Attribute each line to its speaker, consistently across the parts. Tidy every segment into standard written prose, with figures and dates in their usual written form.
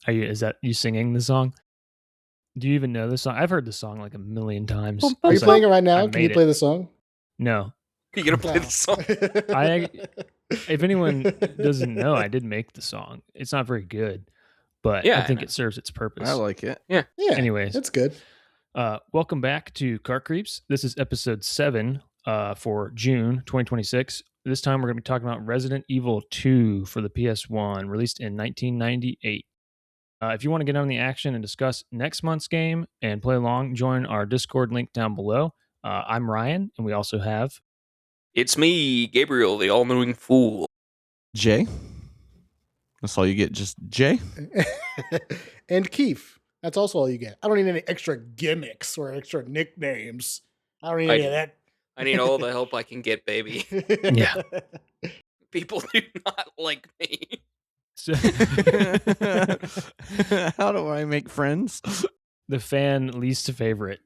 Speaker 1: Is that you singing the song? Do you even know the song? I've heard the song like a million times.
Speaker 2: Are you playing it right
Speaker 1: I
Speaker 2: now? Can you
Speaker 1: made
Speaker 2: play
Speaker 1: it.
Speaker 2: the song?
Speaker 1: No.
Speaker 3: You gonna play the song?
Speaker 1: If anyone doesn't know, I did make the song. It's not very good, but
Speaker 3: Yeah,
Speaker 1: I
Speaker 3: I
Speaker 1: think
Speaker 3: know.
Speaker 1: it serves its purpose.
Speaker 4: I like it.
Speaker 2: Yeah.
Speaker 1: Anyways.
Speaker 2: It's good.
Speaker 1: Welcome back to Cart Creeps. This is episode 7 for June 2026. This time we're going to be talking about Resident Evil 2 for the PS1, released in 1998. If you want to get on the action and discuss next month's game and play along, join our Discord link down below. I'm Ryan, and we also have...
Speaker 3: It's me, Gabriel, the all-knowing fool.
Speaker 4: Jay. That's all you get, just Jay.
Speaker 2: And Keith. That's also all you get. I don't need any extra gimmicks or extra nicknames. I don't need any of that.
Speaker 3: I need all the help I can get, baby.
Speaker 1: Yeah.
Speaker 3: People do not like me.
Speaker 1: So,
Speaker 4: how do I make friends?
Speaker 1: The fan least favorite.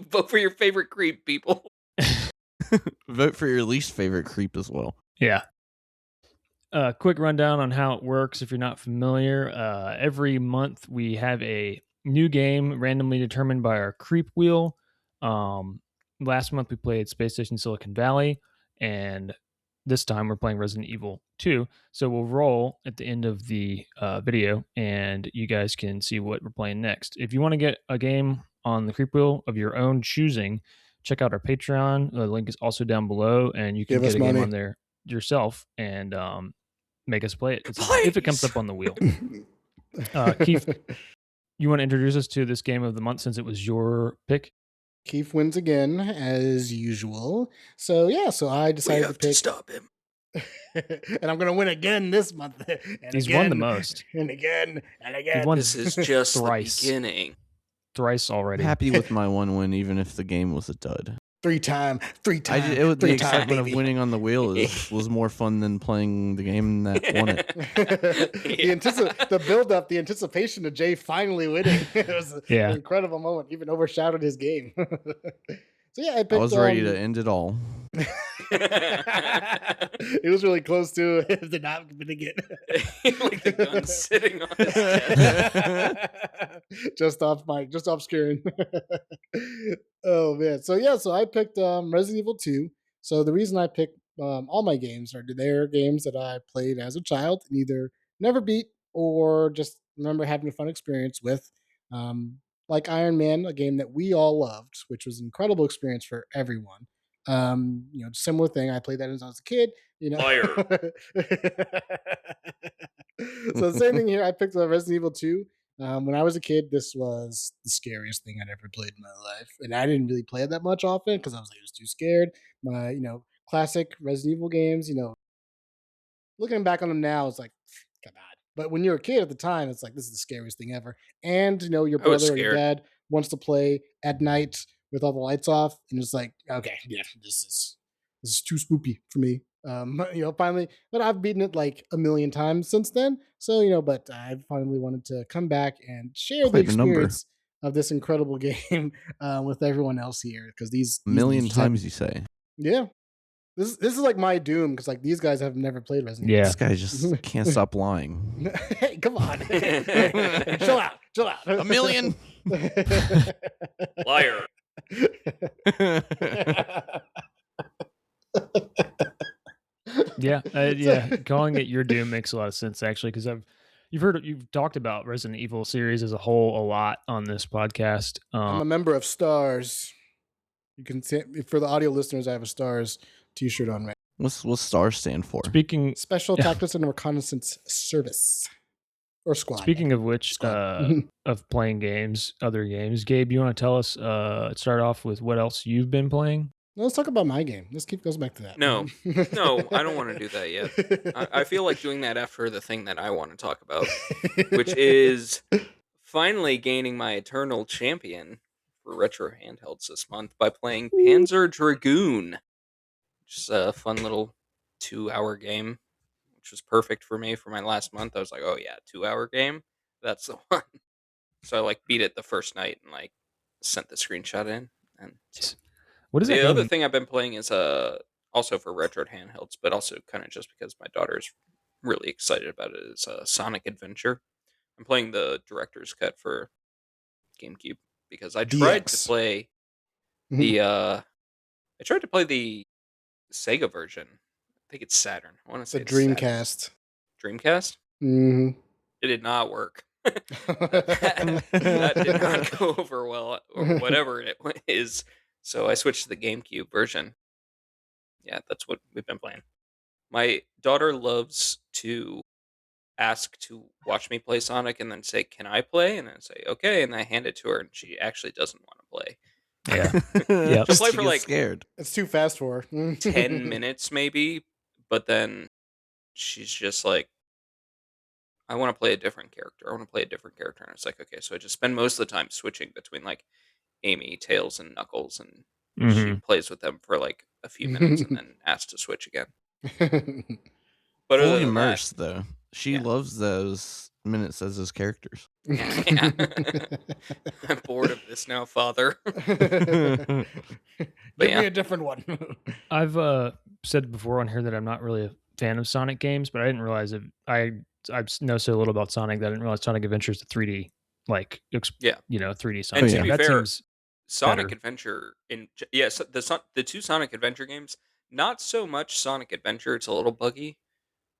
Speaker 3: Vote for your favorite creep, people.
Speaker 4: Vote for your least favorite creep as well.
Speaker 1: Yeah. Quick rundown on how it works if you're not familiar. Every month we have a new game randomly determined by our creep wheel. Last month we played Space Station Silicon Valley, and this time we're playing Resident Evil 2. So we'll roll at the end of the video, and you guys can see what we're playing next. If you want to get a game on the creep wheel of your own choosing, check out our Patreon. The link is also down below, and you can get a game on there yourself and make us play it if it comes up on the wheel. Keith, you want to introduce us to this game of the month since it was your pick?
Speaker 2: Keith wins again as usual. So I decided to pick.
Speaker 3: Stop him.
Speaker 2: And I'm gonna win again this month. And
Speaker 1: He's
Speaker 2: again,
Speaker 1: won the most.
Speaker 2: And again and again.
Speaker 1: He won
Speaker 3: This is just
Speaker 1: thrice.
Speaker 3: the beginning.
Speaker 1: Thrice already.
Speaker 4: I'm happy with my one win, even if the game was a dud.
Speaker 2: Three time.
Speaker 4: The excitement of winning on the wheel was more fun than playing the game that won it.
Speaker 2: The build-up, the anticipation of Jay finally winning. It was an incredible moment, even overshadowed his game. So I picked,
Speaker 4: I was ready to end it all.
Speaker 2: It was really close to if they're not going to get
Speaker 3: like the gun sitting on his chest.
Speaker 2: just off screen. Oh man. So I picked Resident Evil 2. So the reason I picked all my games are they're games that I played as a child and either never beat or just remember having a fun experience with. Like Iron Man, a game that we all loved, which was an incredible experience for everyone. Similar thing. I played that as I was a kid.
Speaker 3: Fire.
Speaker 2: So the same thing here. I picked Resident Evil 2. When I was a kid, this was the scariest thing I'd ever played in my life, and I didn't really play it that much often because I was too scared. My classic Resident Evil games. Looking back on them now, it's like, God. But when you're a kid at the time, it's like, this is the scariest thing ever. And your brother or your dad wants to play at night with all the lights off, and it's like, okay, yeah, this is too spoopy for me. Finally, but I've beaten it like a million times since then. So, but I finally wanted to come back and share the experience of this incredible game with everyone else here, because these
Speaker 4: million times, you say?
Speaker 2: Yeah. This is like my doom, because like these guys have never played Resident Evil.
Speaker 4: Yeah, this guy just can't stop lying.
Speaker 2: Hey, come on, chill out.
Speaker 4: A million.
Speaker 3: Liar.
Speaker 1: Yeah. Calling it your doom makes a lot of sense actually, because you've talked about Resident Evil series as a whole a lot on this podcast.
Speaker 2: I'm a member of STARS. You can see, for the audio listeners, I have a STARS t-shirt on right.
Speaker 4: What's STARS stand for?
Speaker 2: Special Tactics and Reconnaissance Service. Or Squad.
Speaker 1: Speaking of which, of playing other games, Gabe, you want to tell us, start off with what else you've been playing?
Speaker 2: Let's talk about my game. Let's goes back to that.
Speaker 3: No, I don't want to do that yet. I feel like doing that after the thing that I want to talk about, which is finally gaining my eternal champion for retro handhelds this month by playing Panzer Dragoon. Just a fun little 2-hour game, which was perfect for me for my last month. I was like, oh yeah, 2-hour game? That's the one. So I beat it the first night and sent the screenshot in. And so.
Speaker 1: What is
Speaker 3: the other thing I've been playing is also for retro handhelds, but also kind of just because my daughter's really excited about it is Sonic Adventure. I'm playing the director's cut for GameCube because I tried to
Speaker 2: DX.
Speaker 3: play
Speaker 2: Mhm.
Speaker 3: the Sega version. I think it's Saturn. I want to
Speaker 2: The
Speaker 3: say it's Saturn.
Speaker 2: Dreamcast.
Speaker 3: Dreamcast?
Speaker 2: hmm
Speaker 3: It did not work. That did not go over well, or whatever it is. So I switched to the GameCube version. Yeah, that's what we've been playing. My daughter loves to ask to watch me play Sonic and then say, "Can I play?" And then say, "Okay," and I hand it to her, and she actually doesn't want to play.
Speaker 1: Yeah. Yep.
Speaker 3: She'll play
Speaker 4: She
Speaker 3: for
Speaker 4: gets
Speaker 3: like
Speaker 4: scared.
Speaker 2: It's too fast for her.
Speaker 3: 10 minutes maybe, but then she's just like, I want to play a different character. I want to play a different character. And it's like, okay, so I just spend most of the time switching between like Amy, Tails, and Knuckles, and she
Speaker 1: Mhm.
Speaker 3: plays with them for like a few minutes and then asks to switch again. But other
Speaker 4: Fully
Speaker 3: than that,
Speaker 4: immersed though. She
Speaker 3: yeah.
Speaker 4: loves those minutes as those characters.
Speaker 3: Yeah. I'm bored of this now, Father.
Speaker 2: Give
Speaker 3: yeah.
Speaker 2: me a different one.
Speaker 1: I've said before on here that I'm not really a fan of Sonic games, but I didn't realize that I know so little about Sonic that I didn't realize Sonic Adventure is a 3D like
Speaker 3: Yeah.
Speaker 1: 3D
Speaker 3: And
Speaker 1: Sonic
Speaker 3: to
Speaker 1: game.
Speaker 3: be
Speaker 1: That
Speaker 3: fair,
Speaker 1: seems
Speaker 3: Sonic
Speaker 1: better.
Speaker 3: Adventure the two Sonic Adventure games, not so much Sonic Adventure, it's a little buggy.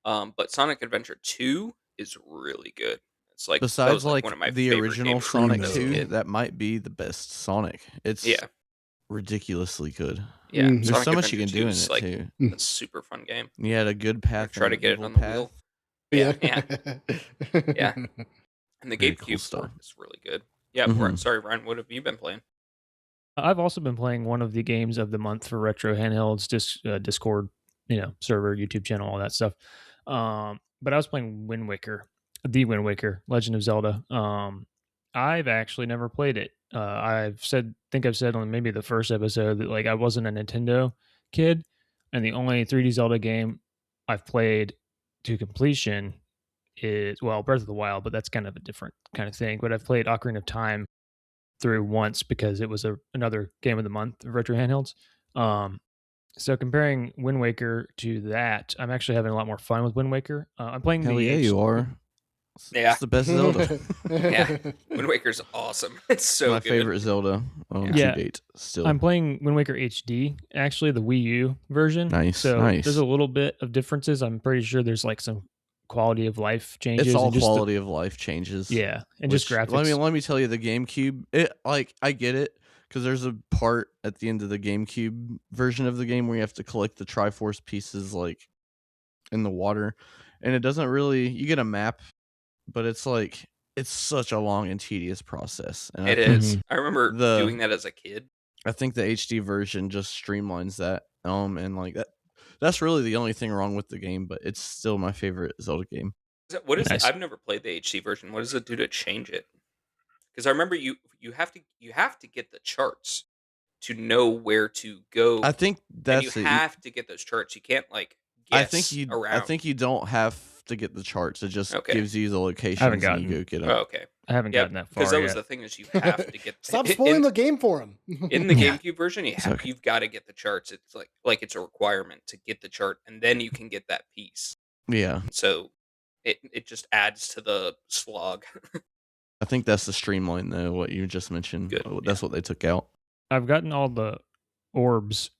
Speaker 3: But Sonic Adventure 2 is really good. It's like that
Speaker 4: Besides
Speaker 3: was like one
Speaker 4: like
Speaker 3: of my
Speaker 4: the
Speaker 3: favorite
Speaker 4: original
Speaker 3: games to play
Speaker 4: Sonic
Speaker 3: as a
Speaker 4: 2,
Speaker 3: kid.
Speaker 4: that might be the best Sonic. It's
Speaker 3: Yeah.
Speaker 4: ridiculously good.
Speaker 3: Yeah.
Speaker 2: Mhm.
Speaker 4: There's
Speaker 3: Sonic
Speaker 4: so much you
Speaker 3: Adventure
Speaker 4: can
Speaker 3: 2
Speaker 4: do in
Speaker 3: is
Speaker 4: it
Speaker 3: like
Speaker 4: too.
Speaker 3: a super fun game.
Speaker 4: You had a good
Speaker 3: I
Speaker 4: path
Speaker 3: try
Speaker 4: and
Speaker 3: to
Speaker 4: an
Speaker 3: get it
Speaker 4: evil
Speaker 3: on the
Speaker 4: path.
Speaker 3: wheel. Yeah, yeah. Yeah. And the
Speaker 4: Very cool
Speaker 3: GameCube
Speaker 4: stuff.
Speaker 3: port is really good. Yeah,
Speaker 4: Mhm.
Speaker 3: sorry, Ryan, what have you been playing?
Speaker 1: I've also been playing one of the games of the month for retro handhelds, Discord, server, YouTube channel, all that stuff. But I was playing Wind Waker, Legend of Zelda. I've actually never played it. Think I've said on maybe the first episode that like I wasn't a Nintendo kid, and the only 3D Zelda game I've played to completion is Breath of the Wild, but that's kind of a different kind of thing. But I've played Ocarina of Time through once because it was another game of the month of retro handhelds. So comparing Wind Waker to that, I'm actually having a lot more fun with Wind Waker. I'm playing
Speaker 4: Hell yeah,
Speaker 1: the
Speaker 4: you are.
Speaker 3: Yeah.
Speaker 4: It's the best Zelda.
Speaker 3: Yeah. Wind Waker's awesome. It's so
Speaker 4: My
Speaker 3: good.
Speaker 4: favorite Zelda to
Speaker 1: Yeah.
Speaker 4: date. Still,
Speaker 1: I'm playing Wind Waker HD, actually the Wii U version.
Speaker 4: Nice,
Speaker 1: So
Speaker 4: nice.
Speaker 1: there's a little bit of differences. I'm pretty sure there's like some quality of life changes.
Speaker 4: It's all
Speaker 1: and just
Speaker 4: quality of life changes.
Speaker 1: Yeah, and just graphics.
Speaker 4: Let me tell you, the GameCube. I get it because there's a part at the end of the GameCube version of the game where you have to collect the Triforce pieces like in the water, and it doesn't really. You get a map, but it's like it's such a long and tedious process. And
Speaker 3: It is. I remember
Speaker 4: the-
Speaker 3: doing that as a kid.
Speaker 4: I think the HD version just streamlines that. And like that. That's really the only thing wrong with the game, but it's still my favorite Zelda game.
Speaker 3: What is
Speaker 1: Nice.
Speaker 3: it? I've never played the HD version. What does it do to change it? Because I remember you have to get the charts to know where to go.
Speaker 4: I think
Speaker 3: and you
Speaker 4: that's it.
Speaker 3: have to get those charts. You can't like guess around.
Speaker 4: I think you don't have to get the charts. It just
Speaker 3: Okay.
Speaker 4: gives you the locations
Speaker 1: haven't
Speaker 4: and you
Speaker 1: gotten-
Speaker 4: go get them.
Speaker 3: Oh, okay.
Speaker 1: I haven't gotten that far
Speaker 3: Because that was
Speaker 1: yet.
Speaker 3: the thing is you have to get
Speaker 2: Stop spoiling the game for him.
Speaker 3: in the
Speaker 1: Yeah.
Speaker 3: GameCube version.
Speaker 4: It's okay.
Speaker 3: You've got to get the charts. It's like it's a requirement to get the chart, and then you can get that piece.
Speaker 4: Yeah,
Speaker 3: So it just adds to the slog.
Speaker 4: I think that's the streamline though. What you just mentioned.
Speaker 3: Good,
Speaker 4: That's what they took out.
Speaker 1: I've gotten all the orbs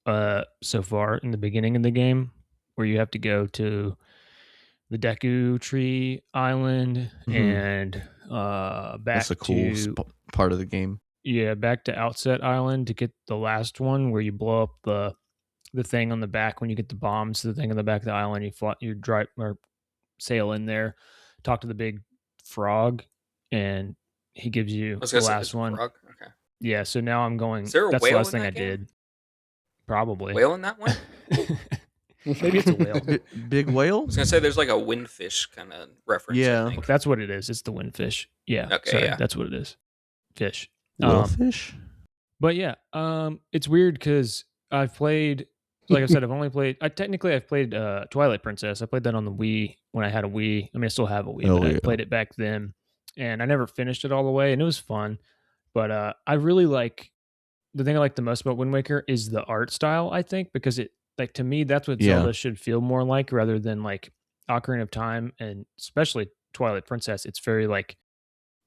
Speaker 1: so far in the beginning of the game, where you have to go to the Deku Tree Island and back
Speaker 4: That's a cool part of the game.
Speaker 1: back to Outset Island to get the last one where you blow up the thing on the back when you get the bombs to the thing on the back of the island. You drive or sail in there, talk to the big frog, and he gives you the last one.
Speaker 3: Frog? Okay.
Speaker 1: Yeah, so now I'm going.
Speaker 3: Is there a
Speaker 1: that's
Speaker 3: whale
Speaker 1: the last
Speaker 3: in
Speaker 1: thing
Speaker 3: that
Speaker 1: I
Speaker 3: game?
Speaker 1: did. Probably
Speaker 3: Whale in that one?
Speaker 1: Maybe it's a whale.
Speaker 4: Big whale.
Speaker 3: I was gonna say there's like a windfish kind of reference.
Speaker 4: Yeah.
Speaker 3: I think.
Speaker 1: That's what it is. It's the windfish. Yeah.
Speaker 3: Okay,
Speaker 1: Sorry,
Speaker 3: yeah.
Speaker 1: that's what it is. Fish.
Speaker 4: Whalefish.
Speaker 1: But yeah, it's weird because I've played. Like I said, I've played Twilight Princess. I played that on the Wii when I had a Wii. I mean, I still have a Wii,
Speaker 4: Oh,
Speaker 1: but I
Speaker 4: yeah.
Speaker 1: played it back then, and I never finished it all the way, and it was fun. But I really like the thing I like the most about Wind Waker is the art style. I think because it like to me that's what
Speaker 4: Yeah.
Speaker 1: Zelda should feel more like, rather than like Ocarina of Time and especially Twilight Princess, it's very like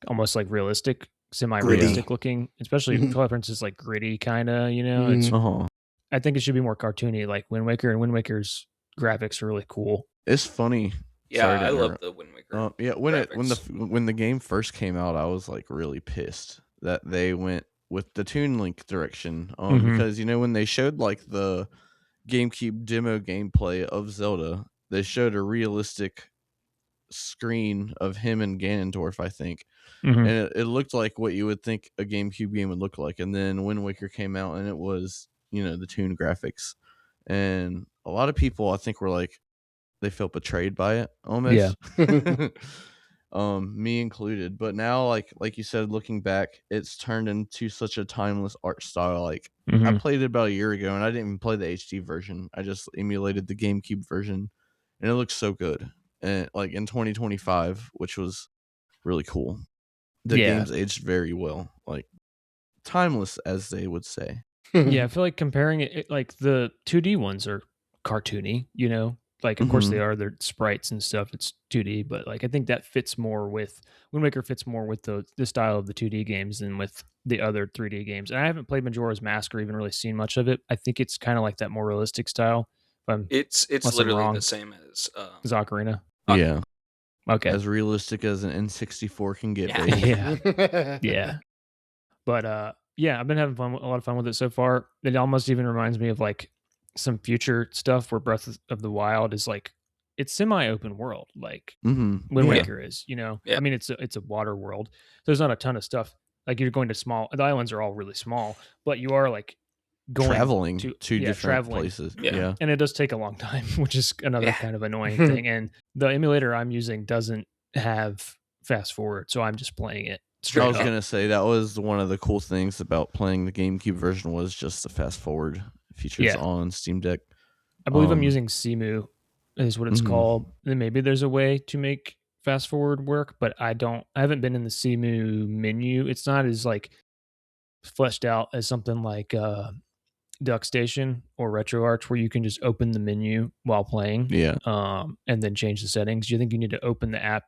Speaker 1: almost like realistic,
Speaker 4: Yeah.
Speaker 1: semi-realistic looking. Especially
Speaker 2: Mhm.
Speaker 1: Twilight Princess is like gritty kind of, you know. It's
Speaker 2: Mhm.
Speaker 4: Uh-huh.
Speaker 1: I think it should be more cartoony, like Wind Waker, and Wind Waker's graphics are really cool.
Speaker 4: It's funny.
Speaker 3: Yeah,
Speaker 4: Sorry to
Speaker 3: I love
Speaker 4: interrupt.
Speaker 3: the Wind Waker
Speaker 4: Yeah,
Speaker 3: graphics.
Speaker 4: when the game first came out, I was like really pissed that they went with the Toon Link direction.
Speaker 1: Mm-hmm.
Speaker 4: Because when they showed like the GameCube demo gameplay of Zelda, they showed a realistic screen of him and Ganondorf, I think,
Speaker 1: Mm-hmm.
Speaker 4: and it looked like what you would think a GameCube game would look like. And then Wind Waker came out, and it was the Toon graphics, and a lot of people I think were like they felt betrayed by it
Speaker 1: Yeah.
Speaker 4: almost. Me included. But now like you said, looking back, it's turned into such a timeless art style. Like I
Speaker 1: Mm-hmm.
Speaker 4: played it about a year ago, and I didn't even play the HD version. I just emulated the GameCube version, and it looks so good. And like in 2025, which was really cool. The
Speaker 1: Yeah.
Speaker 4: game's aged very well, like timeless, as they would say.
Speaker 1: Yeah, I feel like comparing like the 2D ones are cartoony, you know? Like, of course they
Speaker 4: Mhm.
Speaker 1: are, they're sprites and stuff. It's 2D, but like I think that fits more with Wind Waker fits more with the style of the 2D games than with the other 3D games. And I haven't played Majora's Mask or even really seen much of it. I think it's kind of like that more realistic style. If I'm
Speaker 3: It's
Speaker 1: Unless I'm
Speaker 3: literally the
Speaker 1: wrong,
Speaker 3: same as
Speaker 1: is Ocarina.
Speaker 4: Yeah,
Speaker 3: Ocarina.
Speaker 1: Okay.
Speaker 4: as realistic as an N64 can get,
Speaker 3: Yeah.
Speaker 4: baby.
Speaker 1: Yeah. Yeah. But yeah, I've been having a lot of fun with it so far. It almost even reminds me of like some future stuff where Breath of the Wild is like it's semi-open world, like
Speaker 4: Mhm.
Speaker 1: Wind
Speaker 2: Yeah.
Speaker 3: Yeah.
Speaker 1: Waker is. You know,
Speaker 3: Yeah.
Speaker 1: I mean, it's a water world. There's not a ton of stuff. Like you're going to small. The islands are all really small, but you are like going
Speaker 4: Traveling
Speaker 1: to
Speaker 4: to different
Speaker 1: traveling,
Speaker 4: places.
Speaker 3: Yeah.
Speaker 4: Yeah.
Speaker 1: and it does take a long time, which is another
Speaker 3: Yeah.
Speaker 1: kind of annoying thing. And the emulator I'm using doesn't have fast forward, so I'm just playing it
Speaker 4: I
Speaker 1: straight
Speaker 4: was
Speaker 1: up.
Speaker 4: gonna say that was one of the cool things about playing the GameCube version was just the fast forward features
Speaker 1: Yeah.
Speaker 4: on Steam Deck.
Speaker 1: I believe I'm
Speaker 4: Um,
Speaker 1: using Simu is what it's
Speaker 4: mhm.
Speaker 1: called. Then maybe there's a way to make fast forward work, but I haven't been in the Simu menu. It's not as like fleshed out as something like Duck Station or RetroArch where you can just open the menu while playing
Speaker 4: Yeah.
Speaker 1: and then change the settings. Do you think you need to open the app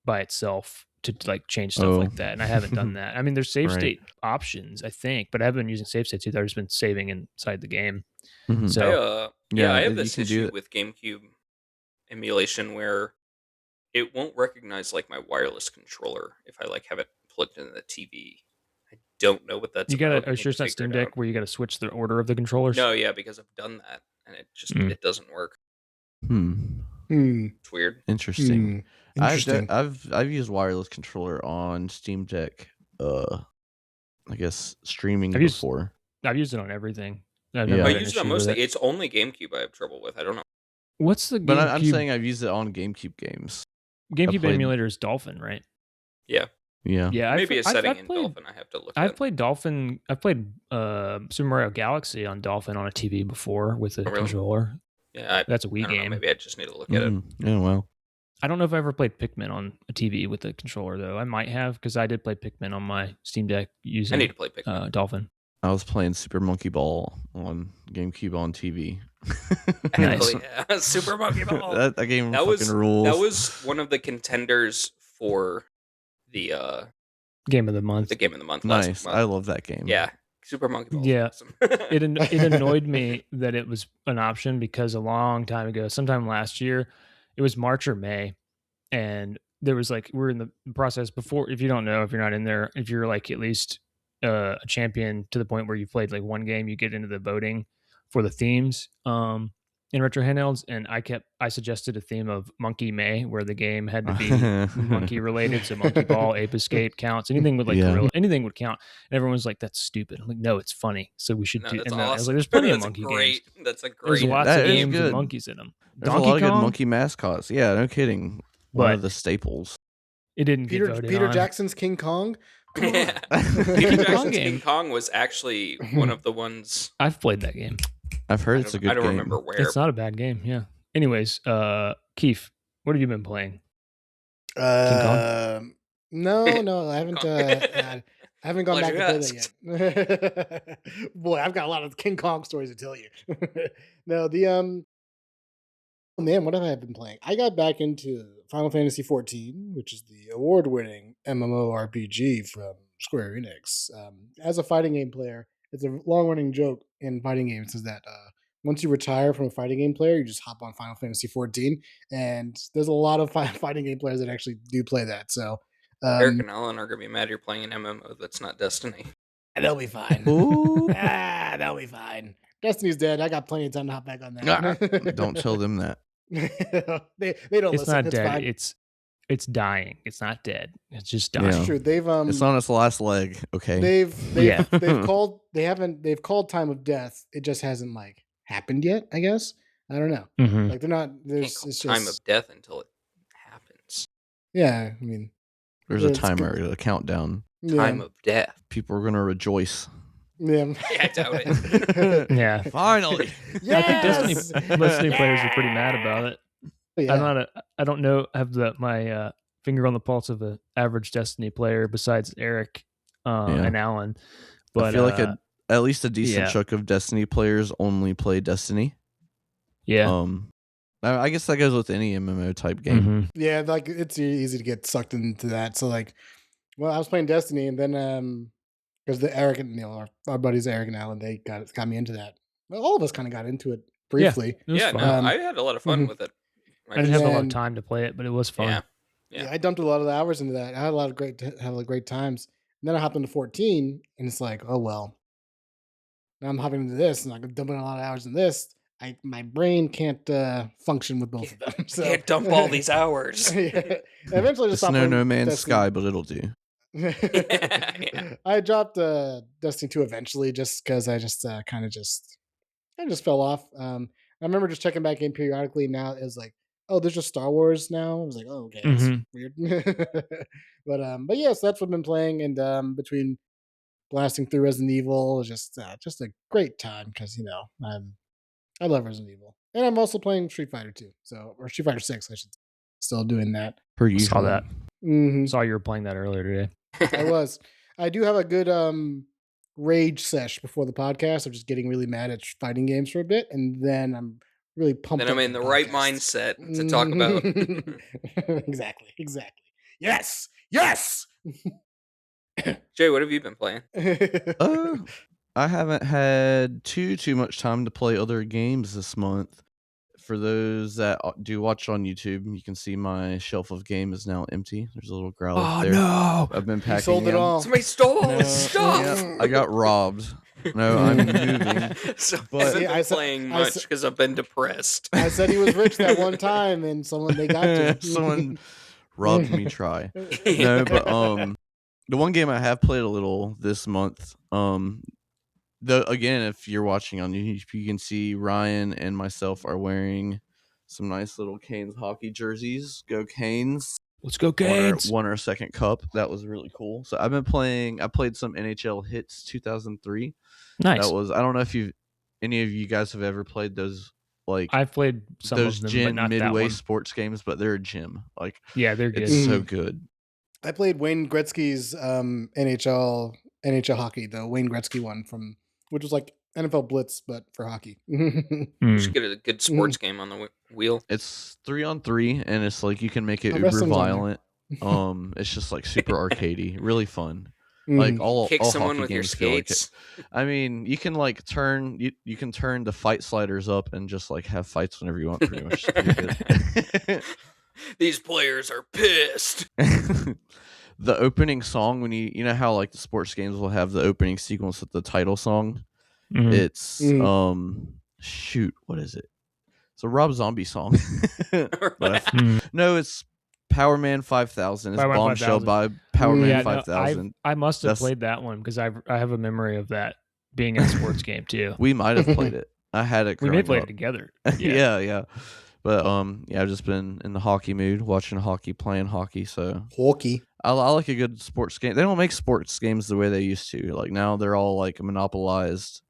Speaker 1: by itself to like change stuff
Speaker 4: Oh.
Speaker 1: like that? And I haven't done that. I mean, there's save
Speaker 4: Right.
Speaker 1: state options, I think, but I haven't been using save states either. I've just been saving inside the game.
Speaker 4: Mhm.
Speaker 1: So
Speaker 3: I have
Speaker 4: you
Speaker 3: this
Speaker 4: can do
Speaker 3: issue
Speaker 4: it.
Speaker 3: with GameCube emulation where it won't recognize like my wireless controller if I like have it plugged into the TV. I don't know what that's
Speaker 1: you
Speaker 3: about.
Speaker 1: gotta.
Speaker 3: I
Speaker 1: Are you
Speaker 3: need
Speaker 1: sure
Speaker 3: to
Speaker 1: it's not
Speaker 3: figure
Speaker 1: Steam
Speaker 3: it out.
Speaker 1: Deck where you gotta switch the order of the controllers?
Speaker 3: No, yeah, because I've done that and
Speaker 1: Mm.
Speaker 3: it doesn't work.
Speaker 4: Hmm.
Speaker 3: It's weird.
Speaker 4: Interesting.
Speaker 2: Interesting.
Speaker 4: I've used wireless controller on Steam Deck. I guess streaming
Speaker 1: I've used
Speaker 4: before.
Speaker 1: I've used it on everything. I've
Speaker 4: Yeah.
Speaker 1: never
Speaker 3: I
Speaker 1: had an
Speaker 3: use it on
Speaker 1: issue with
Speaker 3: mostly.
Speaker 1: it.
Speaker 3: It's only GameCube I have trouble with. I don't know.
Speaker 1: What's the
Speaker 4: But I'm
Speaker 1: GameCube?
Speaker 4: saying I've used it on GameCube games.
Speaker 1: GameCube
Speaker 4: played-
Speaker 1: emulator is Dolphin, right?
Speaker 3: Yeah.
Speaker 4: Yeah.
Speaker 1: Yeah,
Speaker 3: Maybe a setting
Speaker 1: I've
Speaker 3: in
Speaker 1: played.
Speaker 3: Dolphin I have to look
Speaker 1: I've
Speaker 3: at.
Speaker 1: played Dolphin. I've played Super Mario Galaxy on Dolphin on a TV before with a
Speaker 3: Oh, really?
Speaker 1: controller.
Speaker 3: Yeah,
Speaker 1: That's a Wii
Speaker 3: I don't know.
Speaker 1: game.
Speaker 3: Maybe I just need to look at it.
Speaker 4: Yeah. Well.
Speaker 1: I don't know if I ever played Pikmin on a TV with a controller though. I might have because I did play Pikmin on my Steam Deck
Speaker 3: I
Speaker 1: using
Speaker 3: need to play Pikmin.
Speaker 1: Dolphin.
Speaker 4: I was playing Super Monkey Ball on GameCube on TV.
Speaker 1: Nice.
Speaker 3: Yeah, Super Monkey Ball.
Speaker 4: that game
Speaker 3: That
Speaker 4: fucking
Speaker 3: was
Speaker 4: rules.
Speaker 3: that was one of the contenders for the
Speaker 1: Game of the month.
Speaker 3: game of the month
Speaker 4: nice.
Speaker 3: last month.
Speaker 4: I love that game.
Speaker 3: Yeah, Super Monkey Ball.
Speaker 1: Yeah.
Speaker 3: Awesome.
Speaker 1: It annoyed me that it was an option because a long time ago, sometime last year, it was March or May, and there was like we're in the process before. If you don't know, if you're not in there, if you're like at least a champion to the point where you've played like one game, you get into the voting for the themes in retro handhelds. And I suggested a theme of Monkey May, where the game had to be monkey related, so Monkey Ball, Ape Escape counts, anything with like
Speaker 4: Yeah.
Speaker 1: gorilla, anything would count. And everyone was like, "That's stupid." I'm like, "No, it's funny, so we should
Speaker 3: No,
Speaker 1: do."
Speaker 3: that's
Speaker 1: And then I was
Speaker 3: awesome.
Speaker 1: like, "There's plenty of
Speaker 3: That's
Speaker 1: monkey
Speaker 3: great.
Speaker 1: games.
Speaker 3: That's a
Speaker 1: There's
Speaker 3: great.
Speaker 1: lots
Speaker 4: That
Speaker 1: of
Speaker 4: is
Speaker 1: games with
Speaker 4: good.
Speaker 1: monkeys in them."
Speaker 4: There's
Speaker 1: Donkey
Speaker 4: a lot of good
Speaker 1: Kong,
Speaker 4: monkey mascots. Yeah, no kidding. One
Speaker 1: but
Speaker 4: of the staples.
Speaker 1: it didn't get voted
Speaker 2: Peter
Speaker 1: on.
Speaker 2: Jackson's King Kong. Come on.
Speaker 3: Yeah.
Speaker 1: King
Speaker 3: Peter
Speaker 1: Kong
Speaker 3: Jackson's
Speaker 1: game.
Speaker 3: King Kong was actually one of the ones.
Speaker 1: I've played that game.
Speaker 4: I've heard it's a good
Speaker 3: I don't
Speaker 4: game.
Speaker 3: remember where.
Speaker 1: It's not a bad game. Yeah. Anyways, Keith, what have you been playing?
Speaker 2: No, I haven't.
Speaker 3: Kong.
Speaker 2: I haven't gone back to
Speaker 3: Glad
Speaker 2: play
Speaker 3: you
Speaker 2: that yet. Boy, I've got a lot of King Kong stories to tell you. No, Oh man, what have I been playing? I got back into Final Fantasy 14, which is the award-winning MMORPG from Square Enix. As a fighting game player, it's a long-running joke in fighting games is that once you retire from a fighting game player, you just hop on Final Fantasy 14, and there's a lot of fighting game players that actually do play that. So
Speaker 3: Eric
Speaker 2: um,
Speaker 3: and Alan are gonna be mad you're playing an MMO that's not Destiny.
Speaker 2: they'll be fine.
Speaker 4: Ooh.
Speaker 2: They'll be fine. Destiny's dead. I got plenty of time to hop back on
Speaker 4: Ah,
Speaker 2: that.
Speaker 4: don't tell them that.
Speaker 2: they don't
Speaker 1: It's
Speaker 2: listen.
Speaker 1: not
Speaker 2: It's
Speaker 1: dead.
Speaker 2: fine.
Speaker 1: It's dying. It's not dead. It's just
Speaker 4: Yeah.
Speaker 1: dying.
Speaker 2: It's true. They've
Speaker 4: It's on its last leg. Okay.
Speaker 2: they've called time of death. It just hasn't like happened yet. I guess I don't know.
Speaker 1: Mhm.
Speaker 2: Like they're not.
Speaker 3: Can't
Speaker 2: There's
Speaker 3: call
Speaker 2: it's
Speaker 3: time
Speaker 2: just
Speaker 3: of death until it happens.
Speaker 2: yeah. I mean,
Speaker 4: There's a
Speaker 2: it's
Speaker 4: timer,
Speaker 2: good.
Speaker 4: a countdown.
Speaker 3: Time
Speaker 2: Yeah,
Speaker 3: of death.
Speaker 4: People are gonna rejoice.
Speaker 2: yeah.
Speaker 3: Yeah, I doubt it.
Speaker 1: Yeah.
Speaker 4: Finally.
Speaker 1: I think Destiny players are pretty
Speaker 2: Yeah.
Speaker 1: mad about it.
Speaker 2: Yeah.
Speaker 1: I don't know have my finger on the pulse of an average Destiny player besides Eric
Speaker 4: Yeah.
Speaker 1: and Alan. But
Speaker 4: I feel like at least a decent
Speaker 1: yeah.
Speaker 4: chunk of Destiny players only play Destiny.
Speaker 1: yeah.
Speaker 4: I guess that goes with any MMO type game.
Speaker 1: Mhm.
Speaker 2: Yeah, like it's easy to get sucked into that. So like, well, I was playing Destiny, and then because the Eric and our buddies Eric and Alan, they got me into that. Well, all of us kind of got into it briefly.
Speaker 1: It was
Speaker 3: Yeah,
Speaker 1: fun.
Speaker 3: no, I had a lot of fun
Speaker 2: mhm.
Speaker 3: with it.
Speaker 1: I didn't have a lot of
Speaker 2: then-
Speaker 1: time to play it, but it was fun.
Speaker 3: Yeah.
Speaker 2: Yeah.
Speaker 3: Yeah.
Speaker 2: I dumped a lot of hours into that. I had a lot of great times. And then I hopped into 14, and it's like, oh well. Now I'm hopping into this, and I'm dumping a lot of hours in this. My brain can't function with both of them. So
Speaker 3: Can't dump all these hours.
Speaker 2: yeah. Eventually, just
Speaker 4: It's
Speaker 2: stopped
Speaker 4: no
Speaker 2: playing
Speaker 4: No Man's
Speaker 2: Destiny.
Speaker 4: Sky, but it'll do.
Speaker 3: Yeah.
Speaker 2: I dropped Destiny 2 eventually just because I just kind of just fell off. I remember just checking back in periodically. Now it's like, oh, there's just Star Wars now. I was like, oh, okay, that's
Speaker 1: Mhm.
Speaker 2: weird. But yes, that's what I've been playing. And between blasting through Resident Evil, it's just a great time because I love Resident Evil, and I'm also playing Street Fighter 2, or Street Fighter 6, I should say. Still doing that.
Speaker 4: Per
Speaker 1: I
Speaker 4: usual.
Speaker 1: saw that.
Speaker 2: Mhm.
Speaker 1: Saw you were playing that earlier today.
Speaker 2: I was. I do have a good rage sesh before the podcast of just getting really mad at fighting games for a bit, and then I'm really pumped.
Speaker 3: Then I'm
Speaker 2: up
Speaker 3: in
Speaker 2: for
Speaker 3: the right
Speaker 2: podcast.
Speaker 3: mindset to talk about.
Speaker 2: Exactly. Yes.
Speaker 3: Jay, what have you been playing?
Speaker 4: I haven't had too much time to play other games this month. For those that do watch on YouTube, you can see my shelf of game is now empty. There's a little Growlithe there.
Speaker 1: no!
Speaker 4: I've been
Speaker 2: He
Speaker 4: packing
Speaker 2: sold it
Speaker 4: in.
Speaker 2: all.
Speaker 3: Somebody stole all
Speaker 4: No,
Speaker 3: his stuff.
Speaker 4: yeah, I got robbed. No, I'm moving.
Speaker 3: So
Speaker 4: But-
Speaker 3: I haven't
Speaker 2: See,
Speaker 3: been playing much because I've been depressed.
Speaker 2: I said he was rich that one time, and they got to.
Speaker 4: Someone robbed me try. No, but the one game I have played a little this month, again, if you're watching on YouTube, you can see Ryan and myself are wearing some nice little Canes hockey jerseys. Go Canes.
Speaker 1: Let's go, Canes.
Speaker 4: Won our second cup. That was really cool. So I've been playing. I played some NHL Hits 2003.
Speaker 1: Nice.
Speaker 4: That was. I don't know if any of you guys have ever played those. Like
Speaker 1: I've played some
Speaker 4: those
Speaker 1: of them,
Speaker 4: gym
Speaker 1: but not that
Speaker 4: midway
Speaker 1: one.
Speaker 4: sports games, but they're a gym. Like
Speaker 1: Yeah, they're good.
Speaker 4: it's so good.
Speaker 2: I played Wayne Gretzky's NHL hockey, the Wayne Gretzky one which was like NFL Blitz, but for hockey.
Speaker 3: You
Speaker 1: Mm.
Speaker 3: should get a good sports game on the wheel.
Speaker 4: It's 3-on-3, and it's like you can make it
Speaker 2: Oh,
Speaker 4: uber
Speaker 2: wrestling's on there.
Speaker 4: violent. It's just like super arcadey, really fun. Like all
Speaker 3: Kick someone
Speaker 4: hockey
Speaker 3: with your
Speaker 4: games feel like it.
Speaker 3: skates.
Speaker 4: I mean, you can like turn you can turn the fight sliders up and just like have fights whenever you want. Pretty much, it's pretty good.
Speaker 3: These players are pissed.
Speaker 4: The opening song when you know how like the sports games will have the opening sequence with the title song.
Speaker 1: Mhm.
Speaker 4: It's shoot, what is it? It's a Rob Zombie song. But
Speaker 1: Mm.
Speaker 4: no, it's Power Man 5000. It's
Speaker 1: Power Man
Speaker 4: Bombshell
Speaker 1: 5000.
Speaker 4: by Power Man
Speaker 1: Yeah, no,
Speaker 4: 5000.
Speaker 1: I must have
Speaker 4: That's-
Speaker 1: played that one because I have a memory of that being a sports game too.
Speaker 4: We might have played it. I had it.
Speaker 1: We may
Speaker 4: growing
Speaker 1: play
Speaker 4: up.
Speaker 1: it together.
Speaker 4: Yeah. But I've just been in the hockey mood, watching hockey, playing hockey. So
Speaker 2: Hockey.
Speaker 4: I like a good sports game. They don't make sports games the way they used to. Like now, they're all like monopolized.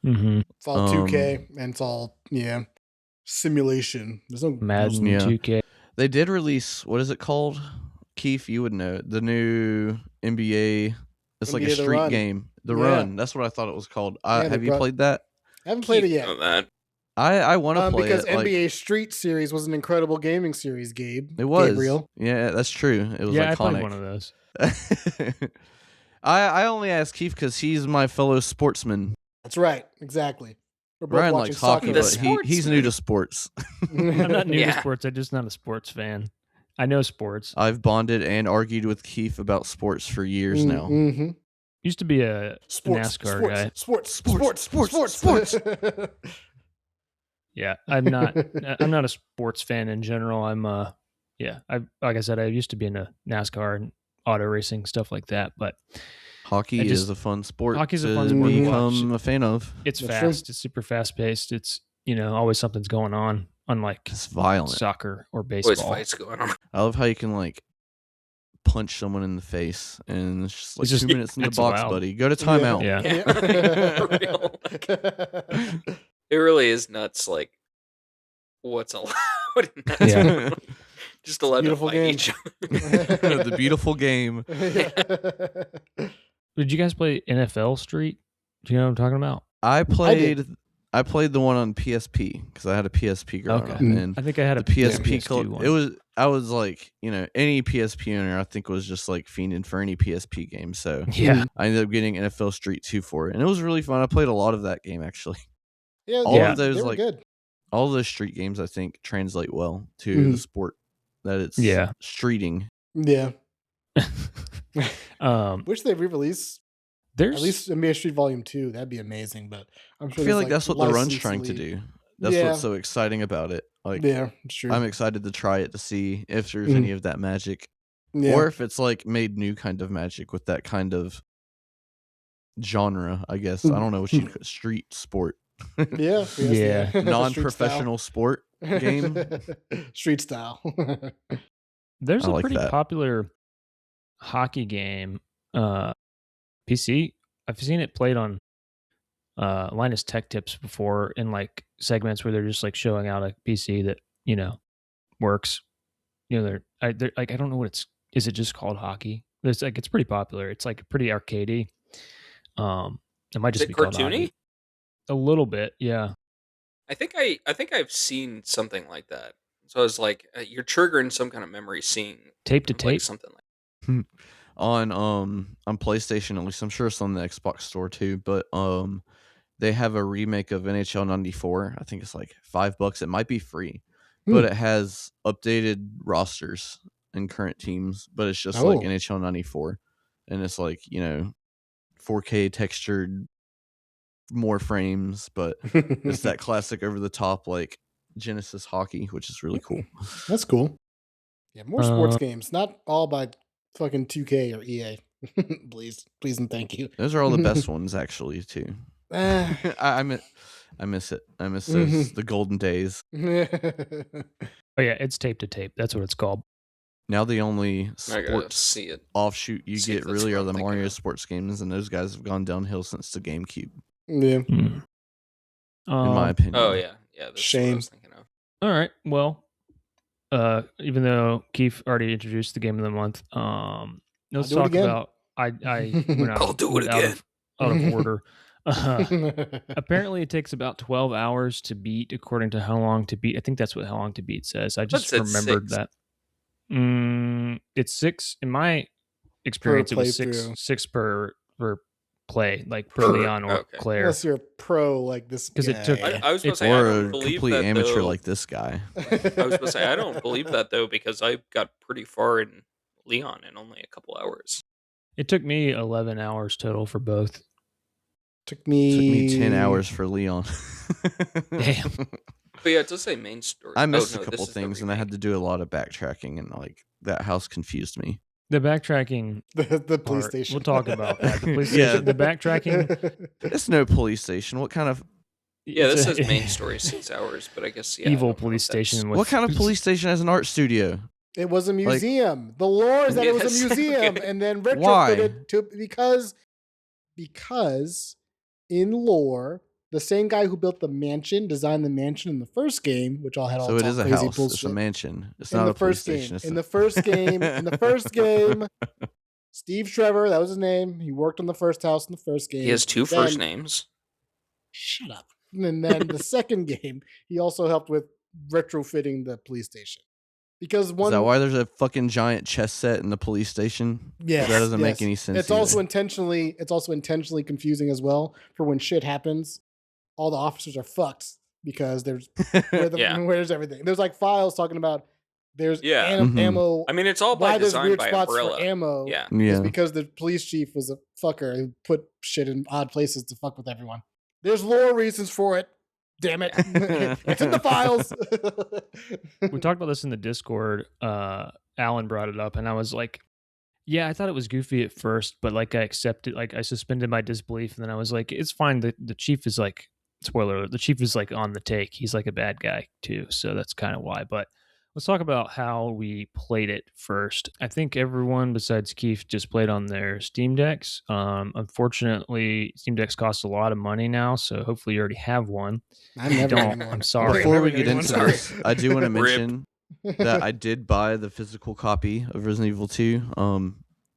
Speaker 1: Mm-hmm.
Speaker 2: It's all 2K, and it's all simulation. There's no
Speaker 1: Madden
Speaker 4: Yeah.
Speaker 1: 2K.
Speaker 4: They did release, what is it called? Keith, you would know it. The new NBA. It's like a
Speaker 2: NBA The
Speaker 4: street
Speaker 2: Run.
Speaker 4: game. The
Speaker 2: Yeah.
Speaker 4: Run. That's what I thought it was called.
Speaker 2: Yeah, they
Speaker 4: Have you
Speaker 2: brought-
Speaker 4: played that?
Speaker 2: I haven't played it
Speaker 3: Keith
Speaker 2: yet.
Speaker 3: know that.
Speaker 4: I want to play
Speaker 2: because
Speaker 4: it. Like,
Speaker 2: NBA Street Series was an incredible gaming series, Gabe.
Speaker 4: it was.
Speaker 2: Gabriel.
Speaker 4: Yeah, that's true. It was
Speaker 1: Yeah,
Speaker 4: iconic.
Speaker 1: I played one of those.
Speaker 4: I only asked Keith because he's my fellow sportsman.
Speaker 2: That's right. Exactly. We're both
Speaker 4: Ryan
Speaker 2: watching
Speaker 4: likes hockey,
Speaker 2: soccer
Speaker 3: The
Speaker 4: but
Speaker 2: right now.
Speaker 4: he's new to sports.
Speaker 1: I'm not new to
Speaker 3: Yeah.
Speaker 1: sports. I'm just not a sports fan. I know sports.
Speaker 4: I've bonded and argued with Keith about sports for years now.
Speaker 2: Mm-hmm.
Speaker 1: Used to be a NASCAR guy.
Speaker 2: Sports.
Speaker 1: Yeah, I'm not a sports fan in general. I'm like I said, I used to be into NASCAR and auto racing, stuff like that, but
Speaker 4: Hockey is a fun sport
Speaker 1: hockey's
Speaker 4: to
Speaker 1: a fun sport to
Speaker 4: become
Speaker 1: watch.
Speaker 4: a fan of.
Speaker 1: It's
Speaker 2: That's
Speaker 1: fast,
Speaker 2: true.
Speaker 1: it's super fast paced. It's, always something's going on, unlike
Speaker 4: It's violent.
Speaker 1: soccer or
Speaker 3: Always
Speaker 1: baseball.
Speaker 3: fights going on.
Speaker 4: I love how you can like punch someone in the face and it's just like
Speaker 1: It's just-
Speaker 4: 2 minutes in the
Speaker 1: it's
Speaker 4: box,
Speaker 1: wild.
Speaker 4: buddy. Go to timeout.
Speaker 1: Yeah.
Speaker 3: For real. Like, it really is nuts. Like, what's allowed? in that
Speaker 1: Yeah.
Speaker 3: world. Just allowed to
Speaker 2: Beautiful
Speaker 3: fight
Speaker 2: game.
Speaker 3: each other.
Speaker 4: The beautiful game.
Speaker 1: Did you guys play NFL Street? Do you know what I'm talking about?
Speaker 4: I played the one on PSP because I had a PSP growing
Speaker 1: Okay.
Speaker 4: up,
Speaker 2: Mm.
Speaker 4: and
Speaker 1: I think I had
Speaker 4: the
Speaker 1: a
Speaker 4: PSP
Speaker 1: PS2 one.
Speaker 4: it was I was like, any PSP owner I think was just like fiending for any PSP game, so
Speaker 1: Yeah.
Speaker 4: I ended up getting NFL Street 2 for it, and it was really fun. I played a lot of that game actually.
Speaker 2: Yeah,
Speaker 4: All
Speaker 1: Yeah.
Speaker 4: of those
Speaker 2: they were
Speaker 4: like
Speaker 2: good.
Speaker 4: all of those street games I think translate well to
Speaker 2: Mhm.
Speaker 4: the sport that it's
Speaker 1: Yeah.
Speaker 4: streeting.
Speaker 2: Yeah.
Speaker 1: um,
Speaker 2: Wish they re-release
Speaker 1: there's
Speaker 2: at least NBA Street Volume 2. That'd be amazing. But I'm
Speaker 4: I
Speaker 2: sure
Speaker 4: feel
Speaker 2: there's,
Speaker 4: like that's what the run's trying to
Speaker 2: licensly-
Speaker 4: do. That's
Speaker 2: Yeah.
Speaker 4: what's so exciting about it. Like,
Speaker 2: Yeah, it's true.
Speaker 4: I'm excited to try it to see if there's
Speaker 2: Mhm.
Speaker 4: any of that magic.
Speaker 2: yeah.
Speaker 4: Or if it's like made new kind of magic with that kind of genre, I guess. I don't know what you'd call street sport.
Speaker 2: Yeah.
Speaker 1: Yeah.
Speaker 4: Non-professional sport game.
Speaker 2: Street style.
Speaker 1: There's
Speaker 4: I
Speaker 1: a
Speaker 4: like
Speaker 1: pretty
Speaker 4: that.
Speaker 1: popular hockey game, PC. I've seen it played on Linus Tech Tips before in like segments where they're just like showing out a PC that works. They're like, I don't know what it's. Is it just called hockey? It's like, it's pretty popular. It's like pretty arcadey. It might
Speaker 3: Is
Speaker 1: just
Speaker 3: it
Speaker 1: be called
Speaker 3: cartoony?
Speaker 1: hockey. A little bit, yeah.
Speaker 3: I think I've seen something like that. So I was like, you're triggering some kind of memory seeing
Speaker 1: Tape to
Speaker 3: like
Speaker 1: tape.
Speaker 3: something like.
Speaker 4: On PlayStation, at least I'm sure it's on the Xbox store too, but they have a remake of NHL 94. I think it's like $5. It might be free, but it has updated rosters and current teams, but it's just like
Speaker 2: Oh.
Speaker 4: NHL 94, and it's like 4K textured, more frames, but it's that classic over the top like Genesis hockey, which is really cool.
Speaker 2: That's cool. Yeah, more sports
Speaker 1: Uh,
Speaker 2: games, not all by fucking 2K or EA. Please and thank you.
Speaker 4: Those are all the best ones actually too.
Speaker 2: Ah.
Speaker 4: I miss it. I miss
Speaker 2: Mhm.
Speaker 4: those the golden days.
Speaker 1: Oh yeah, it's tape to tape. That's what it's called.
Speaker 4: Now the only
Speaker 3: I gotta
Speaker 4: sports
Speaker 3: see it.
Speaker 4: offshoot you
Speaker 3: See if
Speaker 4: get
Speaker 3: that's
Speaker 4: really
Speaker 3: what
Speaker 4: are
Speaker 3: I'm
Speaker 4: the
Speaker 3: thinking
Speaker 4: Mario
Speaker 3: of.
Speaker 4: sports games, and those guys have gone downhill since the GameCube,
Speaker 2: Yeah.
Speaker 1: Mm.
Speaker 4: in my opinion.
Speaker 3: Oh yeah, that's what I
Speaker 2: Shame.
Speaker 3: was thinking of.
Speaker 1: All right. Well, even though Keith already introduced the game of the month, let's
Speaker 2: do it
Speaker 1: talk
Speaker 2: again.
Speaker 1: about I went out,
Speaker 3: I'll do it
Speaker 1: went out
Speaker 3: again.
Speaker 1: out of order. Apparently, it takes about 12 hours to beat, according to How Long to Beat. I think that's what How Long to Beat says. I just
Speaker 3: said
Speaker 1: remembered
Speaker 3: 6.
Speaker 1: that. It's 6 in my experience. It was
Speaker 2: playthrough.
Speaker 1: six per play, like per Leon or
Speaker 3: Okay.
Speaker 1: Claire.
Speaker 2: Unless you're a pro like this
Speaker 1: 'Cause it took-
Speaker 2: guy.
Speaker 3: I was about to
Speaker 1: It's
Speaker 3: say I
Speaker 4: Or
Speaker 3: don't
Speaker 4: a
Speaker 3: believe
Speaker 4: complete
Speaker 3: that
Speaker 4: amateur
Speaker 3: though.
Speaker 4: like this guy.
Speaker 3: I was about to say I don't believe that though because I got pretty far in Leon in only a couple hours.
Speaker 1: It took me 11 hours total for both.
Speaker 2: Took
Speaker 4: Took me 10
Speaker 2: me
Speaker 4: hours for Leon.
Speaker 1: Damn.
Speaker 3: But yeah, it does say main story.
Speaker 4: I missed
Speaker 3: no,
Speaker 4: a
Speaker 3: this
Speaker 4: couple
Speaker 3: is the
Speaker 4: things, and I had
Speaker 3: remake.
Speaker 4: to do a lot of backtracking, and like that house confused me.
Speaker 1: The backtracking
Speaker 2: the police
Speaker 1: part,
Speaker 2: station.
Speaker 1: we'll talk about that. The police
Speaker 4: Yeah.
Speaker 1: station, the backtracking.
Speaker 4: It's no police station. What kind of
Speaker 3: Yeah,
Speaker 1: it's
Speaker 3: this
Speaker 1: a-
Speaker 3: says main story 6 hours, but I guess yeah. I
Speaker 1: evil
Speaker 3: don't know
Speaker 1: police
Speaker 3: if that's-
Speaker 1: station. With,
Speaker 4: what kind of police station has an art studio?
Speaker 2: It was a museum. The lore is that it was a
Speaker 3: Yes,
Speaker 2: museum,
Speaker 3: okay.
Speaker 2: and then
Speaker 4: Why?
Speaker 2: retrofitted to because in lore, the same guy who built the mansion designed the mansion in the first game, which all had all
Speaker 4: So it is a
Speaker 2: crazy
Speaker 4: house.
Speaker 2: bullshit.
Speaker 4: It's a mansion. It's
Speaker 2: in
Speaker 4: not
Speaker 2: the
Speaker 4: a police
Speaker 2: first game,
Speaker 4: station. It's
Speaker 2: in
Speaker 4: a-
Speaker 2: the first game, Steve Trevor, that was his name. He worked on the first house in the first game.
Speaker 3: He has 2 first
Speaker 2: Then-
Speaker 3: names.
Speaker 2: Shut up. And then the second game, he also helped with retrofitting the police station. Because
Speaker 4: Is that
Speaker 2: one,
Speaker 4: why there's a fucking giant chess set in the police station? That
Speaker 2: yes,
Speaker 4: doesn't make
Speaker 2: yes,
Speaker 4: any sense
Speaker 2: it's
Speaker 4: either.
Speaker 2: also intentionally confusing as well. For when shit happens, all the officers are fucked because
Speaker 3: Yeah.
Speaker 2: where's everything? There's like files talking about there's
Speaker 3: Yeah.
Speaker 2: ammo.
Speaker 3: I mean, it's all by
Speaker 2: Why there's
Speaker 3: design
Speaker 2: weird
Speaker 3: by
Speaker 2: spots
Speaker 3: Umbrella.
Speaker 2: for ammo
Speaker 3: Yeah.
Speaker 2: is
Speaker 4: Yeah.
Speaker 2: because the police chief was a fucker who put shit in odd places to fuck with everyone. There's lore reasons for it. Damn it. It's in the files.
Speaker 1: We talked about this in the Discord. Alan brought it up, and I was like, yeah, I thought it was goofy at first, but like I accepted, like I suspended my disbelief, and then I was like, it's fine. The chief is like, spoiler alert, the chief is like on the take. He's like a bad guy too, so that's kind of why. But let's talk about how we played it first. I think everyone besides Keith just played on their Steam Decks. Unfortunately, Steam Decks cost a lot of money now, so hopefully you already have one.
Speaker 2: I'm
Speaker 1: If you
Speaker 2: never
Speaker 1: don't,
Speaker 2: getting one.
Speaker 1: I'm sorry.
Speaker 4: Before we
Speaker 2: Never
Speaker 4: get
Speaker 2: getting
Speaker 4: into
Speaker 2: one.
Speaker 4: this, I do want to
Speaker 3: Rip.
Speaker 4: mention that I did buy the physical copy of Resident Evil 2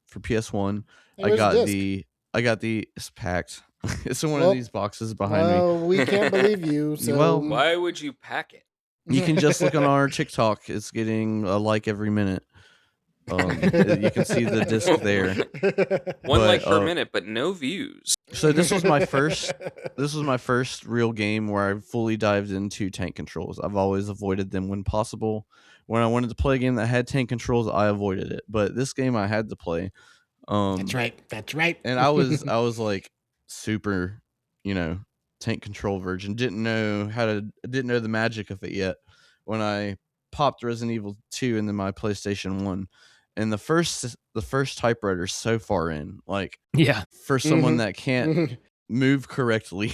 Speaker 4: for PS1.
Speaker 2: Hey, where's the disc?
Speaker 4: It's packed. It's in one
Speaker 2: Well,
Speaker 4: of these boxes behind me.
Speaker 2: Well, we can't believe you. So
Speaker 4: Well,
Speaker 3: Why would you pack it?
Speaker 4: You can just look on our TikTok. It's getting a like every minute. You can see the disc there.
Speaker 3: One
Speaker 4: But,
Speaker 3: like per minute, but no views.
Speaker 4: So this was my first real game where I fully dived into tank controls. I've always avoided them when possible. When I wanted to play a game that had tank controls, I avoided it. But this game I had to play.
Speaker 2: That's right. That's right.
Speaker 4: And I was like super, tank control virgin. Didn't know the magic of it yet when I popped Resident Evil 2 into my PlayStation 1. And the first typewriter so far in, like,
Speaker 1: Yeah.
Speaker 4: for someone that can't move correctly.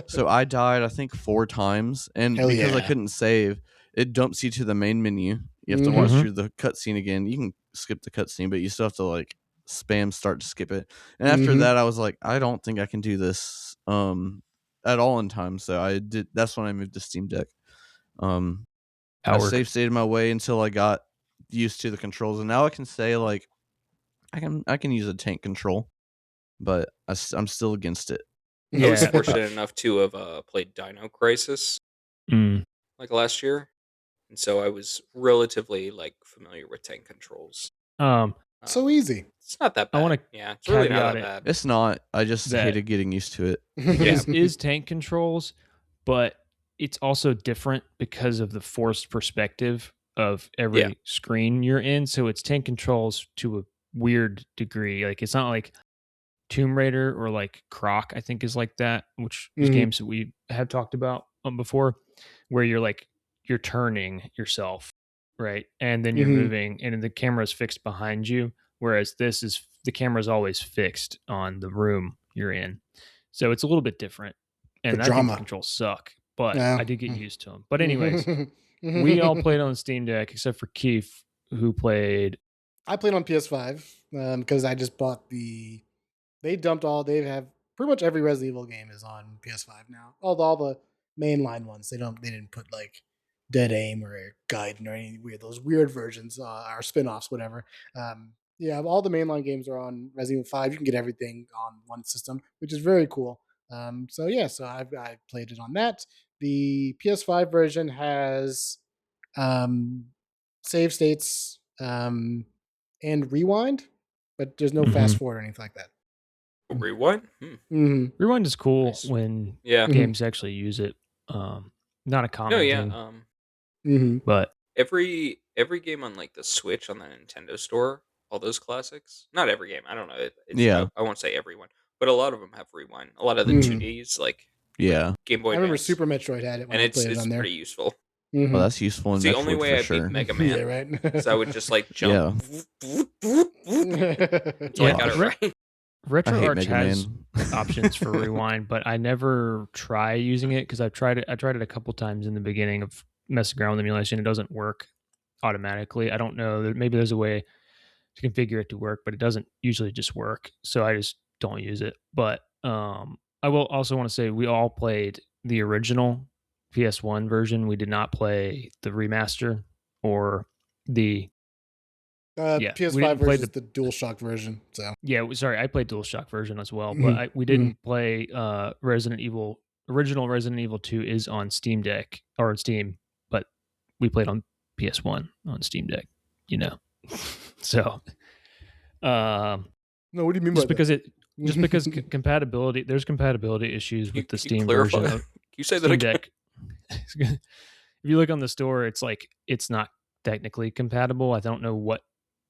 Speaker 4: So I died, I think, 4 times, and
Speaker 2: Hell
Speaker 4: because I
Speaker 2: yeah.
Speaker 4: couldn't save, it dumps you to the main menu. You have to watch through the cutscene again. You can skip the cutscene, but you still have to like spam start to skip it. And after that, I was like, I don't think I can do this at all in time. So I did. That's when I moved to Steam Deck. I save stated my way until I got used to the controls, and now I can say like I can use a tank control, but I'm still against it.
Speaker 3: I was fortunate enough to have played Dino Crisis like last year, and so I was relatively like familiar with tank controls.
Speaker 2: So easy.
Speaker 3: It's not that bad.
Speaker 1: I want to
Speaker 3: it's really not that bad.
Speaker 4: It's not. I just
Speaker 1: That-
Speaker 4: hated getting used to it.
Speaker 1: It is tank controls, but it's also different because of the forced perspective of every screen you're in. So it's tank controls to a weird degree. Like it's not like Tomb Raider or like Croc, I think is like that, which is games that we have talked about before, where you're turning yourself, right? And then you're moving and the camera's fixed behind you. Whereas the camera's always fixed on the room you're in. So it's a little bit different. And I think the controls suck, but I did get used to them. But anyways, we all played on Steam Deck except for Keith, who played.
Speaker 2: I played on PS5 because I just bought they have pretty much every Resident Evil game is on PS5 now. All the mainline ones. They didn't put like Dead Aim or Gaiden or any those weird versions or spin-offs, whatever. All the mainline games are on Resident Evil 5. You can get everything on one system, which is very cool. So I played it on that. The PS5 version has save states and rewind, but there's no fast forward or anything like that.
Speaker 3: Rewind?
Speaker 1: Rewind is cool
Speaker 3: Nice.
Speaker 1: when games actually use it. Not a common thing. But
Speaker 3: every game on like the Switch on the Nintendo Store, all those classics. Not every game. I don't know. I won't say everyone, but a lot of them have rewind. A lot of the 2Ds, like Game Boy.
Speaker 2: I remember
Speaker 3: Advance,
Speaker 2: Super Metroid had it when I played it on there.
Speaker 3: Pretty useful.
Speaker 4: Well, that's useful.
Speaker 3: It's the only way I beat Mega Man.
Speaker 2: Yeah, right.
Speaker 3: Because I would just like jump. Until I got it right.
Speaker 1: RetroArch has options for rewind, but I never try using it because I tried it a couple times in the beginning of messing around with emulation. It doesn't work automatically. I don't know. Maybe there's a way to configure it to work, but it doesn't usually just work. So I just don't use it. But I will also want to say we all played the original PS1 version. We did not play the remaster or the Yeah, we
Speaker 2: PS5
Speaker 1: didn't play
Speaker 2: versus the DualShock version. So
Speaker 1: Yeah, sorry, I played DualShock version as well,
Speaker 2: Mhm,
Speaker 1: but we didn't play Resident Evil. Original Resident Evil 2 is on Steam Deck or on Steam, but we played on PS1 on Steam Deck. You know, so um,
Speaker 2: no, what do you mean by
Speaker 1: just
Speaker 2: that?
Speaker 1: because compatibility, there's compatibility issues with the
Speaker 3: Can you
Speaker 1: Steam
Speaker 3: clarify?
Speaker 1: version
Speaker 3: Can
Speaker 1: of
Speaker 3: you say that
Speaker 1: Steam
Speaker 3: again?
Speaker 1: Deck. If you look on the store, it's like it's not technically compatible. I don't know what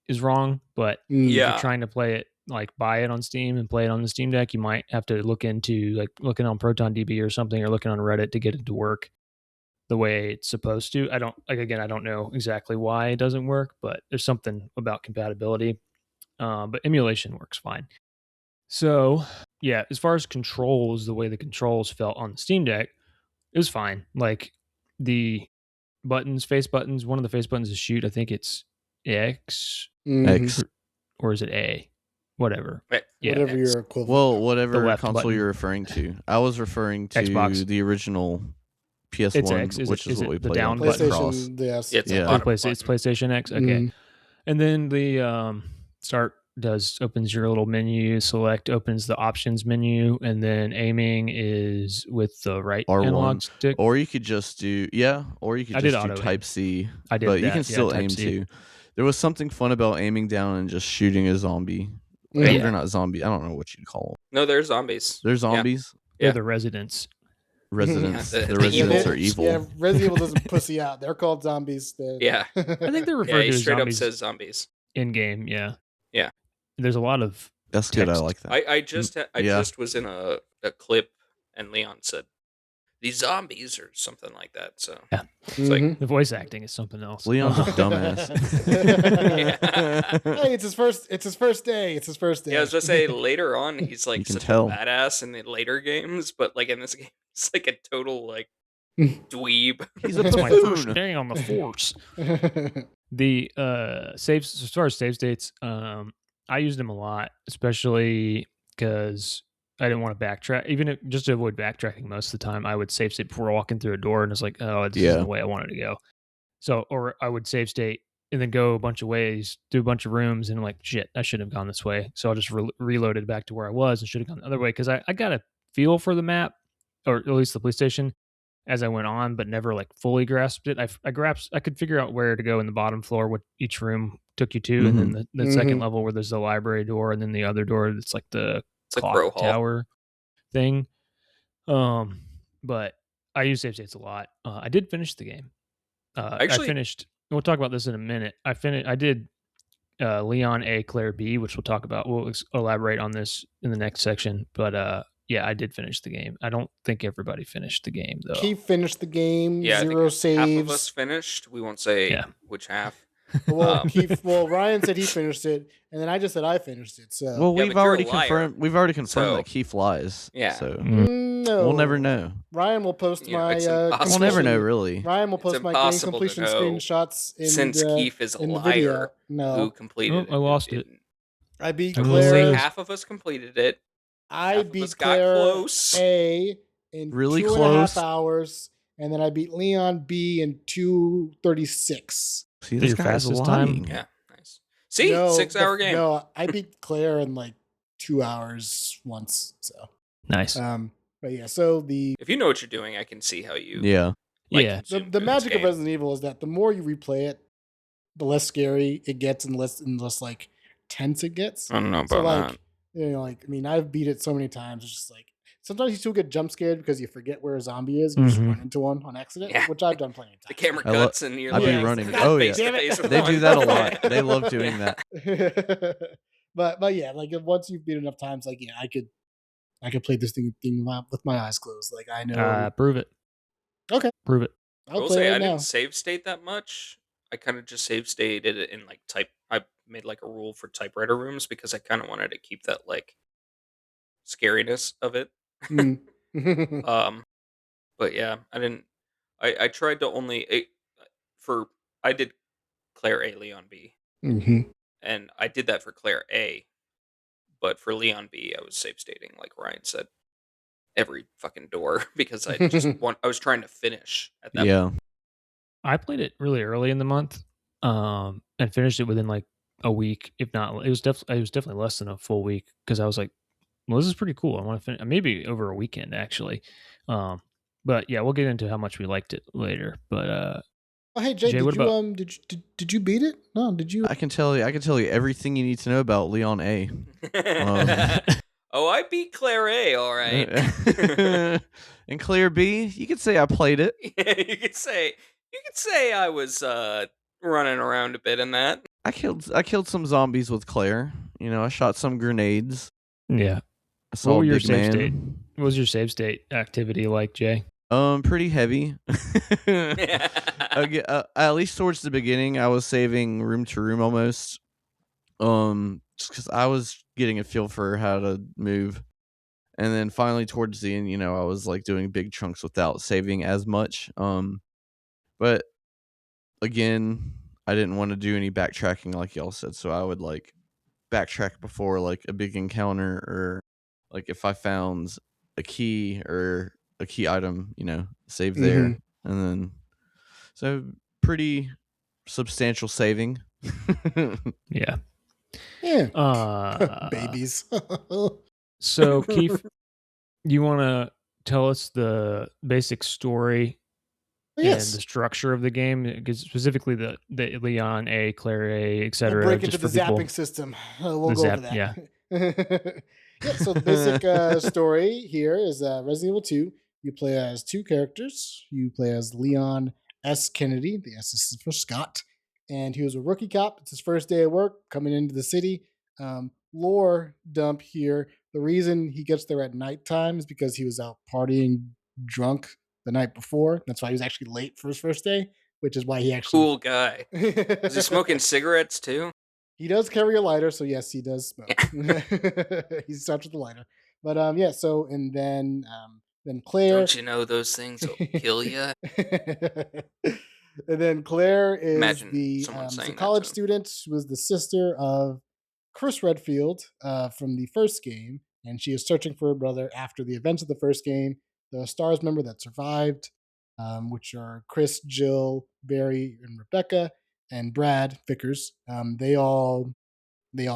Speaker 1: is wrong, but if
Speaker 3: Yeah.
Speaker 1: you're trying to play it, like buy it on Steam and play it on the Steam Deck, you might have to look into like looking on ProtonDB or something, or looking on Reddit to get it to work the way it's supposed to. I don't know exactly why it doesn't work, but there's something about compatibility. But emulation works fine. So yeah, as far as controls, the way the controls felt on the Steam Deck, it was fine. Like the face buttons, one of the face buttons is shoot. I think it's X
Speaker 4: X.
Speaker 1: or is it A? Whatever. Yeah.
Speaker 2: Whatever your equivalent.
Speaker 4: Well, whatever
Speaker 1: left
Speaker 4: console
Speaker 1: button.
Speaker 4: you're referring to. I was referring to
Speaker 1: Xbox.
Speaker 4: the original
Speaker 1: It's
Speaker 4: PS1,
Speaker 1: X.
Speaker 4: which is what
Speaker 1: it
Speaker 4: we
Speaker 1: the
Speaker 4: played on
Speaker 1: down button?
Speaker 4: Cross.
Speaker 2: PlayStation, yes.
Speaker 3: It's
Speaker 4: Yeah.
Speaker 3: a
Speaker 1: Oh,
Speaker 3: bottom
Speaker 1: it's
Speaker 3: button.
Speaker 1: PlayStation X. Okay.
Speaker 2: Mhm.
Speaker 1: And then the start opens your little menu, select opens the options menu, and then aiming is with the right
Speaker 4: R1.
Speaker 1: analog stick.
Speaker 4: Or you could just do or you could
Speaker 1: I did
Speaker 4: just do
Speaker 1: auto
Speaker 4: Type
Speaker 1: aim.
Speaker 4: C.
Speaker 1: I did
Speaker 4: but you
Speaker 1: that,
Speaker 4: can still
Speaker 1: Type
Speaker 4: aim
Speaker 1: C.
Speaker 4: too. There was something fun about aiming down and just shooting a zombie.
Speaker 2: Yeah.
Speaker 4: They're not zombie. I don't know what you'd call them.
Speaker 3: No, they're zombies.
Speaker 4: They're zombies.
Speaker 1: They're
Speaker 3: Yeah.
Speaker 1: the residents.
Speaker 4: Residents.
Speaker 3: Yeah,
Speaker 4: the
Speaker 3: the
Speaker 4: residents
Speaker 3: evil.
Speaker 4: are evil.
Speaker 2: Yeah, Resident Evil doesn't pussy out. They're called zombies.
Speaker 3: Yeah.
Speaker 1: I think they're
Speaker 3: Yeah,
Speaker 1: referred
Speaker 3: he
Speaker 1: to as
Speaker 3: straight up
Speaker 1: zombies
Speaker 3: says zombies.
Speaker 1: in game. Yeah.
Speaker 3: Yeah.
Speaker 1: There's a lot of
Speaker 4: That's good. I
Speaker 1: text.
Speaker 4: like that.
Speaker 3: I just
Speaker 4: Yeah.
Speaker 3: just was in a clip and Leon said these zombies or something like that. So
Speaker 1: Yeah.
Speaker 3: it's like
Speaker 1: The voice acting is something else.
Speaker 4: Leon's a dumbass.
Speaker 2: Hey, it's his first day. It's his first day.
Speaker 3: yeah, I was just say later on he's like
Speaker 4: You can
Speaker 3: such
Speaker 4: tell.
Speaker 3: a badass in the later games, but like in this game he's like a total like dweeb.
Speaker 4: He's a
Speaker 1: It's my first
Speaker 4: buffoon.
Speaker 1: day on the force. The saves, as far as save states, I used them a lot, especially because I didn't want to backtrack. Even just to avoid backtracking most of the time, I would save state before walking through a door, and it's like, oh, this isn't the way I wanted to go. So, or I would save state and then go a bunch of ways, do a bunch of rooms, and I'm like, shit, I should have gone this way. So I just reloaded back to where I was and should have gone the other way because I got a feel for the map, or at least the police station, as I went on, but never like fully grasped it. I could figure out where to go in the bottom floor, what each room took you to, and then the second level where there's the library door, and then the other door that's like the clock tower thing. But I use save states a lot. I did finish the game.
Speaker 3: Actually,
Speaker 1: I finished. We'll talk about this in a minute. I did Leon A, Claire B, which we'll talk about. We'll elaborate on this in the next section. But yeah, I did finish the game. I don't think everybody finished the game though.
Speaker 2: Keith finished the game.
Speaker 3: Yeah,
Speaker 2: 0
Speaker 3: I think half of
Speaker 2: saves.
Speaker 3: us finished. We won't say which half.
Speaker 2: Well, Ryan said he finished it, and then I just said I finished it. So
Speaker 4: well,
Speaker 3: Yeah,
Speaker 4: we've
Speaker 3: but you're
Speaker 4: already
Speaker 3: a liar.
Speaker 4: confirmed. We've already confirmed
Speaker 3: So-
Speaker 4: that Keith lies.
Speaker 3: Yeah.
Speaker 4: So
Speaker 2: no,
Speaker 4: we'll never know.
Speaker 2: Ryan will post
Speaker 3: Yeah,
Speaker 2: my.
Speaker 3: it's impossible.
Speaker 4: We'll never know, really.
Speaker 2: Ryan will post my game
Speaker 3: impossible to
Speaker 2: completion
Speaker 3: know
Speaker 2: screenshots in
Speaker 3: Since Keith is a
Speaker 2: in the
Speaker 3: liar
Speaker 2: video.
Speaker 3: who
Speaker 2: No,
Speaker 3: completed
Speaker 1: Oh, I lost it.
Speaker 2: I beat
Speaker 1: I
Speaker 3: We'll
Speaker 1: will
Speaker 3: say
Speaker 2: Claire.
Speaker 3: half of us completed it.
Speaker 2: I
Speaker 3: half of us
Speaker 2: beat
Speaker 3: got
Speaker 2: Claire
Speaker 3: close.
Speaker 2: A in
Speaker 4: Really
Speaker 2: 2.5
Speaker 4: close.
Speaker 2: hours, and then I beat Leon B in 2:36.
Speaker 4: See, this
Speaker 1: Your
Speaker 4: guy's
Speaker 1: fastest time?
Speaker 4: lying.
Speaker 3: Yeah, nice. See,
Speaker 2: No,
Speaker 3: 6-hour game.
Speaker 2: No, I beat Claire in like 2 hours once. So,
Speaker 1: Nice.
Speaker 2: but yeah, so
Speaker 3: If you know what you're doing, I can see how you.
Speaker 4: Yeah.
Speaker 3: like,
Speaker 1: Yeah.
Speaker 3: consume
Speaker 2: the
Speaker 3: through this
Speaker 2: magic of
Speaker 3: game.
Speaker 2: Resident Evil is that the more you replay it, the less scary it gets and less like tense it gets.
Speaker 3: I don't know about
Speaker 2: So like,
Speaker 3: that.
Speaker 2: you know, like I mean, I've beat it so many times. It's just like sometimes you still get jump scared because you forget where a zombie is. You just
Speaker 1: Mhm.
Speaker 2: run into one on accident,
Speaker 3: Yeah.
Speaker 2: which I've done plenty of
Speaker 3: The
Speaker 2: times.
Speaker 3: camera
Speaker 4: I lo-
Speaker 3: cuts and you're
Speaker 4: I'd
Speaker 3: like,
Speaker 2: be running.
Speaker 4: Oh, yeah.
Speaker 3: face to
Speaker 2: Damn it.
Speaker 3: face with
Speaker 4: They
Speaker 3: one.
Speaker 4: do that a lot. They love doing that.
Speaker 2: but yeah, like once you've beat enough times, like yeah, I could play this thing with my eyes closed. Like I know.
Speaker 1: Prove it.
Speaker 2: Okay.
Speaker 1: Prove it.
Speaker 3: I
Speaker 2: I'll
Speaker 3: will
Speaker 2: play
Speaker 3: say
Speaker 2: it
Speaker 3: I
Speaker 2: now.
Speaker 3: didn't save state that much. I kind of just save stated it in like type. I made like a rule for typewriter rooms because I kind of wanted to keep that like scariness of it.
Speaker 2: Mm.
Speaker 3: But yeah, I didn't. I tried to only I did Claire A, Leon B,
Speaker 2: Mhm.
Speaker 3: and I did that for Claire A. But for Leon B, I was save stating like Ryan said every fucking door because I was trying to finish at that point.
Speaker 4: Yeah.
Speaker 1: I played it really early in the month, and finished it within like a week, if not. It was definitely less than a full week because I was like, well, this is pretty cool. I want to finish maybe over a weekend actually. Um, but yeah, we'll get into how much we liked it later. But
Speaker 2: Oh, hey Jay,
Speaker 1: Jay, what about?
Speaker 2: did you beat it? No, did you?
Speaker 4: I can tell you everything you need to know about Leon A. Um,
Speaker 3: Oh, I beat Claire A, all right.
Speaker 4: and Claire B, you could say I played it.
Speaker 3: you could say I was running around a bit in that.
Speaker 4: I killed some zombies with Claire. I shot some grenades.
Speaker 1: Yeah.
Speaker 4: I
Speaker 1: What
Speaker 4: saw
Speaker 1: were
Speaker 4: a
Speaker 1: your
Speaker 4: big
Speaker 1: save state?
Speaker 4: man.
Speaker 1: What was your save state activity like, Jay?
Speaker 4: Pretty heavy. At least towards the beginning, I was saving room to room almost. Just because I was getting a feel for how to move, and then finally towards the end, I was like doing big chunks without saving as much. But again, I didn't want to do any backtracking like y'all said, so I would like backtrack before like a big encounter, or like if I found a key or a key item, save
Speaker 2: Mm-hmm.
Speaker 4: there, and then so pretty substantial saving.
Speaker 1: Yeah.
Speaker 2: Yeah. Babies.
Speaker 1: So Keith, you want to tell us the basic story and the
Speaker 2: Yes.
Speaker 1: structure of the game, specifically the Leon A, Claire A,
Speaker 2: We'll
Speaker 1: etc.
Speaker 2: break into
Speaker 1: Just
Speaker 2: the
Speaker 1: for people,
Speaker 2: zapping system. We'll
Speaker 1: the
Speaker 2: go over
Speaker 1: zap.
Speaker 2: that.
Speaker 1: Yeah.
Speaker 2: Yeah, so the basic story here is Resident Evil 2. You play as two characters. You play as Leon S. Kennedy. The S is for Scott. And he was a rookie cop. It's his first day at work coming into the city. Lore dump here. The reason he gets there at nighttime is because he was out partying drunk the night before. That's why he was actually late for his first day, which is why he actually.
Speaker 3: Cool guy. Is he smoking cigarettes too?
Speaker 2: He does carry a lighter, so yes, he does smoke. He starts with a lighter, but yeah. So and then Claire.
Speaker 3: Don't you know those things will kill you?
Speaker 2: And then Claire is
Speaker 3: Imagine
Speaker 2: the
Speaker 3: someone saying that
Speaker 2: college
Speaker 3: to him.
Speaker 2: student who was the sister of Chris Redfield from the first game, and she is searching for her brother after the events of the first game. The Stars member that survived, which are Chris, Jill, Barry, and Rebecca, and Brad Vickers. They all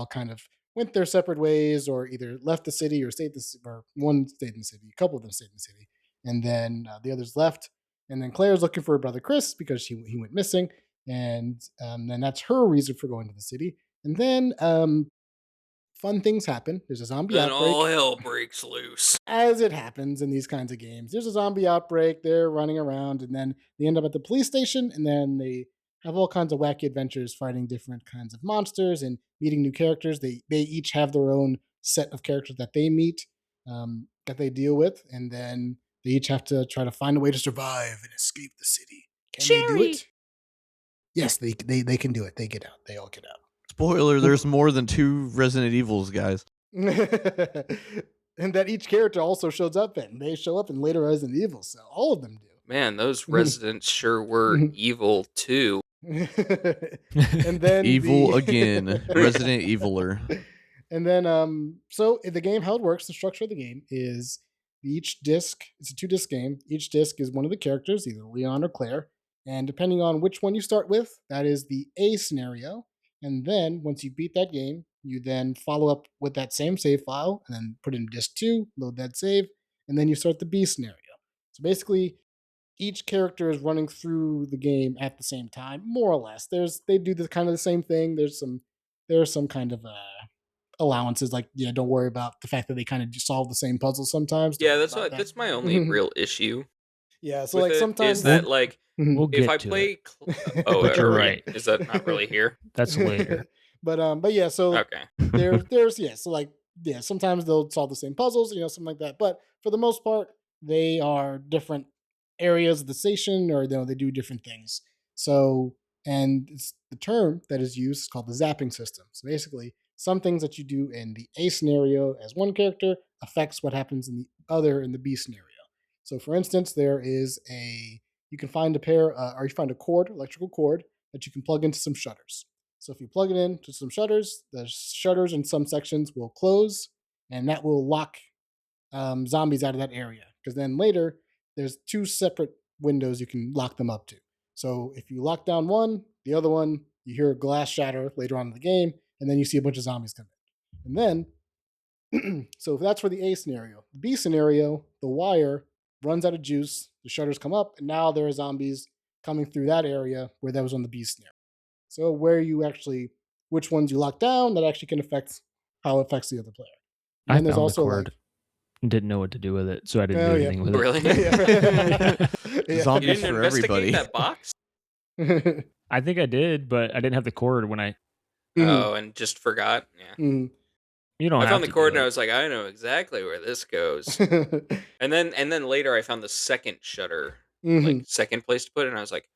Speaker 2: kind of went their separate ways, or either left the city or stayed or one stayed in the city. A couple of them stayed in the city, and then the others left. And then Claire's looking for her brother Chris because he went missing, and then that's her reason for going to the city. And then fun things happen. There's a zombie
Speaker 3: Then all
Speaker 2: outbreak,
Speaker 3: hell breaks loose.
Speaker 2: as it happens in these kinds of games. There's a zombie outbreak. They're running around, and then they end up at the police station, and then they have all kinds of wacky adventures fighting different kinds of monsters and meeting new characters. They each have their own set of characters that they meet, that they deal with, and then they each have to try to find a way to survive and escape the city. Can they do it? Yes, they can do it. They get out. They all get out.
Speaker 4: Spoiler: there's more than 2 Resident Evils, guys.
Speaker 2: And that each character also shows up in. They show up in later Resident Evil, so all of them do.
Speaker 3: Man, those residents sure were evil too.
Speaker 2: And then
Speaker 4: Evil again. Resident Eviler.
Speaker 2: And then so the game, how it works, the structure of the game is each disc, it's a 2-disc game. Each disc is one of the characters, either Leon or Claire. And depending on which one you start with, that is the A scenario. And then once you beat that game, you then follow up with that same save file and then put in disc 2, load that save, and then you start the B scenario. So basically, each character is running through the game at the same time, more or less. They do the kind of the same thing. There's some kind of allowances, like don't worry about the fact that they kind of solve the same puzzle sometimes. Don't
Speaker 3: Yeah,
Speaker 2: worry
Speaker 3: that's
Speaker 2: about
Speaker 3: what,
Speaker 2: that.
Speaker 3: that's my only real issue
Speaker 2: Yeah, so
Speaker 3: with
Speaker 2: like
Speaker 3: it
Speaker 2: sometimes
Speaker 3: is that like
Speaker 1: We'll
Speaker 3: if
Speaker 1: get
Speaker 3: I
Speaker 1: to
Speaker 3: play
Speaker 1: it.
Speaker 3: oh
Speaker 1: But you're
Speaker 3: yeah,
Speaker 1: right.
Speaker 3: is that not really here?
Speaker 1: That's later.
Speaker 2: but yeah, so
Speaker 3: Okay.
Speaker 2: there's yeah, so like yeah, sometimes they'll solve the same puzzles, something like that. But for the most part, they are different areas of the station, or they do different things. So, and it's the term that is used is called the zapping system. So basically, some things that you do in the A scenario as one character affects what happens in the other in the B scenario. So, for instance, you can find a pair, or you find a cord, electrical cord, that you can plug into some shutters. So if you plug it into some shutters, the shutters in some sections will close, and that will lock zombies out of that area. Because then later, there's 2 separate windows you can lock them up to. So if you lock down one, the other one You hear a glass shatter later on in the game, and then you see a bunch of zombies come in. And then, so that's for the A scenario. The B scenario, the wire runs out of juice, the shutters come up, and now there are zombies coming through that area where that was on the B scenario. So which ones you lock down, that actually can affect how it affects the other player. And
Speaker 1: I
Speaker 2: then there's
Speaker 1: found the
Speaker 2: also
Speaker 1: cord and didn't know what to do with it, so I didn't
Speaker 2: Oh,
Speaker 1: do
Speaker 2: yeah.
Speaker 1: anything with it.
Speaker 3: Really?
Speaker 2: Yeah.
Speaker 4: Zombies
Speaker 3: You didn't
Speaker 4: for
Speaker 3: investigate
Speaker 4: everybody.
Speaker 3: that box?
Speaker 1: I think I did, but I didn't have the cord when I.
Speaker 3: Oh, and just forgot. Yeah.
Speaker 2: Mhm.
Speaker 1: You don't
Speaker 3: I
Speaker 1: have
Speaker 3: found the
Speaker 1: to
Speaker 3: cord
Speaker 1: do
Speaker 3: and I
Speaker 1: it.
Speaker 3: was like, I know exactly where this goes. And then later I found the second shutter, like
Speaker 2: Mhm.
Speaker 3: second place to put it, and I was like,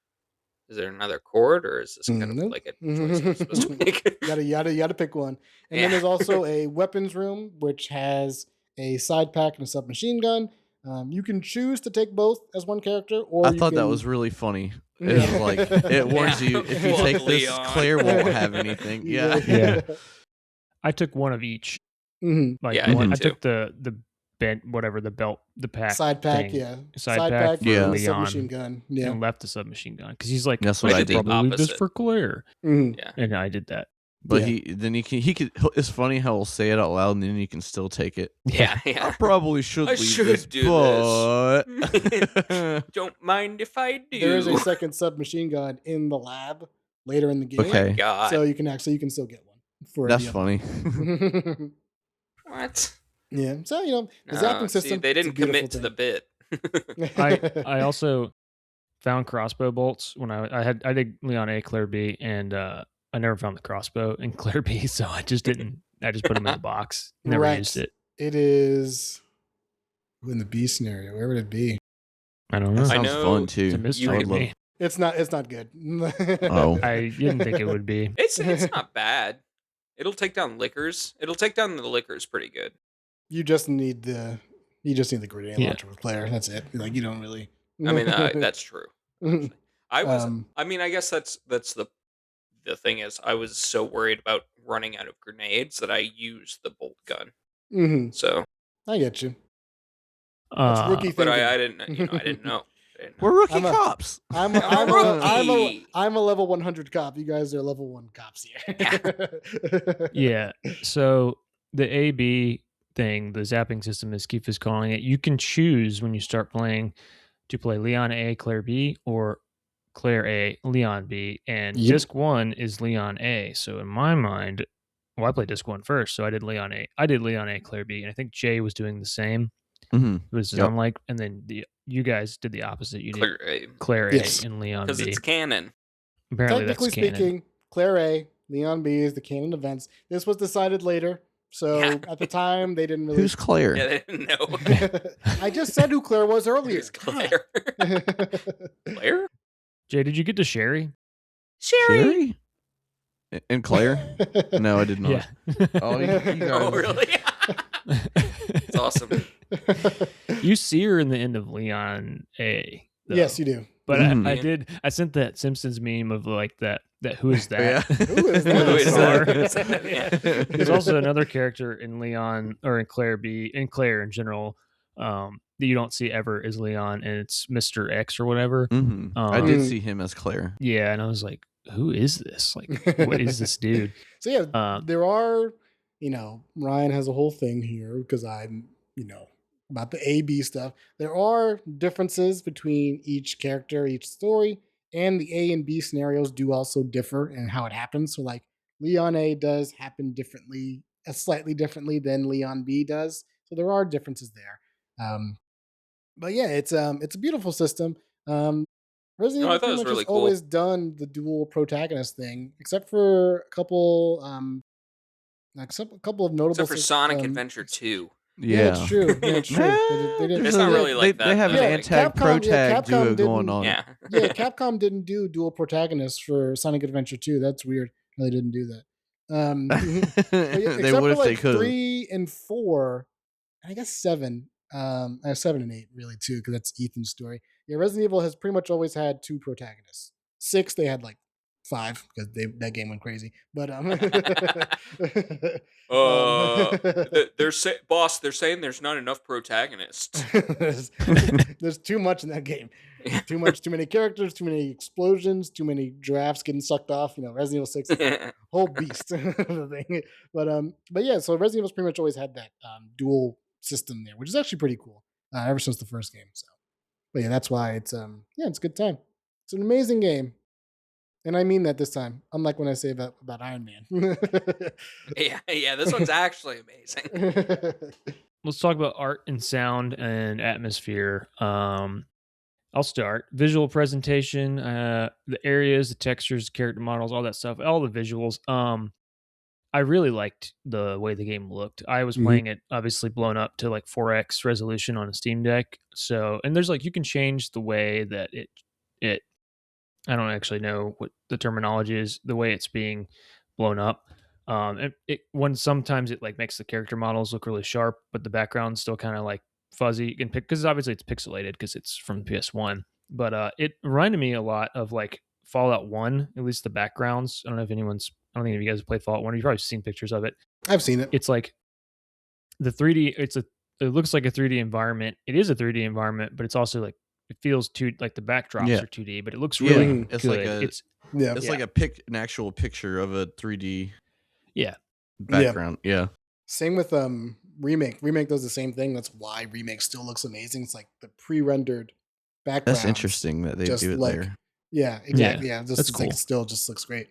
Speaker 3: is there another cord or is this kind of
Speaker 2: Nope.
Speaker 3: like a choice I was supposed to make?
Speaker 2: You gotta pick one. And then
Speaker 3: Yeah.
Speaker 2: there's also a weapons room which has a side pack and a submachine gun. You can choose to take both as one character, or
Speaker 4: I
Speaker 2: you
Speaker 4: thought that
Speaker 2: can.
Speaker 4: was really funny. It was like it warns
Speaker 3: Yeah.
Speaker 4: you if you
Speaker 3: Fuck
Speaker 4: take this,
Speaker 3: Leon.
Speaker 4: Claire won't have anything. Yeah.
Speaker 1: Yeah. I took one of each.
Speaker 2: Mhm.
Speaker 1: Like
Speaker 3: Yeah, I
Speaker 1: one,
Speaker 3: did
Speaker 1: I
Speaker 3: too.
Speaker 1: took the bent whatever the belt the pack
Speaker 2: Side pack,
Speaker 1: thing,
Speaker 2: yeah.
Speaker 1: side pack for
Speaker 4: Yeah.
Speaker 2: and the submachine
Speaker 1: Leon,
Speaker 2: gun. Yeah.
Speaker 1: and left the submachine gun because he's like,
Speaker 4: That's
Speaker 1: I
Speaker 4: what I
Speaker 1: should
Speaker 3: did the
Speaker 1: probably leave this
Speaker 3: opposite.
Speaker 1: for Claire,
Speaker 2: Mhm.
Speaker 3: Yeah.
Speaker 1: and I did that.
Speaker 4: But
Speaker 2: Yeah.
Speaker 4: he could. It's funny how he'll say it out loud and then you can still take it.
Speaker 3: Yeah,
Speaker 4: I
Speaker 3: yeah.
Speaker 4: probably should
Speaker 3: I
Speaker 4: leave
Speaker 3: should
Speaker 4: this,
Speaker 3: do
Speaker 4: but
Speaker 3: Don't mind if I do.
Speaker 2: There is a second submachine gun in the lab later in the game.
Speaker 4: Okay.
Speaker 3: God.
Speaker 2: So you can still get one for
Speaker 4: that's
Speaker 2: the
Speaker 4: funny.
Speaker 2: other.
Speaker 3: What?
Speaker 2: Yeah. So the
Speaker 3: No,
Speaker 2: zapping
Speaker 3: see,
Speaker 2: system.
Speaker 3: they
Speaker 2: it's a
Speaker 3: didn't commit
Speaker 2: beautiful
Speaker 3: to the bit.
Speaker 2: thing.
Speaker 1: I also found crossbow bolts when I did Leon A, Claire B, and I never found the crossbow in Claire B, so I just didn't. I just put them in the box. Never
Speaker 2: Right.
Speaker 1: used it.
Speaker 2: It is in the B scenario. Where would it be?
Speaker 1: I don't know.
Speaker 4: That
Speaker 3: I
Speaker 4: sounds
Speaker 3: know
Speaker 4: fun too.
Speaker 1: It's a
Speaker 3: you
Speaker 1: mystery
Speaker 4: I
Speaker 1: to
Speaker 4: would love-
Speaker 1: me.
Speaker 2: It's not good.
Speaker 4: Oh.
Speaker 1: I didn't think it would be.
Speaker 3: It's not bad. It'll take down liquors. It'll take down the liquors pretty good.
Speaker 2: You just need the grenade
Speaker 1: Yeah.
Speaker 2: launcher with Claire. That's it. Like you don't really.
Speaker 3: I mean, that's true. I was.
Speaker 2: Um,
Speaker 3: I mean, I guess that's the thing is I was so worried about running out of grenades that I used the bolt gun.
Speaker 2: mhm.
Speaker 3: So,
Speaker 2: I get you. That's rookie
Speaker 3: but
Speaker 2: thinking.
Speaker 3: I didn't. I didn't know.
Speaker 4: We're rookie
Speaker 2: I'm a-
Speaker 4: cops.
Speaker 2: I'm
Speaker 3: I'm a rookie.
Speaker 2: a level 100 cop. You guys are level 1 cops here.
Speaker 1: Yeah. So the A/B thing, the zapping system, as Keith is calling it, you can choose when you start playing to play Leon A, Claire B, or Claire A, Leon B, and
Speaker 2: Yep.
Speaker 1: disc 1 is Leon A. So in my mind, well, I played disc 1 first, so I did Leon A. I did Leon A, Claire B, and I think Jay was doing the same.
Speaker 4: Mm-hmm.
Speaker 1: It was
Speaker 4: Yep.
Speaker 1: unlike, and then you guys did the opposite. You
Speaker 3: Clear
Speaker 1: did Claire
Speaker 2: Yes.
Speaker 1: A and Leon
Speaker 3: because
Speaker 1: B.
Speaker 3: it's canon.
Speaker 1: Apparently,
Speaker 2: Technically
Speaker 1: that's canon.
Speaker 2: speaking, Claire A, Leon B is the canon events. This was decided later. So
Speaker 3: Yeah.
Speaker 2: at the time, they didn't really.
Speaker 4: Who's Claire?
Speaker 3: Yeah, they didn't know.
Speaker 2: I just said who Claire was earlier.
Speaker 3: Who's Claire? Claire?
Speaker 1: Jay, did you get to Sherry?
Speaker 4: Sherry? And Claire? No, I did not.
Speaker 1: Yeah.
Speaker 4: Oh, you guys.
Speaker 3: Oh, really? It's awesome.
Speaker 1: You see her in the end of Leon A. though.
Speaker 2: Yes, you do.
Speaker 1: But
Speaker 4: Mhm.
Speaker 1: I sent that Simpsons meme of like that who is that?
Speaker 4: Yeah.
Speaker 2: Who is that?
Speaker 3: Who is
Speaker 1: Star.
Speaker 3: that? Yeah.
Speaker 1: There's also another character in Leon or in Claire B, in Claire in general, that you don't see ever is Leon, and it's Mr. X or whatever.
Speaker 4: Mhm. I did
Speaker 2: Mm.
Speaker 4: see him as Claire.
Speaker 1: Yeah, and I was like, who is this? Like, what is this dude?
Speaker 2: So yeah, there are, Ryan has a whole thing here because I'm, about the A-B stuff. There are differences between each character, each story, and the A and B scenarios do also differ in how it happens. So like Leon A does happen differently, slightly differently than Leon B does. So there are differences there. But yeah, it's a beautiful system. Resident
Speaker 3: No, I
Speaker 2: Evil
Speaker 3: thought it
Speaker 2: pretty
Speaker 3: was
Speaker 2: much
Speaker 3: really
Speaker 2: has
Speaker 3: cool.
Speaker 2: always done the dual protagonist thing, except for a couple of notable.
Speaker 3: Except for Sonic Adventure 2.
Speaker 2: Yeah, it's true. Yeah, it's true. They did.
Speaker 3: It's not really like that,
Speaker 4: They have
Speaker 3: though.
Speaker 4: an
Speaker 3: Yeah,
Speaker 4: anti-pro
Speaker 2: Capcom- yeah,
Speaker 4: tag
Speaker 2: Capcom
Speaker 4: duo going
Speaker 2: didn't-
Speaker 4: on.
Speaker 3: Yeah.
Speaker 2: Yeah, Capcom didn't do dual protagonists for Sonic Adventure 2. That's weird. They didn't do that. But yeah,
Speaker 4: They
Speaker 2: except
Speaker 4: would
Speaker 2: for
Speaker 4: if they
Speaker 2: like
Speaker 4: could.
Speaker 2: 3 and 4, and I guess 7. 7 and 8 really too, because that's Ethan's story. Yeah, Resident Evil has pretty much always had 2 protagonists. 6 they had like 5 because that game went crazy. But
Speaker 3: boss, they're saying there's not enough protagonists.
Speaker 2: there's too much in that game. Too many characters, too many explosions, too many drafts getting sucked off. Resident Evil 6 is a whole beast of the thing. But yeah, so Resident Evil's pretty much always had that dual system there, which is actually pretty cool ever since the first game. So, but yeah, that's why it's it's a good time. It's an amazing game. And I mean that this time, unlike when I say about Iron Man.
Speaker 3: yeah, this one's actually amazing.
Speaker 1: Let's talk about art and sound and atmosphere. I'll start. Visual presentation, the areas, the textures, character models, all that stuff, all the visuals. I really liked the way the game looked. I was playing it obviously blown up to like 4x resolution on a Steam Deck. So, and there's like you can change the way that it I don't actually know what the terminology is, the way it's being blown up. When sometimes it like makes the character models look really sharp, but the background's still kind of like fuzzy. You can pick because obviously it's pixelated because it's from PS1. But it reminded me a lot of like Fallout 1, at least the backgrounds. I don't know if I don't think if you guys have played Fallout 1. You've probably seen pictures of it.
Speaker 2: I've seen it.
Speaker 1: It's like the 3D. It looks like a 3D environment. It is a 3D environment, but it's also like it feels like the backdrops are 2D, but it looks really
Speaker 4: it's
Speaker 1: good.
Speaker 4: It's like an actual picture of a 3D background. Yeah.
Speaker 2: Same with Remake. Remake does the same thing. That's why Remake still looks amazing. It's like the pre-rendered background.
Speaker 4: That's interesting that they do it there.
Speaker 2: Yeah, exactly. Yeah,
Speaker 1: that's cool.
Speaker 2: Like it still just looks great.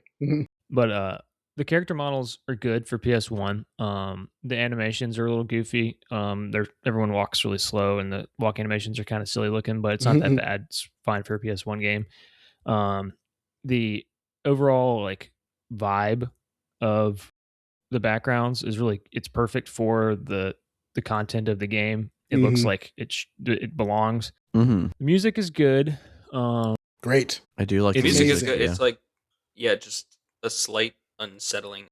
Speaker 1: But the character models are good for PS1. The animations are a little goofy. Everyone walks really slow, and the walk animations are kind of silly looking, but it's not that bad. It's fine for a PS1 game. The overall like vibe of the backgrounds is it's perfect for the content of the game. It looks like it belongs. The music is good.
Speaker 2: Great.
Speaker 4: I do like
Speaker 3: the music is good.
Speaker 4: Yeah.
Speaker 3: It's like just a slight unsettling.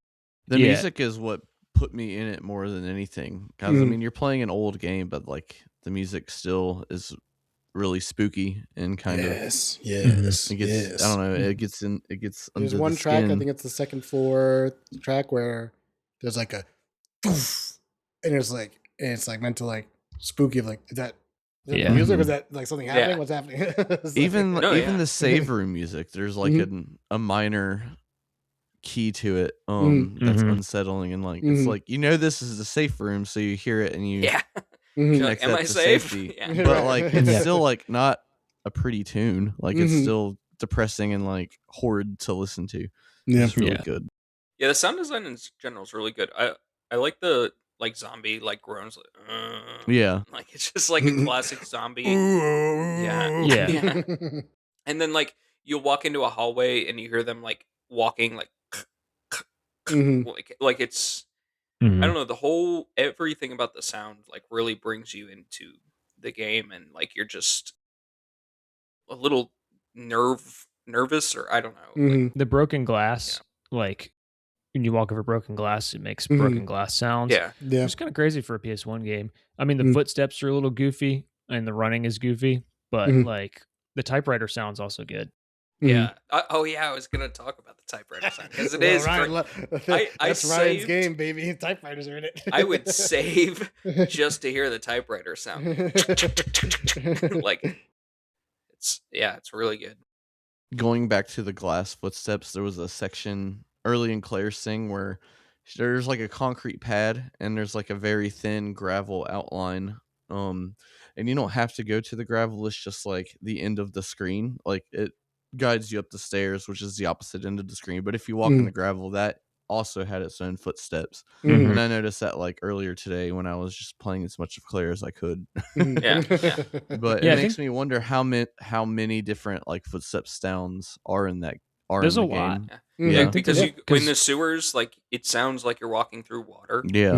Speaker 4: The music is what put me in it more than anything. Because I mean, you're playing an old game, but like the music still is really spooky and kind of
Speaker 2: yes.
Speaker 4: It gets, I don't know. It gets under
Speaker 2: There's one
Speaker 4: the
Speaker 2: track.
Speaker 4: skin.
Speaker 2: I think it's the second floor track where there's like a poof, and it's like meant to like spooky. Like is that music? Or is that like something happening? What's happening?
Speaker 4: Even the save room music. There's like a minor key to it that's unsettling, and like it's like this is a safe room, so you hear it and you connect
Speaker 3: am
Speaker 4: that
Speaker 3: I
Speaker 4: to
Speaker 3: safe?
Speaker 4: safety. But like it's still like not a pretty tune. Like it's still depressing and like horrid to listen to. It's really good.
Speaker 3: Yeah, the sound design in general is really good. I like the like zombie like groans like it's just like a classic zombie. Yeah. And then like you'll walk into a hallway and you hear them like walking like like it's I don't know, everything about the sound like really brings you into the game, and like you're just a little nervous, or I don't know. Like,
Speaker 1: the broken glass, like when you walk over broken glass, it makes broken glass sounds.
Speaker 3: Yeah.
Speaker 1: It's kind of crazy for a PS1 game. I mean, the footsteps are a little goofy and the running is goofy, but like the typewriter sound's also good.
Speaker 3: Yeah. I was gonna talk about the typewriter sound because it is.
Speaker 2: That's Ryan's game, baby. Typewriters are in it.
Speaker 3: I would save just to hear the typewriter sound. Like, it's really good.
Speaker 4: Going back to the glass footsteps, there was a section early in Claire's thing where there's like a concrete pad and there's like a very thin gravel outline. And you don't have to go to the gravel. It's just like the end of the screen. Like it guides you up the stairs, which is the opposite end of the screen. But if you walk in the gravel, that also had its own footsteps. And I noticed that like earlier today when I was just playing as much of Claire as I could. But it makes me wonder how many different like footstep sounds are in that.
Speaker 1: There's
Speaker 4: in
Speaker 1: a
Speaker 4: the
Speaker 1: lot.
Speaker 4: game.
Speaker 3: Yeah, because in the sewers, like it sounds like you're walking through water.
Speaker 4: Yeah.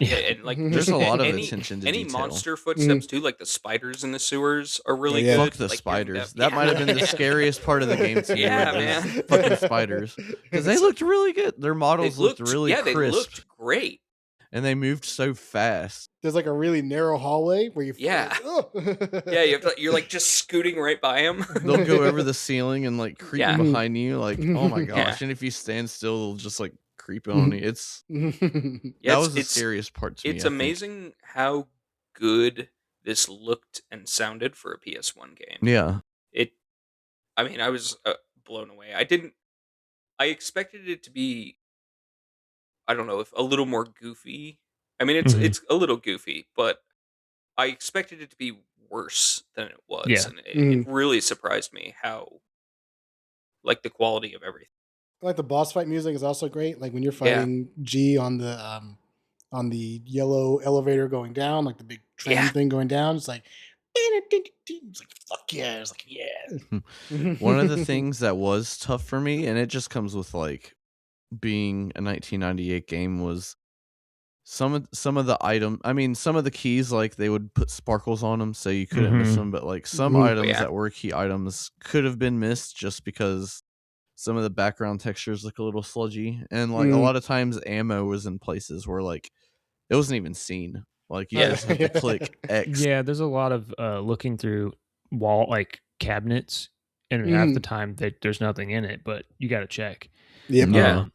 Speaker 3: And like
Speaker 4: there's a lot of attention to
Speaker 3: any
Speaker 4: detail.
Speaker 3: Monster footsteps too, like the spiders in the sewers are really good.
Speaker 4: Fuck the
Speaker 3: like,
Speaker 4: spiders. That might have been the scariest part of the game to me.
Speaker 3: Yeah, man.
Speaker 4: Fucking spiders. Because they looked really good. Their models looked really crisp.
Speaker 3: They looked great.
Speaker 4: and they moved so fast.
Speaker 2: There's like a really narrow hallway where you
Speaker 3: Yeah.
Speaker 2: oh.
Speaker 3: Yeah, you're like just scooting right by him.
Speaker 4: They'll go over the ceiling and like creep
Speaker 3: Yeah.
Speaker 4: behind you. Like, oh my
Speaker 2: Yeah.
Speaker 4: gosh! And if you stand still, they'll just like creep on you.
Speaker 3: Yeah,
Speaker 4: That was the scariest part to me.
Speaker 3: it's
Speaker 4: I think.
Speaker 3: amazing how good this looked and sounded for a PS1 game.
Speaker 4: Yeah.
Speaker 3: I mean, I was blown away. I expected it to be, I don't know, if a little more goofy. I mean,
Speaker 1: Mhm.
Speaker 3: it's a little goofy, but I expected it to be worse than it was,
Speaker 1: Yeah.
Speaker 3: and it really surprised me how, like, the quality of everything.
Speaker 2: Like the boss fight music is also great. Like when you're
Speaker 3: Yeah.
Speaker 2: fighting G on the yellow elevator going down, like the big tram
Speaker 3: Yeah.
Speaker 2: thing going down, it's like fuck yeah. It's like yeah.
Speaker 4: One of the things that was tough for me, and it just comes with like being a 1998 game, was some of the item. I mean, some of the keys, like they would put sparkles on them so you couldn't miss
Speaker 1: Mhm.
Speaker 4: them, but like some
Speaker 2: Mhm.
Speaker 4: items
Speaker 3: Yeah.
Speaker 4: that were key items could have been missed just because some of the background textures look a little sludgy, and like a lot of times ammo was in places where like it wasn't even seen. Like you
Speaker 3: Yeah.
Speaker 4: just have to click X.
Speaker 1: Yeah, there's a lot of looking through wall like cabinets, and half the time there's nothing in it, but you got to check.
Speaker 2: Yep.
Speaker 3: Yeah.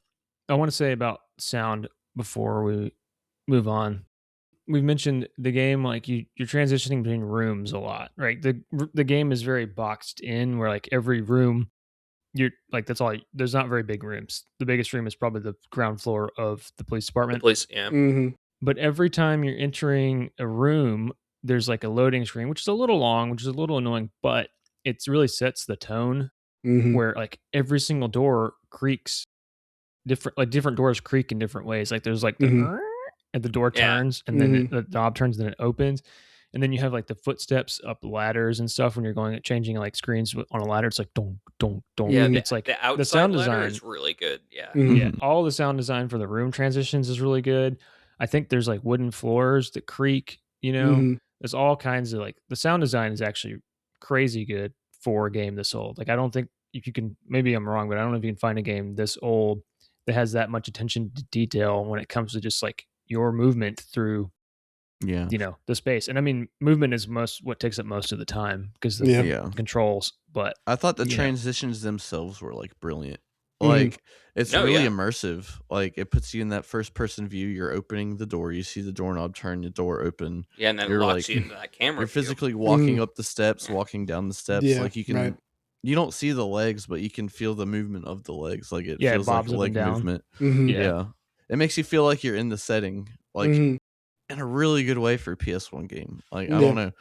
Speaker 1: I want to say about sound before we move on. We've mentioned the game, like you're transitioning between rooms a lot, right? The game is very boxed in, where like every room you're like that's all. There's not very big rooms. The biggest room is probably the ground floor of the police
Speaker 3: The
Speaker 1: department.
Speaker 3: place, yeah.
Speaker 1: But every time you're entering a room, there's like a loading screen, which is a little long, which is a little annoying, but it really sets the tone where like every single door creaks different doors creak in different ways. Like there's like the and the door
Speaker 3: Yeah.
Speaker 1: turns and then the knob turns and then it opens. And then you have like the footsteps up ladders and stuff when you're going changing like screens on a ladder. It's like don't don't don't.
Speaker 3: Yeah,
Speaker 1: It's like
Speaker 3: the
Speaker 1: the
Speaker 3: outside
Speaker 1: sound
Speaker 3: ladder
Speaker 1: design.
Speaker 3: is really good. Yeah.
Speaker 1: Yeah, all the sound design for the room transitions is really good. I think there's like wooden floors that creak. There's all kinds of like the sound design is actually crazy good for a game this old. Like I don't think if you can, maybe I'm wrong, but I don't know if you can find a game this old that has that much attention to detail when it comes to just like your movement through
Speaker 4: Yeah.
Speaker 1: the space. And I mean, movement is what takes up most of the time because the
Speaker 2: Yeah.
Speaker 4: Yeah.
Speaker 1: controls. But
Speaker 4: I thought the
Speaker 1: you know.
Speaker 4: transitions themselves were like brilliant. Like it's
Speaker 3: No,
Speaker 4: really
Speaker 3: yeah.
Speaker 4: immersive. Like it puts you in that first person view. You're opening the door. You see the doorknob turn, the door open.
Speaker 3: Yeah, and then it
Speaker 4: You're
Speaker 3: locks
Speaker 4: like
Speaker 3: you into that camera
Speaker 4: you're
Speaker 3: view.
Speaker 4: physically walking up the steps, walking down the steps.
Speaker 2: Yeah,
Speaker 4: Like you can
Speaker 2: right.
Speaker 4: you don't see the legs, but you can feel the movement of the legs. Like it
Speaker 1: Yeah, it
Speaker 4: feels like
Speaker 1: bobs
Speaker 4: a
Speaker 1: up and
Speaker 4: leg
Speaker 1: down.
Speaker 4: movement.
Speaker 1: Yeah.
Speaker 4: Yeah. It makes you feel like you're in the setting. Like in a really good way for a PS1 game. Like I don't know.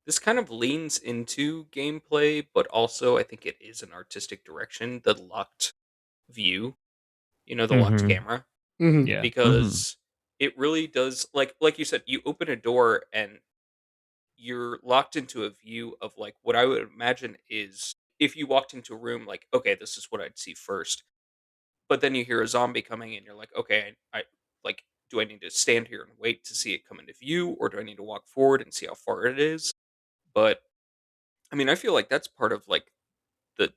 Speaker 3: This kind of leans into gameplay, but also I think it is an artistic direction. The locked view, the locked camera,
Speaker 1: Yeah.
Speaker 3: because it really does. Like you said, you open a door and you're locked into a view of like what I would imagine is if you walked into a room, like, okay, this is what I'd see first. But then you hear a zombie coming in, you're like, okay, I like, do I need to stand here and wait to see it come into view, or do I need to walk forward and see how far it is? But I mean, I feel like that's part of like the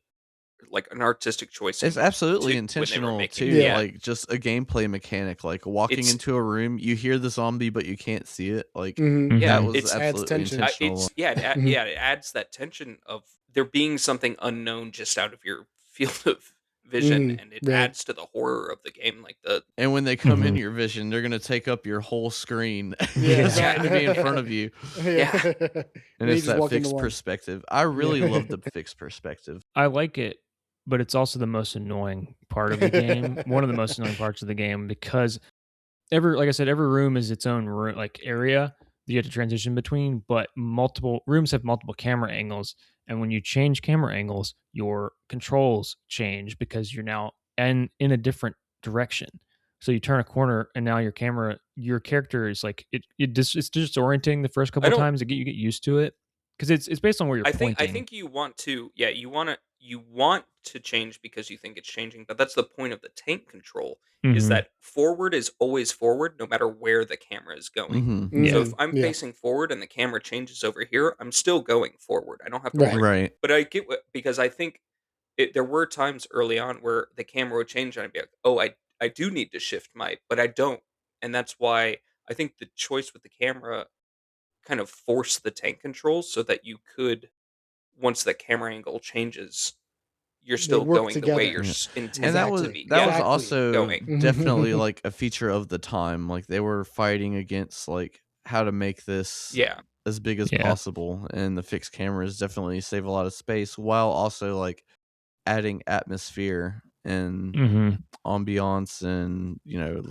Speaker 3: like an artistic choice
Speaker 4: It's
Speaker 3: in
Speaker 4: absolutely
Speaker 3: when they were
Speaker 4: intentional
Speaker 3: making
Speaker 4: too,
Speaker 3: it. Yeah,
Speaker 4: like just a gameplay mechanic. Like walking
Speaker 3: it's
Speaker 4: into a room, you hear the zombie, but you can't see it. Like
Speaker 3: yeah,
Speaker 4: that was
Speaker 3: it's
Speaker 2: Adds
Speaker 4: absolutely
Speaker 2: tension.
Speaker 4: intentional.
Speaker 3: it adds that tension of there being something unknown just out of your field of vision, and it
Speaker 2: Right.
Speaker 3: adds to the horror of the game. Like the
Speaker 4: And when they come in your vision, they're gonna take up your whole screen.
Speaker 2: Yeah,
Speaker 4: It's
Speaker 3: Yeah.
Speaker 4: gonna be in front of you,
Speaker 3: Yeah.
Speaker 4: and
Speaker 2: You
Speaker 4: it's
Speaker 2: just
Speaker 4: that
Speaker 2: walk into
Speaker 4: fixed
Speaker 2: one.
Speaker 4: perspective. I really love the fixed perspective.
Speaker 1: I like it, but it's also the most annoying part of the game. One of the most annoying parts of the game because like I said, every room is its own room, like area that you have to transition between, but multiple rooms have multiple camera angles. And when you change camera angles, your controls change because you're now in a different direction. So you turn a corner and now your character is like it's disorienting the first
Speaker 3: I
Speaker 1: couple of
Speaker 3: don't
Speaker 1: times to get used to it because it's based on where you're pointing.
Speaker 3: I think you want to, yeah, you want to change because you think it's changing, but that's the point of the tank control is
Speaker 1: Mhm.
Speaker 3: that forward is always forward no matter where the camera is going.
Speaker 4: Mm-hmm.
Speaker 3: So
Speaker 1: Yeah.
Speaker 3: if I'm
Speaker 2: Yeah.
Speaker 3: facing forward and the camera changes over here, I'm still going forward. I don't have to
Speaker 2: Right.
Speaker 3: worry.
Speaker 4: Right.
Speaker 3: But I get because I think there were times early on where the camera would change and I'd be like, "Oh, I do need to shift my," but I don't. and that's why I think the choice with the camera kind of forced the tank controls so that you could, once the camera angle changes, you're
Speaker 2: They
Speaker 3: still
Speaker 2: work
Speaker 3: going the way
Speaker 2: together.
Speaker 3: you're
Speaker 4: Yeah. And
Speaker 3: intended to
Speaker 2: Exactly.
Speaker 3: be.
Speaker 4: that
Speaker 3: Yeah,
Speaker 4: was
Speaker 2: Exactly.
Speaker 4: also
Speaker 3: going.
Speaker 4: definitely like a feature of the time. Like they were fighting against like how to make this
Speaker 3: Yeah,
Speaker 4: as big as
Speaker 1: Yeah.
Speaker 4: possible, and the fixed cameras definitely save a lot of space while also like adding atmosphere and
Speaker 1: hmm
Speaker 4: ambiance and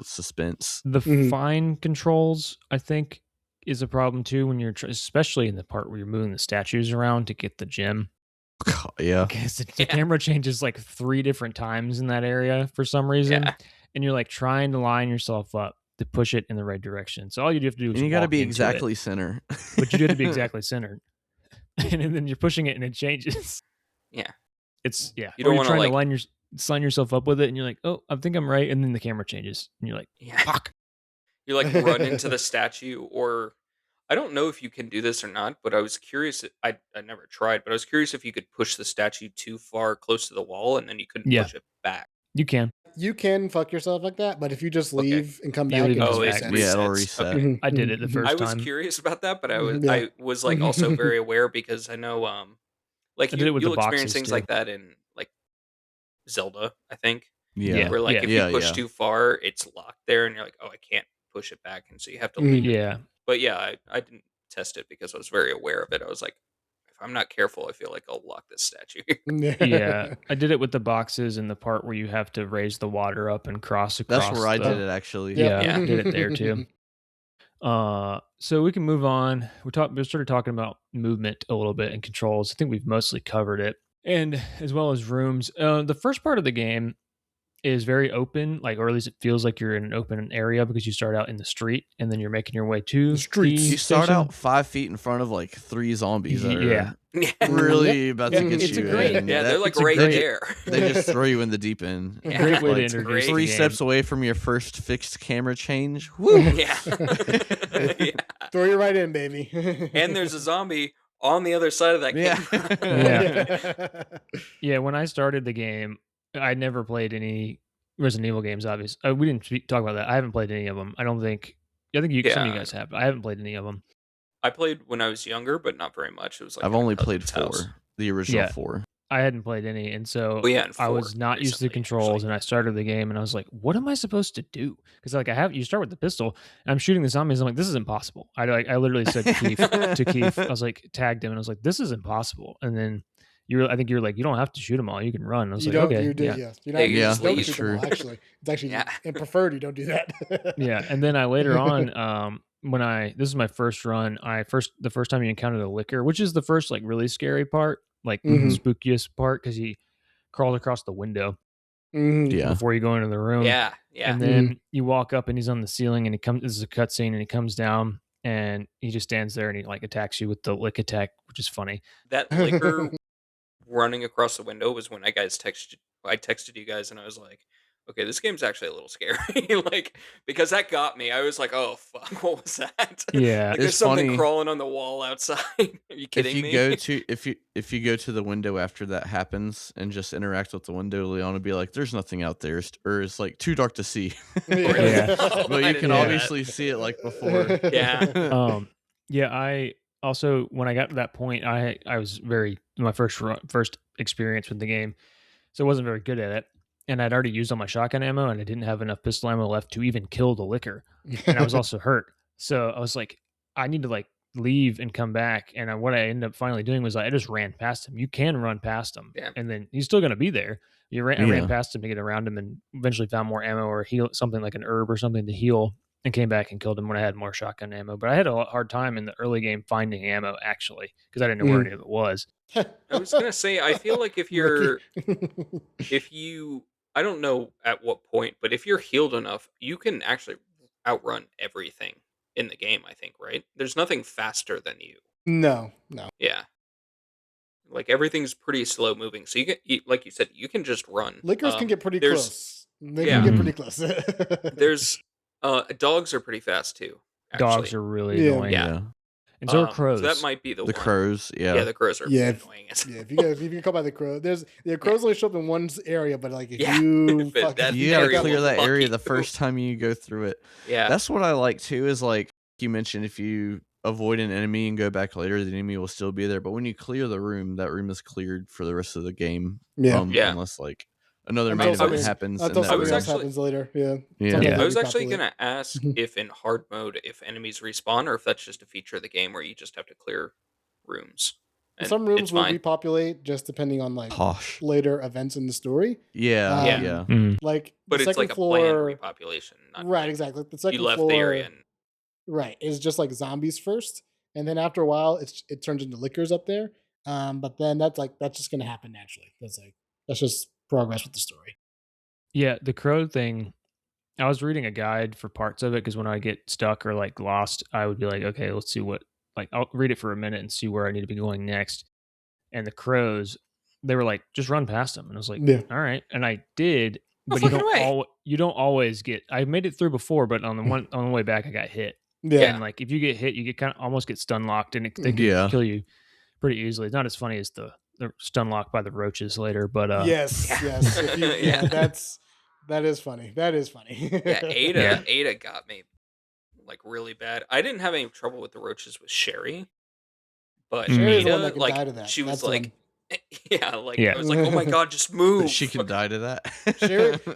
Speaker 4: suspense.
Speaker 1: The
Speaker 2: Mhm.
Speaker 1: fine controls, I think, is a problem too when you're, especially in the part where you're moving the statues around to get the gem.
Speaker 4: Yeah.
Speaker 1: Because the
Speaker 3: yeah,
Speaker 1: camera changes like 3 different times in that area for some reason,
Speaker 3: yeah,
Speaker 1: and you're like trying to line yourself up to push it in the right direction. So all you have to do
Speaker 4: And
Speaker 1: is
Speaker 4: you got to
Speaker 1: walk
Speaker 4: be
Speaker 1: into it,
Speaker 4: exactly center.
Speaker 1: but you do have to be exactly centered, and then you're pushing it and it changes.
Speaker 3: yeah.
Speaker 1: It's yeah,
Speaker 3: You
Speaker 1: or
Speaker 3: don't
Speaker 1: you're
Speaker 3: want to
Speaker 1: trying to
Speaker 3: like,
Speaker 1: sign yourself up with it, and you're like, oh, I think I'm right, and then the camera changes, and you're like,
Speaker 3: yeah,
Speaker 1: fuck.
Speaker 3: you like run into the statue, or I don't know if you can do this or not, but I was curious. I never tried, but I was curious if you could push the statue too far close to the wall, and then you couldn't
Speaker 1: Yeah,
Speaker 3: push it back.
Speaker 1: you can.
Speaker 2: You can fuck yourself like that, but if you just
Speaker 3: Okay.
Speaker 2: leave and come
Speaker 1: You
Speaker 2: back,
Speaker 1: leave
Speaker 2: it
Speaker 1: and
Speaker 2: just
Speaker 1: come
Speaker 3: Oh, it
Speaker 1: back.
Speaker 4: Yeah, it'll
Speaker 2: resets.
Speaker 3: resets.
Speaker 4: reset.
Speaker 3: Okay.
Speaker 1: I did it the
Speaker 3: I
Speaker 1: first
Speaker 3: was
Speaker 1: time.
Speaker 3: curious about that, but
Speaker 2: Yeah.
Speaker 3: I was like also very aware because I know like
Speaker 1: I did it with the
Speaker 3: you'll experience
Speaker 1: boxes
Speaker 3: things
Speaker 1: too.
Speaker 3: like that in like Zelda, I think,
Speaker 4: Yeah.
Speaker 1: Yeah,
Speaker 3: where like
Speaker 1: yeah,
Speaker 3: if you
Speaker 4: Yeah,
Speaker 3: push
Speaker 4: yeah.
Speaker 3: too far, it's locked there, and you're like, oh, I can't push it back, and so you have to
Speaker 2: Mhm.
Speaker 3: leave it.
Speaker 1: yeah.
Speaker 3: But yeah, I didn't test it because I was very aware of it. I was like, if I'm not careful, I feel like I'll lock this statue.
Speaker 1: Yeah, I did it with the boxes and the part where you have to raise the water up and cross
Speaker 4: That's where
Speaker 1: across
Speaker 4: I did
Speaker 1: the.
Speaker 4: it actually.
Speaker 2: Yep.
Speaker 1: Yeah,
Speaker 3: Yeah.
Speaker 1: did it there too. So we can move on. We started talking about movement a little bit and controls. I think we've mostly covered it, and as well as rooms. The first part of the game is very open, like, or at least it feels like you're in an open area because you start out in the street and then you're making your way to
Speaker 2: The streets.
Speaker 1: the
Speaker 4: You start
Speaker 1: station.
Speaker 4: out 5 feet in front of like 3 zombies that
Speaker 1: Yeah.
Speaker 4: are
Speaker 3: Yeah,
Speaker 4: really about to
Speaker 2: Yep.
Speaker 4: get
Speaker 1: It's a
Speaker 4: you.
Speaker 1: great-
Speaker 4: and
Speaker 3: yeah, they're like
Speaker 1: it's a
Speaker 3: right
Speaker 1: great-
Speaker 3: there.
Speaker 4: they just throw you in the deep end.
Speaker 3: Yeah.
Speaker 1: Great way to
Speaker 4: Like,
Speaker 1: introduce the
Speaker 4: 3
Speaker 1: game.
Speaker 4: steps away from your first fixed camera change. Woo!
Speaker 3: Yeah. Yeah.
Speaker 2: Throw you right in, baby.
Speaker 3: And there's a zombie on the other side of that
Speaker 4: Yeah.
Speaker 3: camera.
Speaker 1: Yeah, when I started the game, I never played any Resident Evil games. Obviously, we didn't talk about that. I haven't played any of them. I don't think. I think some of you
Speaker 3: Yeah.
Speaker 1: guys have. But I haven't played any of them.
Speaker 3: I played when I was younger, but not very much. It was like
Speaker 4: I've
Speaker 3: at a
Speaker 4: only played
Speaker 3: cousin's
Speaker 4: 4,
Speaker 3: house.
Speaker 4: the original
Speaker 1: Yeah.
Speaker 4: 4.
Speaker 1: I hadn't played any, and so
Speaker 3: Oh yeah, and
Speaker 1: I
Speaker 3: 4
Speaker 1: was not used to the
Speaker 3: recently,
Speaker 1: controls.
Speaker 3: actually.
Speaker 1: And I started the game, and I was like, "What am I supposed to do?" Because like you start with the pistol, and I'm shooting the zombies. I'm like, "This is impossible." I literally said to Keith, I was like, tagged him, and I was like, "This is impossible." And then I think you were like, "You don't have to shoot them all. You can run." I was
Speaker 2: You
Speaker 1: like,
Speaker 2: don't.
Speaker 1: "Okay,
Speaker 2: You do.
Speaker 1: yeah."
Speaker 2: Yeah. You're
Speaker 3: Yeah,
Speaker 2: not.
Speaker 3: you
Speaker 2: You
Speaker 3: just
Speaker 2: don't
Speaker 3: leave.
Speaker 2: shoot them all,
Speaker 4: True.
Speaker 2: actually, it's actually
Speaker 3: Yeah.
Speaker 2: and preferred you don't do that.
Speaker 1: Yeah, and then I later on, this is my first run. The first time you encounter the liquor, which is the first like really scary part, like
Speaker 2: Mhm.
Speaker 1: spookiest part, because he crawls across the window
Speaker 2: Mhm.
Speaker 4: Yeah.
Speaker 1: before you go into the room,
Speaker 3: Yeah, yeah.
Speaker 1: and then you walk up and he's on the ceiling, and he comes. This is a cutscene, and he comes down, and he just stands there, and he like attacks you with the lick attack, which is funny.
Speaker 3: That liquor running across the window was when I texted you guys and I was like, okay, this game's actually a little scary. Like, because that got me. I was like, oh fuck, what was that?
Speaker 1: Yeah,
Speaker 3: Like there's
Speaker 4: It's
Speaker 3: something
Speaker 4: funny.
Speaker 3: crawling on the wall outside. Are you
Speaker 4: If
Speaker 3: kidding
Speaker 4: you
Speaker 3: me?
Speaker 4: go to if you go to the window after that happens and just interact with the window, Leon will be like, "There's nothing out there," or it's like too dark to see.
Speaker 1: Yeah.
Speaker 3: Oh,
Speaker 4: But
Speaker 3: I
Speaker 4: you
Speaker 3: didn't
Speaker 4: can
Speaker 3: know that.
Speaker 4: obviously see it like before.
Speaker 3: Yeah.
Speaker 1: Yeah. I also, when I got to that point, I was my first experience with the game, so I wasn't very good at it, and I'd already used all my shotgun ammo, and I didn't have enough pistol ammo left to even kill the liquor, and I was also hurt. So I was like, I need to like leave and come back. And what I ended up finally doing was I just ran past him. You can run past him,
Speaker 3: Yeah.
Speaker 1: and then he's still going to be there. I ran
Speaker 4: Yeah.
Speaker 1: past him to get around him, and eventually found more ammo or heal something like an herb or something to heal, and came back and killed him when I had more shotgun ammo. But I had a hard time in the early game finding ammo actually because I didn't know where any of it was.
Speaker 3: I was gonna say, I feel like if you I don't know at what point, but if you're healed enough, you can actually outrun everything in the game, I think, right? There's nothing faster than you.
Speaker 2: No.
Speaker 3: Yeah. Like everything's pretty slow moving. So like you said, you can just run.
Speaker 2: Liquors can get pretty
Speaker 3: there's-
Speaker 2: close. They
Speaker 3: yeah.
Speaker 2: can get pretty close.
Speaker 3: There's dogs are pretty fast too. Actually.
Speaker 1: Dogs are really
Speaker 2: Yeah.
Speaker 1: annoying.
Speaker 3: Yeah.
Speaker 1: And so are crows.
Speaker 3: So that might be the one.
Speaker 4: crows.
Speaker 3: Yeah,
Speaker 4: Yeah.
Speaker 3: the crows are
Speaker 2: Yeah,
Speaker 3: annoying.
Speaker 2: if you can come by the crow, crows only show up in one area, but like if
Speaker 3: Yeah,
Speaker 2: you
Speaker 3: but
Speaker 2: fucking
Speaker 3: that
Speaker 4: You gotta
Speaker 3: area
Speaker 4: clear
Speaker 3: will
Speaker 4: that
Speaker 3: fuck
Speaker 4: area
Speaker 3: you.
Speaker 4: the first time you go through it.
Speaker 3: Yeah.
Speaker 4: That's what I like too. Is like you mentioned, if you avoid an enemy and go back later, the enemy will still be there. But when you clear the room, that room is cleared for the rest of the game.
Speaker 2: Yeah.
Speaker 3: Yeah.
Speaker 4: Unless like another
Speaker 2: until
Speaker 4: main event
Speaker 2: something,
Speaker 4: happens. and
Speaker 2: until
Speaker 4: that
Speaker 2: something
Speaker 4: room-
Speaker 2: else
Speaker 3: actually-
Speaker 2: happens later. Yeah.
Speaker 4: Yeah.
Speaker 2: Sometimes
Speaker 1: Yeah.
Speaker 2: they
Speaker 3: I was actually
Speaker 2: repopulate.
Speaker 3: gonna ask if in hard mode if enemies respawn or if that's just a feature of the game where you just have to clear rooms. And
Speaker 2: Some
Speaker 3: it's
Speaker 2: rooms will
Speaker 3: fine.
Speaker 2: repopulate just depending on like
Speaker 4: Posh.
Speaker 2: later events in the story.
Speaker 4: Yeah.
Speaker 3: Yeah.
Speaker 4: Yeah.
Speaker 1: Mm.
Speaker 2: Like
Speaker 3: But
Speaker 2: the
Speaker 3: it's
Speaker 2: second
Speaker 3: like a
Speaker 2: floor,
Speaker 3: planned repopulation. Not
Speaker 2: right?
Speaker 3: like
Speaker 2: Exactly. The
Speaker 3: you
Speaker 2: second
Speaker 3: left
Speaker 2: floor,
Speaker 3: the area and
Speaker 2: right, is just like zombies first, and then after a while, it turns into lickers up there. But then that's just gonna happen naturally. That's just progress with the story.
Speaker 1: Yeah, the crow thing. I was reading a guide for parts of it because when I get stuck or like lost, I would be like, okay, let's see what. Like, I'll read it for a minute and see where I need to be going next. And the crows, they were like, just run past them, and I was like,
Speaker 2: Yeah.
Speaker 1: all right, and I did,
Speaker 3: No
Speaker 1: but you
Speaker 3: fucking way.
Speaker 1: you don't always get. I made it through before, but on the way back, I got hit.
Speaker 2: Yeah.
Speaker 1: And like if you get hit, you get almost get stun locked, and they can
Speaker 4: Yeah.
Speaker 1: kill you pretty easily. It's not as funny as the stun locked by the roaches later, but
Speaker 2: Yes.
Speaker 3: Yeah.
Speaker 2: Yes. If you,
Speaker 3: Yeah.
Speaker 2: that is funny. That is funny.
Speaker 3: yeah, Ada
Speaker 1: Yeah.
Speaker 3: Ada got me like really bad. I didn't have any trouble with the roaches with Sherry, but
Speaker 2: Sherry's the one
Speaker 3: Ada,
Speaker 2: that can
Speaker 3: like
Speaker 2: die to that.
Speaker 3: she was
Speaker 2: That's the
Speaker 3: like yeah, like
Speaker 1: Yeah.
Speaker 3: I was like, oh my god, just move.
Speaker 4: She can die to that.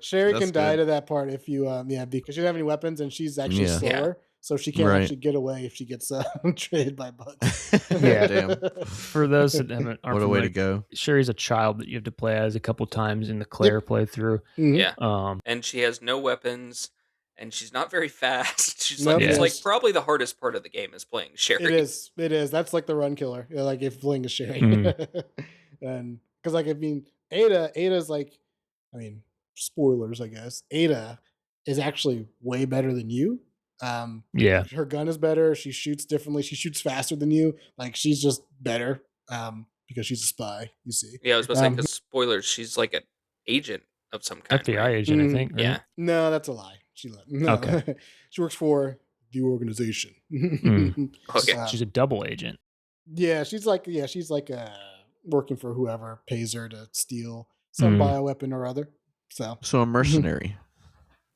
Speaker 2: Sherry
Speaker 4: That's
Speaker 2: can die
Speaker 4: good.
Speaker 2: to that part if you because she doesn't have any weapons and she's actually
Speaker 4: Yeah.
Speaker 2: slower, so she can't
Speaker 4: Right.
Speaker 2: actually get away if she gets traded by bugs.
Speaker 1: Yeah.
Speaker 4: Damn.
Speaker 1: for those that aren't
Speaker 4: What a way to
Speaker 1: familiar,
Speaker 4: go.
Speaker 1: Sherry's a child that you have to play as a couple times in the Claire playthrough.
Speaker 2: Mhm.
Speaker 3: Yeah. And she has no weapons and she's not very fast. She's
Speaker 2: Nope,
Speaker 3: like it's like
Speaker 2: yes.
Speaker 3: probably the hardest part of the game is playing Sherry.
Speaker 2: It is. It is. That's like the run killer. Like if playing a Sherry,
Speaker 1: Mhm.
Speaker 2: and because like I mean, Ada's like, I mean, spoilers, I guess. Ada is actually way better than you.
Speaker 1: Yeah.
Speaker 2: Her gun is better. She shoots differently. She shoots faster than you. Like she's just better. Because she's a spy. You see.
Speaker 3: Yeah, I was about to say
Speaker 2: Um,
Speaker 3: because spoilers, she's like an agent of some kind.
Speaker 1: FBI
Speaker 3: right?
Speaker 1: agent, I
Speaker 2: Mhm.
Speaker 1: think. Right?
Speaker 3: Yeah.
Speaker 2: No, that's a lie. No.
Speaker 1: Okay.
Speaker 2: She works for the organization.
Speaker 3: Okay.
Speaker 1: She's a double agent.
Speaker 2: Yeah, she's like working for whoever pays her to steal some
Speaker 1: Mm.
Speaker 2: bioweapon or other. So
Speaker 4: So a mercenary.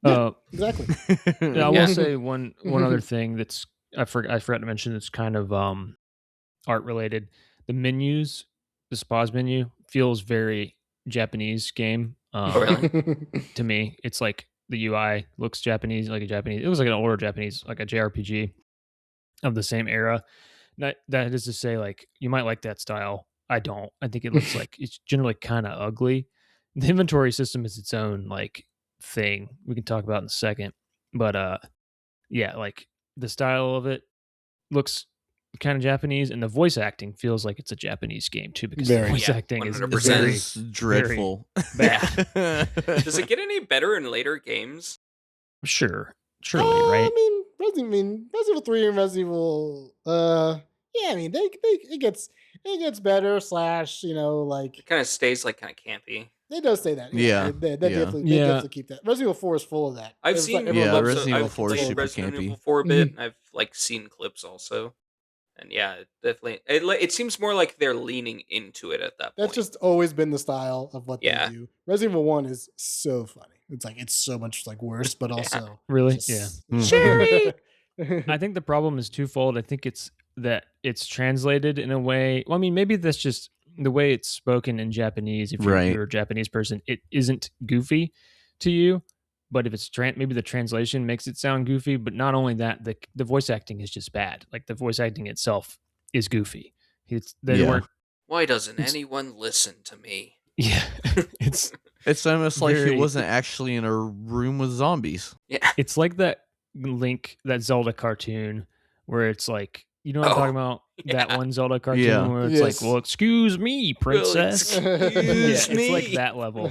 Speaker 2: Yeah.
Speaker 1: Uh,
Speaker 2: exactly.
Speaker 1: yeah, I
Speaker 3: Yeah.
Speaker 1: will say one other thing that's I forgot to mention that's kind of art related. The menus, the spas menu feels very Japanese game.
Speaker 3: Oh, really?
Speaker 1: To me, it's like the UI looks Japanese, like a Japanese. It was like an older Japanese, like a JRPG of the same era. That is to say, like you might like that style. I don't. I think it looks like it's generally kind of ugly. The inventory system is its own like thing we can talk about in a second. But yeah, like the style of it looks kind of Japanese, and the voice acting feels like it's a Japanese game too because
Speaker 2: Very.
Speaker 1: the voice
Speaker 3: Yeah,
Speaker 1: acting is
Speaker 3: 100%.
Speaker 4: This
Speaker 1: very
Speaker 4: is dreadful.
Speaker 1: bad.
Speaker 3: Does it get any better in later games?
Speaker 1: surely, right?
Speaker 2: I mean, Resident Evil 3 and Resident Evil. Yeah, I mean, it gets better. Slash, like
Speaker 3: It kind of stays like kind of campy.
Speaker 2: it does say that.
Speaker 4: Yeah,
Speaker 2: they
Speaker 4: yeah.
Speaker 2: definitely keep that. Resident Evil 4 is full of that.
Speaker 3: I've
Speaker 2: It's
Speaker 3: seen
Speaker 2: like
Speaker 4: Yeah,
Speaker 2: everyone loves
Speaker 4: Resident Evil
Speaker 3: I've
Speaker 4: 4 is
Speaker 3: played
Speaker 4: super
Speaker 3: Resident
Speaker 4: campy.
Speaker 3: Evil 4 a bit, and I've like seen clips also. And yeah, it definitely. It seems more like they're leaning into it at that point.
Speaker 2: That's just always been the style of what
Speaker 3: Yeah.
Speaker 2: they do. Resident Evil 1 is so funny. It's like it's so much like worse, but also
Speaker 1: Really?
Speaker 2: just-
Speaker 4: Yeah.
Speaker 2: Sherry!
Speaker 1: I think the problem is twofold. I think it's that it's translated in a way. Well, I mean, maybe that's just the way it's spoken in Japanese. If
Speaker 4: Right.
Speaker 1: you're a Japanese person, it isn't goofy to you. But if it's maybe the translation makes it sound goofy. But not only that, the voice acting is just bad. Like the voice acting itself is goofy. They
Speaker 4: Yeah.
Speaker 1: weren't.
Speaker 3: Why doesn't
Speaker 1: It's-
Speaker 3: anyone listen to me?
Speaker 1: Yeah, it's
Speaker 4: It's almost like
Speaker 1: Very-
Speaker 4: he wasn't actually in a room with zombies.
Speaker 3: Yeah.
Speaker 1: it's like that that Zelda cartoon where it's like, you know what I'm
Speaker 3: Oh,
Speaker 1: talking about? That
Speaker 3: yeah.
Speaker 1: one Zelda cartoon
Speaker 4: Yeah.
Speaker 1: where it's
Speaker 2: Yes.
Speaker 1: like, well, excuse me, princess.
Speaker 3: Excuse
Speaker 1: Yeah,
Speaker 3: me.
Speaker 1: it's like that level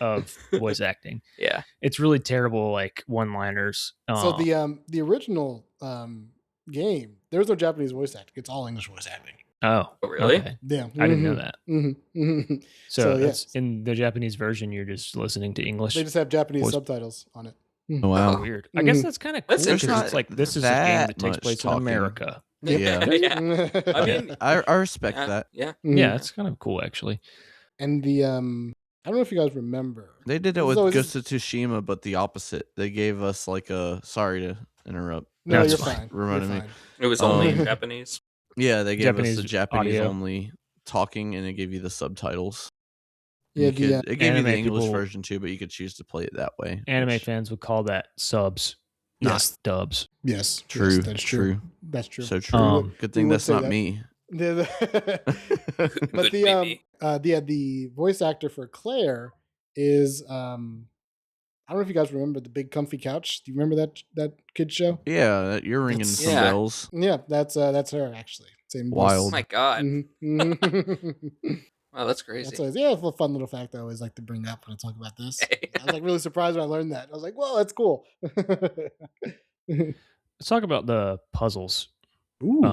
Speaker 1: of voice acting.
Speaker 3: Yeah.
Speaker 1: It's really terrible, like one-liners.
Speaker 2: So the original game, there's no Japanese voice acting. It's all English voice acting.
Speaker 1: oh,
Speaker 3: Oh, really?
Speaker 1: okay.
Speaker 2: Yeah.
Speaker 1: I didn't know that.
Speaker 2: Mm-hmm.
Speaker 1: So,
Speaker 2: So,
Speaker 1: that's
Speaker 2: yeah.
Speaker 1: in the Japanese version, you're just listening to English.
Speaker 2: They just have Japanese
Speaker 4: Voice-
Speaker 2: subtitles on it.
Speaker 4: Oh, wow.
Speaker 3: Oh,
Speaker 1: Weird. I guess
Speaker 2: Mhm.
Speaker 1: that's kind of cool
Speaker 3: That's
Speaker 1: because
Speaker 3: interesting.
Speaker 1: it's like this is a game that takes
Speaker 4: much
Speaker 1: place
Speaker 4: talking.
Speaker 1: in America.
Speaker 4: Yeah.
Speaker 3: Yeah. I mean,
Speaker 4: I respect that.
Speaker 3: Yeah.
Speaker 1: Yeah, it's kind of cool actually.
Speaker 2: And the I don't know if you guys remember.
Speaker 4: They did it
Speaker 2: This is
Speaker 4: with
Speaker 2: always-
Speaker 4: Ghost of Tsushima, but the opposite. They gave us like a sorry to interrupt.
Speaker 2: No,
Speaker 1: That's
Speaker 2: you're
Speaker 1: fine.
Speaker 2: fine.
Speaker 4: Reminded
Speaker 2: You're
Speaker 4: me.
Speaker 2: fine.
Speaker 3: It was only in
Speaker 4: Um,
Speaker 3: Japanese.
Speaker 4: Yeah, they gave us the
Speaker 1: Japanese
Speaker 4: Japanese
Speaker 1: audio.
Speaker 4: only talking, and it gave you the subtitles.
Speaker 2: Yeah,
Speaker 4: You
Speaker 2: the
Speaker 4: could, it gave you the
Speaker 1: anime
Speaker 4: English
Speaker 1: people-
Speaker 4: version too, but you could choose to play it that way.
Speaker 1: Anime
Speaker 4: which-
Speaker 1: fans would call that subs, not
Speaker 2: Yes.
Speaker 1: dubs.
Speaker 2: yes,
Speaker 4: True,
Speaker 2: yes, that's true. That's true.
Speaker 4: So true.
Speaker 1: Um,
Speaker 4: Good
Speaker 2: we
Speaker 4: thing
Speaker 2: would
Speaker 4: that's
Speaker 2: say
Speaker 4: not
Speaker 2: that.
Speaker 4: me.
Speaker 2: But
Speaker 3: Could be me.
Speaker 2: the voice actor for Claire is I don't know if you guys remember the Big Comfy Couch. Do you remember that kid show?
Speaker 4: Yeah, you're ringing
Speaker 2: That's-
Speaker 4: some
Speaker 3: Yeah.
Speaker 4: bells.
Speaker 2: Yeah, that's her actually. Same
Speaker 4: Wild.
Speaker 3: Oh my God.
Speaker 2: Mhm.
Speaker 3: Wow, that's crazy.
Speaker 2: That's always, yeah, it's a fun little fact I always like to bring up when I talk about this. I was like really surprised when I learned that. I was like, whoa, that's cool.
Speaker 1: Let's talk about the puzzles
Speaker 2: Ooh,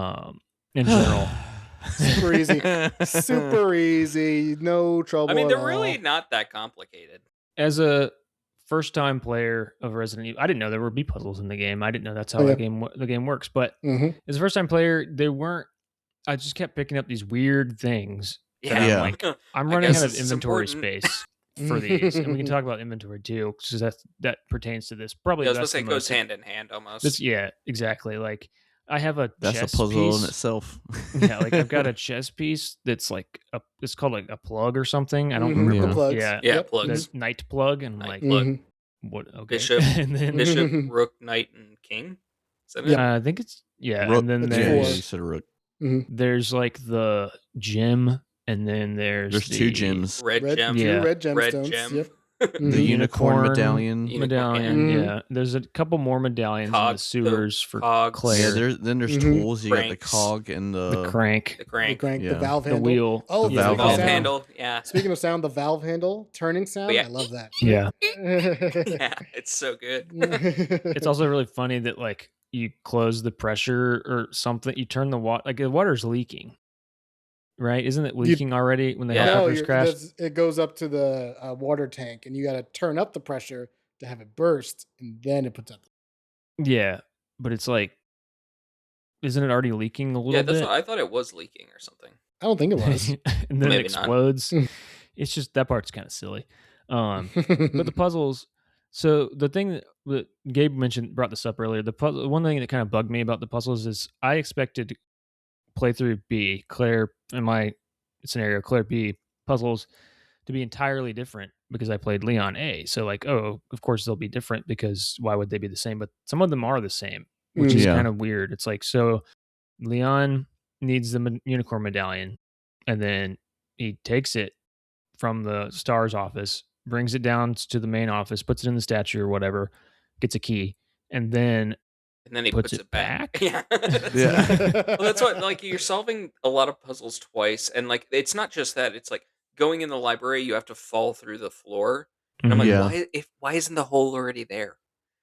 Speaker 1: in general.
Speaker 2: super easy. Super easy. No trouble.
Speaker 3: I mean,
Speaker 2: at
Speaker 3: they're
Speaker 2: all.
Speaker 3: really not that complicated.
Speaker 1: As a first-time player of Resident Evil, I didn't know there would be puzzles in the game. I didn't know that's how
Speaker 2: Oh, yeah.
Speaker 1: the game works. But
Speaker 2: Mhm.
Speaker 1: as a first-time player, they weren't. I just kept picking up these weird things.
Speaker 3: Yeah.
Speaker 4: Yeah.
Speaker 1: Like, I'm
Speaker 3: I
Speaker 1: running
Speaker 3: guess
Speaker 1: out of
Speaker 3: this is
Speaker 1: inventory
Speaker 3: important.
Speaker 1: space for these, and we can talk about inventory too, because that pertains to this. Probably
Speaker 3: I was supposed
Speaker 1: that's
Speaker 3: to say
Speaker 1: the
Speaker 3: it goes
Speaker 1: most.
Speaker 3: hand in hand almost.
Speaker 1: This, yeah, exactly. Like I have a
Speaker 4: That's a
Speaker 1: chess
Speaker 4: puzzle
Speaker 1: piece.
Speaker 4: in itself.
Speaker 1: Yeah, like I've got a chess piece that's like it's called like a plug or something. I don't
Speaker 2: Mhm.
Speaker 1: remember.
Speaker 2: The plugs.
Speaker 1: Yeah,
Speaker 3: Yeah,
Speaker 2: Yep.
Speaker 3: plugs.
Speaker 1: the night plug, and I'm
Speaker 3: Night
Speaker 1: like,
Speaker 3: plug.
Speaker 2: Mhm.
Speaker 1: what? Okay,
Speaker 3: Bishop.
Speaker 1: and then
Speaker 3: Bishop, Rook, Knight, and King. Is that it?
Speaker 2: Yeah.
Speaker 1: I think it's
Speaker 4: Rook.
Speaker 1: and then
Speaker 2: That's
Speaker 4: Yeah,
Speaker 2: four.
Speaker 4: you
Speaker 1: there's
Speaker 4: said rook.
Speaker 1: there's like the gym, and then
Speaker 4: There's
Speaker 1: the
Speaker 4: two gems.
Speaker 3: Red Gem.
Speaker 1: Yeah.
Speaker 2: Two red
Speaker 3: Red
Speaker 2: gemstones.
Speaker 3: gem.
Speaker 2: Yep.
Speaker 4: The
Speaker 2: Mhm.
Speaker 4: unicorn
Speaker 1: Unicorn
Speaker 4: medallion.
Speaker 3: Unicorn,
Speaker 1: medallion.
Speaker 2: yeah.
Speaker 1: Yeah, there's a couple more medallions in
Speaker 3: Cog,
Speaker 1: the sewers for
Speaker 3: cogs.
Speaker 1: Claire.
Speaker 4: Yeah, then there's
Speaker 2: Mhm.
Speaker 4: tools. You got the
Speaker 3: Cranks.
Speaker 4: cog and
Speaker 1: the crank,
Speaker 3: The
Speaker 2: The
Speaker 3: crank.
Speaker 2: crank,
Speaker 4: Yeah.
Speaker 2: the valve
Speaker 1: the
Speaker 2: handle.
Speaker 1: wheel.
Speaker 2: Oh,
Speaker 4: The
Speaker 3: The
Speaker 4: valve
Speaker 3: valve
Speaker 2: sound.
Speaker 3: handle. Yeah.
Speaker 2: Speaking of sound, the valve handle turning sound.
Speaker 3: Yeah.
Speaker 2: I love that.
Speaker 1: Yeah,
Speaker 3: Yeah, it's so good.
Speaker 1: it's also really funny that like you close the pressure or something. You turn the water, like the water's leaking, right? Isn't it leaking already when the
Speaker 3: Yeah.
Speaker 1: helicopters crash?
Speaker 2: it goes up to the water tank, and you got to turn up the pressure to have it burst, and then it puts up.
Speaker 1: Yeah, but it's like, isn't it already leaking a little
Speaker 3: Yeah, that's
Speaker 1: bit?
Speaker 3: what I thought it was leaking or something.
Speaker 2: I don't think it was.
Speaker 1: and then it
Speaker 3: Maybe not.
Speaker 1: explodes. It's just that part's kind of silly. But the puzzles. So the thing that Gabe brought this up earlier. The puzzle. One thing that kind of bugged me about the puzzles is I expected playthrough B, Claire in my scenario, Claire B puzzles to be entirely different because I played Leon A. So like, oh, of course they'll be different because why would they be the same? But some of them are the same, which is
Speaker 4: Yeah.
Speaker 1: kind of weird. It's like, so Leon needs the unicorn medallion, and then he takes it from the star's office, brings it down to the main office, puts it in the statue or whatever, gets a key, and then
Speaker 3: And then he
Speaker 1: puts
Speaker 3: puts
Speaker 1: it back?
Speaker 3: Yeah.
Speaker 4: Yeah.
Speaker 3: Well, that's what, like, you're solving a lot of puzzles twice, and like it's not just that. It's like going in the library, you have to fall through the floor. And I'm like,
Speaker 4: Yeah.
Speaker 3: why isn't the hole already there?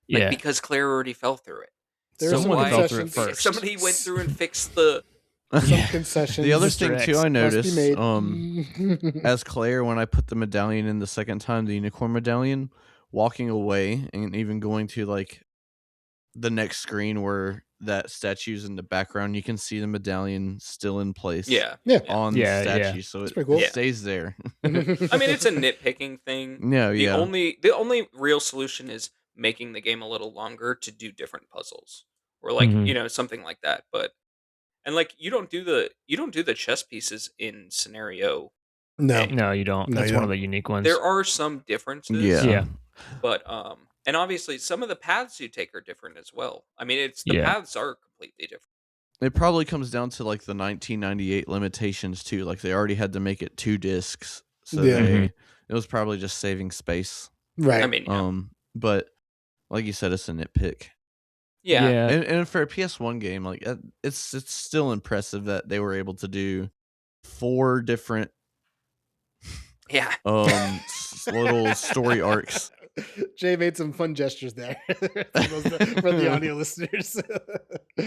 Speaker 3: Like,
Speaker 1: yeah,
Speaker 3: because Claire already fell through it.
Speaker 2: There's
Speaker 1: Someone
Speaker 2: some
Speaker 1: fell through it
Speaker 2: concessions.
Speaker 1: first.
Speaker 3: Somebody went through and fixed the.
Speaker 2: Some
Speaker 1: Yeah.
Speaker 2: concessions.
Speaker 4: The other
Speaker 1: Mr.
Speaker 4: thing
Speaker 1: X
Speaker 4: too, I
Speaker 2: must be
Speaker 4: noticed,
Speaker 2: made.
Speaker 4: as Claire, when I put the medallion in the second time, the unicorn medallion, walking away and even going to like the next screen where that statue's in the background, you can see the medallion still in place.
Speaker 3: Yeah.
Speaker 2: Yeah.
Speaker 4: On
Speaker 1: Yeah,
Speaker 4: the
Speaker 1: yeah.
Speaker 4: statue, so it
Speaker 2: pretty cool.
Speaker 3: Yeah.
Speaker 4: stays there.
Speaker 3: I mean, it's a nitpicking thing.
Speaker 4: No,
Speaker 3: The
Speaker 4: yeah.
Speaker 3: only real solution is making the game a little longer to do different puzzles, or like
Speaker 1: Mhm.
Speaker 3: something like that. But and like you don't do the chess pieces in scenario.
Speaker 2: No.
Speaker 1: No, you don't.
Speaker 2: No,
Speaker 1: That's
Speaker 2: you
Speaker 1: one of
Speaker 2: don't.
Speaker 1: the unique ones.
Speaker 3: There are some differences.
Speaker 4: Yeah.
Speaker 1: Yeah.
Speaker 3: But and obviously some of the paths you take are different as well. I mean, it's the
Speaker 1: Yeah.
Speaker 3: paths are completely different.
Speaker 4: It probably comes down to like the 1998 limitations too. Like they already had to make it 2 discs, so
Speaker 2: Yeah.
Speaker 4: it was probably just saving space.
Speaker 2: Right.
Speaker 3: I mean, yeah.
Speaker 4: But like you said, it's a nitpick.
Speaker 3: yeah.
Speaker 4: And for a PS1 game, like it's still impressive that they were able to do 4 different
Speaker 3: Yeah.
Speaker 4: little story arcs.
Speaker 2: Jay made some fun gestures there for the audio listeners.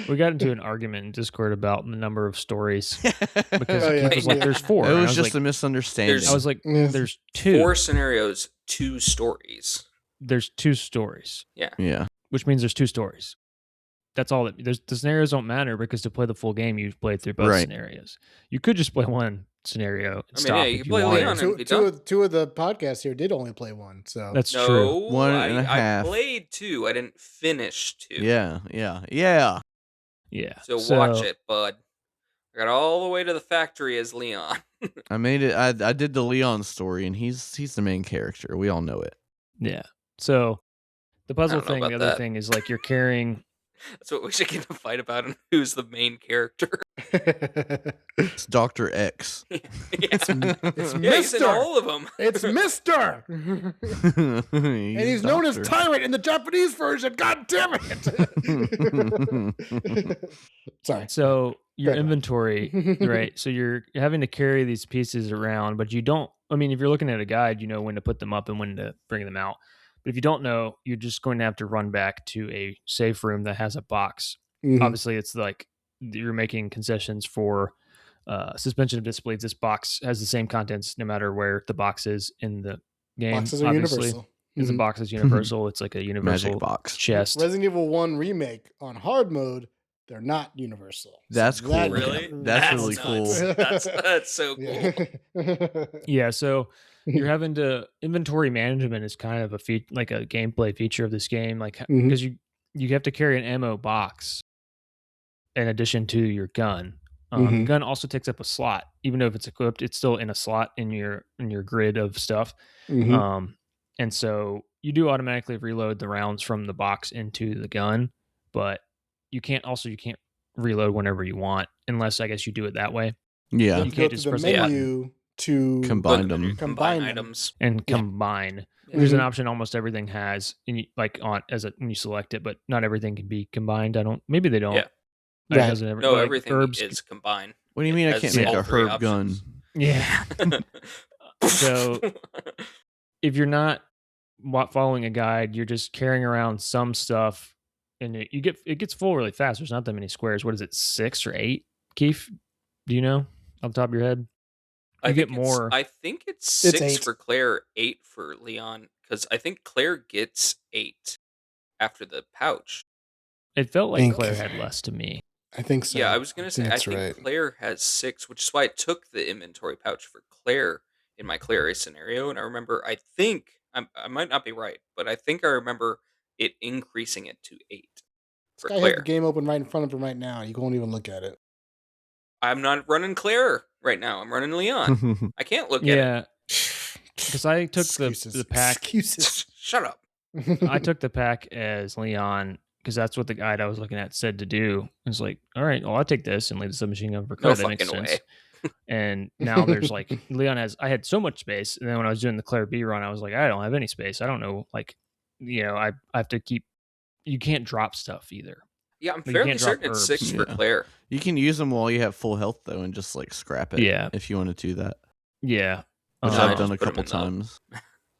Speaker 1: We got into an argument in Discord about the number of stories because
Speaker 2: Oh, yeah.
Speaker 1: Keith was like, "There's 4."
Speaker 4: It
Speaker 1: and I
Speaker 4: was just
Speaker 1: like,
Speaker 4: a misunderstanding.
Speaker 3: There's-
Speaker 1: I was like,
Speaker 2: Yes.
Speaker 1: "There's 2.
Speaker 3: 4 scenarios, 2 stories.
Speaker 1: There's 2 stories,
Speaker 4: yeah.
Speaker 1: which means there's 2 stories." that's all. The scenarios don't matter because to play the full game, you play through both
Speaker 4: Right.
Speaker 1: scenarios. You could just play one scenario and
Speaker 3: I mean,
Speaker 1: stop
Speaker 3: yeah,
Speaker 1: if
Speaker 3: you
Speaker 1: you
Speaker 3: can play
Speaker 1: wanted.
Speaker 3: Leon and be done.
Speaker 2: Two of the podcasts here did only play one, so
Speaker 1: That's true.
Speaker 3: No,
Speaker 4: One and a
Speaker 3: I
Speaker 4: half.
Speaker 3: played 2. I didn't finish 2.
Speaker 4: Yeah.
Speaker 1: Yeah.
Speaker 3: So watch it, bud. I got all the way to the factory as Leon.
Speaker 4: I made it. I did the Leon story, and he's the main character. We all know it.
Speaker 1: Yeah. So the puzzle
Speaker 3: don't know
Speaker 1: thing,
Speaker 3: about
Speaker 1: the other
Speaker 3: that.
Speaker 1: thing is like you're carrying.
Speaker 3: That's what we should get in a fight about, and who's the main character.
Speaker 4: It's Dr. X.
Speaker 3: Yeah,
Speaker 2: it's
Speaker 3: yeah, he's in
Speaker 2: Mister.
Speaker 3: all of them.
Speaker 2: It's Mister, and he's known as Tyrant in the Japanese version. God damn it! Sorry.
Speaker 1: So your
Speaker 2: Fair enough.
Speaker 1: inventory, right? So you're having to carry these pieces around, but you don't. I mean, if you're looking at a guide, you know when to put them up and when to bring them out. But if you don't know, you're just going to have to run back to a safe room that has a box.
Speaker 2: Mhm.
Speaker 1: Obviously, it's like you're making concessions for suspension of disbelief. This box has the same contents no matter where the box is in the game.
Speaker 2: Boxes are
Speaker 1: obviously.
Speaker 2: universal.
Speaker 1: It's a
Speaker 2: Mhm.
Speaker 1: box is universal. It's like a universal
Speaker 4: Magic box.
Speaker 1: chest.
Speaker 2: Resident Evil 1 remake on hard mode, they're not universal.
Speaker 4: That's
Speaker 2: So that-
Speaker 4: cool.
Speaker 3: Really?
Speaker 4: That's really
Speaker 3: nuts.
Speaker 4: cool.
Speaker 3: That's so cool.
Speaker 2: Yeah.
Speaker 1: Yeah, so you're having to inventory management is kind of a like a gameplay feature of this game, like
Speaker 2: Mhm.
Speaker 1: because you have to carry an ammo box in addition to your gun. The
Speaker 2: Mhm.
Speaker 1: gun also takes up a slot, even though if it's equipped, it's still in a slot in your grid of stuff.
Speaker 2: Mhm.
Speaker 1: And so you do automatically reload the rounds from the box into the gun, but you can't reload whenever you want, unless I guess you do it that way.
Speaker 2: You
Speaker 4: Yeah.
Speaker 2: have
Speaker 1: You
Speaker 2: to
Speaker 1: can't
Speaker 2: go
Speaker 1: just
Speaker 2: to the
Speaker 1: press a button.
Speaker 2: menu to
Speaker 4: Combine
Speaker 3: Go to the menu,
Speaker 4: them.
Speaker 2: Combine them.
Speaker 3: items.
Speaker 1: And
Speaker 2: Yeah.
Speaker 1: combine.
Speaker 3: Yeah.
Speaker 1: There's an
Speaker 2: Mhm.
Speaker 1: option almost everything has, and like when you select it, but not everything can be combined. Maybe they don't.
Speaker 3: Yeah.
Speaker 1: It
Speaker 2: Right.
Speaker 1: doesn't ever,
Speaker 3: No,
Speaker 1: like,
Speaker 3: everything
Speaker 1: herbs.
Speaker 3: is combined.
Speaker 4: What do you
Speaker 3: It
Speaker 4: mean I
Speaker 3: has
Speaker 4: can't make
Speaker 3: all
Speaker 4: a
Speaker 3: 3
Speaker 4: herb gun?
Speaker 3: options.
Speaker 1: Yeah. So if you're not following a guide, you're just carrying around some stuff, and it gets full really fast. There's not that many squares. What is it, 6 or 8? Keith, do you know off the top of your head? You get more.
Speaker 3: I think it's
Speaker 2: It's
Speaker 3: 6
Speaker 2: 8.
Speaker 3: for Claire, 8 for Leon, because I think Claire gets 8 after the pouch.
Speaker 1: It felt like
Speaker 2: Think.
Speaker 1: Claire had less to me.
Speaker 2: I think so.
Speaker 3: Yeah, I was gonna say I
Speaker 2: that's
Speaker 3: think
Speaker 2: right.
Speaker 3: Claire has 6, which is why I took the inventory pouch for Claire in my Claire scenario. And I remember, I might not be right, but I think I remember it increasing it to 8 for
Speaker 2: This guy has the
Speaker 3: Claire.
Speaker 2: game open right in front of him right now. You won't even look at it.
Speaker 3: I'm not running Claire right now. I'm running Leon. I can't look at
Speaker 1: Yeah, because I took
Speaker 2: Excuses.
Speaker 1: the pack.
Speaker 2: Excuses.
Speaker 3: it. Shut up.
Speaker 1: I took the pack as Leon because that's what the guide I was looking at said to do. It's like, all right, well, I'll take this and leave the submachine gun for
Speaker 3: No
Speaker 1: Claire. That makes
Speaker 3: fucking
Speaker 1: sense.
Speaker 3: way.
Speaker 1: And now there's like I had so much space, and then when I was doing the Claire B run, I was like, I don't have any space. I don't know, like, I have to keep. You can't drop stuff either.
Speaker 3: Yeah, I'm
Speaker 1: You
Speaker 3: fairly
Speaker 1: can't drop
Speaker 3: certain it's
Speaker 1: herbs.
Speaker 3: 6 for
Speaker 4: Yeah.
Speaker 3: Claire.
Speaker 4: You can use them while you have full health though, and just like scrap it.
Speaker 1: Yeah.
Speaker 4: If you want to do that,
Speaker 1: Yeah,
Speaker 4: which
Speaker 3: No,
Speaker 4: I've done
Speaker 3: just
Speaker 4: a
Speaker 3: put 'em
Speaker 4: couple
Speaker 3: in the-
Speaker 4: times.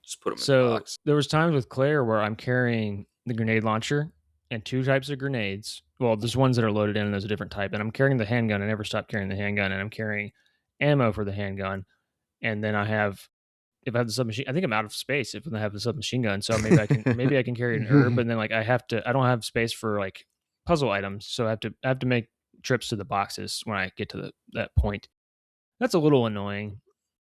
Speaker 3: Just put them in the
Speaker 1: So
Speaker 3: box.
Speaker 1: there was times with Claire where I'm carrying the grenade launcher and 2 types of grenades. Well, there's ones that are loaded in and there's a different type. And I'm carrying the handgun. I never stop carrying the handgun, and I'm carrying ammo for the handgun. And then if I have the submachine, I think I'm out of space if I have the submachine gun. So maybe I can carry an herb, and then like I don't have space for like puzzle items, so I have to make trips to the boxes when I get to that point. That's a little annoying.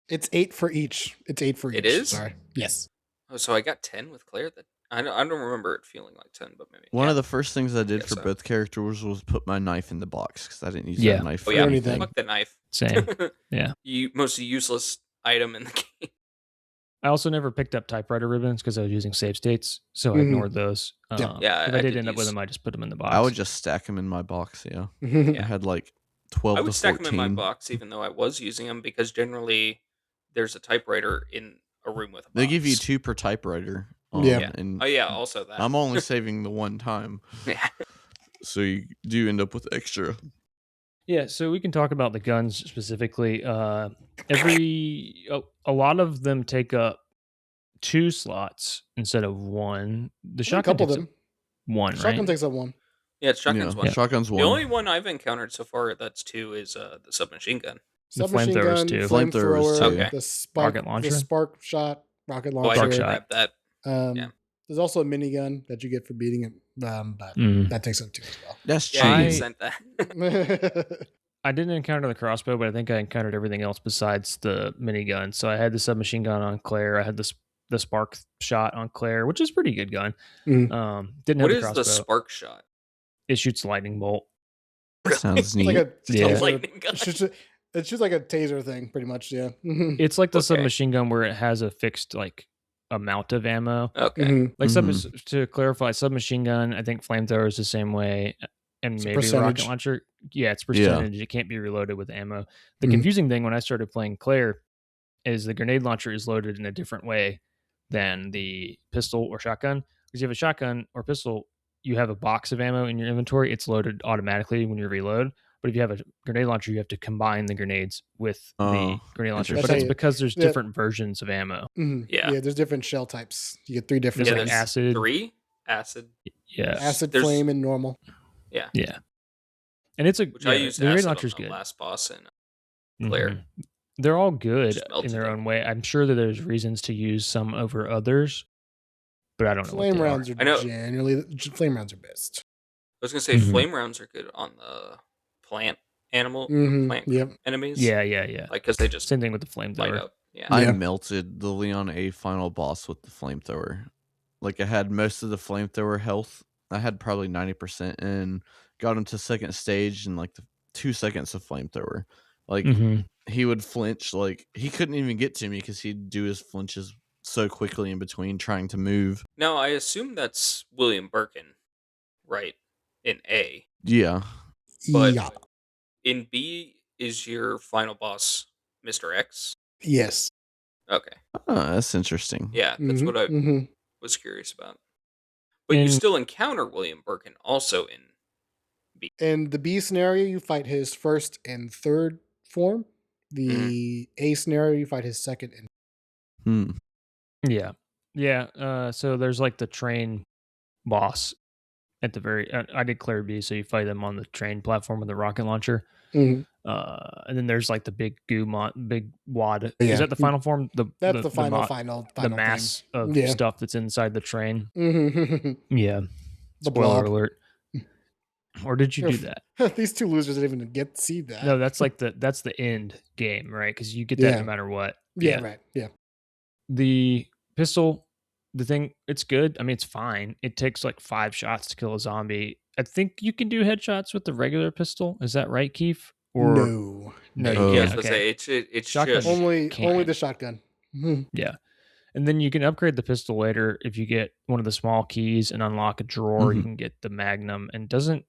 Speaker 2: It's 8 for each. It's 8 for each.
Speaker 3: It is?
Speaker 2: Sorry. Yes.
Speaker 3: Oh, so I got 10 with Claire? I don't remember it feeling like 10, but maybe.
Speaker 4: One
Speaker 3: yeah.
Speaker 4: of the first things I did
Speaker 3: guess
Speaker 4: for
Speaker 3: so.
Speaker 4: both characters was put my knife in the box because I didn't use
Speaker 1: Yeah.
Speaker 4: that knife
Speaker 3: Oh,
Speaker 4: for
Speaker 3: yeah.
Speaker 2: anything.
Speaker 3: Fuck the knife.
Speaker 1: Same. Yeah.
Speaker 3: Most useless item in the game.
Speaker 1: I also never picked up typewriter ribbons because I was using save states, so I
Speaker 2: Mhm.
Speaker 1: ignored those.
Speaker 2: Yeah.
Speaker 3: Yeah,
Speaker 1: if
Speaker 3: I
Speaker 1: I did
Speaker 3: did
Speaker 1: end up with
Speaker 3: use-
Speaker 1: them, I just put them in the box.
Speaker 4: I would just stack them in my box. Yeah, I
Speaker 3: Yeah.
Speaker 4: had like 12
Speaker 3: I
Speaker 4: to
Speaker 3: would stack them
Speaker 4: 14.
Speaker 3: in my box even though I was using them because generally there's a typewriter in a room with a box.
Speaker 4: They give you 2 per typewriter.
Speaker 2: Yeah.
Speaker 3: Yeah.
Speaker 4: And
Speaker 3: Oh, yeah, also that.
Speaker 4: I'm only saving the one time,
Speaker 3: Yeah.
Speaker 4: so you do end up with extra.
Speaker 1: Yeah, so we can talk about the guns specifically. A lot of them take up 2 slots instead of 1. The
Speaker 2: A
Speaker 1: shotgun
Speaker 2: couple of
Speaker 1: takes
Speaker 2: them.
Speaker 1: up 1,
Speaker 2: Shotgun
Speaker 1: right?
Speaker 2: takes up 1.
Speaker 3: Yeah, it's shotgun's
Speaker 4: Yeah,
Speaker 3: one.
Speaker 4: shotgun's
Speaker 3: The
Speaker 4: one.
Speaker 3: only one I've encountered so far that's 2 is the submachine gun.
Speaker 1: The
Speaker 2: Submachine
Speaker 1: flamethrowers
Speaker 2: gun,
Speaker 1: too.
Speaker 4: Flamethrowers
Speaker 2: flamethrower,
Speaker 4: too.
Speaker 3: Okay.
Speaker 2: the spark,
Speaker 1: Rocket launcher?
Speaker 2: the spark shot, rocket
Speaker 3: Oh, I
Speaker 2: launcher.
Speaker 3: didn't
Speaker 1: shot.
Speaker 3: grab that.
Speaker 2: Um,
Speaker 3: Yeah.
Speaker 2: There's also a minigun that you get for beating but
Speaker 1: Mm.
Speaker 2: that takes up 2 as well.
Speaker 4: That's
Speaker 3: Yeah, you
Speaker 4: cheating.
Speaker 3: sent that.
Speaker 1: I didn't encounter the crossbow, but I think I encountered everything else besides the minigun. So I had the submachine gun on Claire. I had the spark shot on Claire, which is a pretty good gun.
Speaker 2: Mhm.
Speaker 1: Didn't
Speaker 3: What
Speaker 1: have the
Speaker 3: is the
Speaker 1: crossbow.
Speaker 3: spark shot?
Speaker 1: It shoots lightning bolt.
Speaker 4: That sounds
Speaker 2: It's like
Speaker 4: neat.
Speaker 2: a
Speaker 1: Yeah.
Speaker 2: taser.
Speaker 3: Lightning gun.
Speaker 2: It's just like a taser thing, pretty much. Yeah. Mhm.
Speaker 1: It's like the
Speaker 3: Okay.
Speaker 1: submachine gun where it has a fixed like amount of ammo.
Speaker 3: Okay.
Speaker 2: Mhm.
Speaker 1: Like
Speaker 4: Mhm.
Speaker 1: to clarify, submachine gun, I think flamethrower is the same way, and
Speaker 2: It's a
Speaker 1: maybe the rocket
Speaker 2: percentage.
Speaker 1: launcher. Yeah, it's
Speaker 4: Yeah.
Speaker 1: percentage. It can't be reloaded with ammo. The
Speaker 2: Mhm.
Speaker 1: confusing thing when I started playing Claire is the grenade launcher is loaded in a different way than the pistol or shotgun. Because you have a shotgun or pistol, you have a box of ammo in your inventory. It's loaded automatically when you reload. But if you have a grenade launcher, you have to combine the grenades with the
Speaker 4: Oh,
Speaker 1: grenade launcher.
Speaker 2: That's
Speaker 1: But
Speaker 2: how
Speaker 1: it's
Speaker 2: you.
Speaker 1: because there's
Speaker 2: Yeah.
Speaker 1: different versions of ammo.
Speaker 2: Mhm.
Speaker 3: Yeah.
Speaker 2: Yeah. There's different shell types. You get 3 different
Speaker 1: There's
Speaker 3: Yeah,
Speaker 1: like
Speaker 2: ones.
Speaker 3: there's
Speaker 1: acid.
Speaker 3: 3 acid.
Speaker 1: Yeah.
Speaker 2: Acid,
Speaker 3: There's-
Speaker 2: flame, and normal.
Speaker 3: Yeah,
Speaker 1: Yeah. And it's a
Speaker 3: which I used
Speaker 1: the grenade
Speaker 3: acid on
Speaker 1: launcher's
Speaker 3: the
Speaker 1: good.
Speaker 3: last boss in Claire.
Speaker 1: Mhm. They're all good
Speaker 3: Just
Speaker 1: in
Speaker 3: melted
Speaker 1: their
Speaker 3: it.
Speaker 1: own way. I'm sure that there's reasons to use some over others, but I don't know what
Speaker 2: Flame
Speaker 1: they
Speaker 2: rounds
Speaker 1: are.
Speaker 2: are
Speaker 3: I know.
Speaker 2: generally flame rounds are best.
Speaker 3: I was gonna say
Speaker 1: Mhm.
Speaker 3: flame rounds are good on the plant plant
Speaker 2: Yep.
Speaker 3: enemies.
Speaker 1: Yeah.
Speaker 3: Like because they just
Speaker 1: Same thing with the
Speaker 3: light
Speaker 1: flamethrower.
Speaker 3: up. Yeah.
Speaker 4: I
Speaker 2: Yeah.
Speaker 4: melted the Leon A final boss with the flamethrower. Like I had most of the flamethrower health. I had probably 90% and got into second stage in like the 2 seconds of flamethrower. Like
Speaker 1: Mm-hmm.
Speaker 4: he would flinch, like he couldn't even get to me because he'd do his flinches so quickly in between trying to move.
Speaker 3: Now I assume that's William Birkin, right? In A,
Speaker 4: Yeah.
Speaker 3: but
Speaker 2: Yeah.
Speaker 3: in B is your final boss, Mr. X.
Speaker 2: Yes.
Speaker 3: Okay.
Speaker 4: Oh, that's interesting.
Speaker 3: Yeah, that's what I
Speaker 2: Mhm.
Speaker 3: was curious about. But you
Speaker 1: In
Speaker 3: still encounter William Birkin also in B.
Speaker 2: In the B scenario, you fight his first and third form. The A scenario, you fight his second and
Speaker 4: Hmm.
Speaker 1: yeah. So there's like the train boss at the very. I did Claire B, so you fight them on the train platform with the rocket launcher.
Speaker 2: Mhm.
Speaker 1: And then there's like the big big wad.
Speaker 2: Yeah.
Speaker 1: Is that the final form?
Speaker 2: That's the final
Speaker 1: the mass of
Speaker 2: Yeah.
Speaker 1: stuff that's inside the train.
Speaker 2: Mhm.
Speaker 1: Yeah.
Speaker 2: The
Speaker 1: Spoiler
Speaker 2: blob.
Speaker 1: alert. Or did you do that?
Speaker 2: These 2 losers didn't even get to see that.
Speaker 1: No, that's like that's the end game, right? Because you get that
Speaker 2: Yeah.
Speaker 1: no matter what.
Speaker 2: Yeah. Right. Yeah.
Speaker 1: The pistol, the thing, it's good. I mean, it's fine. It takes like 5 shots to kill a zombie. I think you can do headshots with the regular pistol. Is that right, Keith? Or
Speaker 2: No.
Speaker 1: no, you
Speaker 4: Oh.
Speaker 3: Yeah, I
Speaker 1: can't.
Speaker 3: was gonna
Speaker 1: Okay.
Speaker 3: say it's
Speaker 1: Shotgun.
Speaker 3: just
Speaker 2: Only
Speaker 1: Can't.
Speaker 2: the shotgun. Mhm.
Speaker 1: Yeah. And then you can upgrade the pistol later if you get one of the small keys and unlock a drawer. You
Speaker 4: Mhm.
Speaker 1: can get the Magnum. And isn't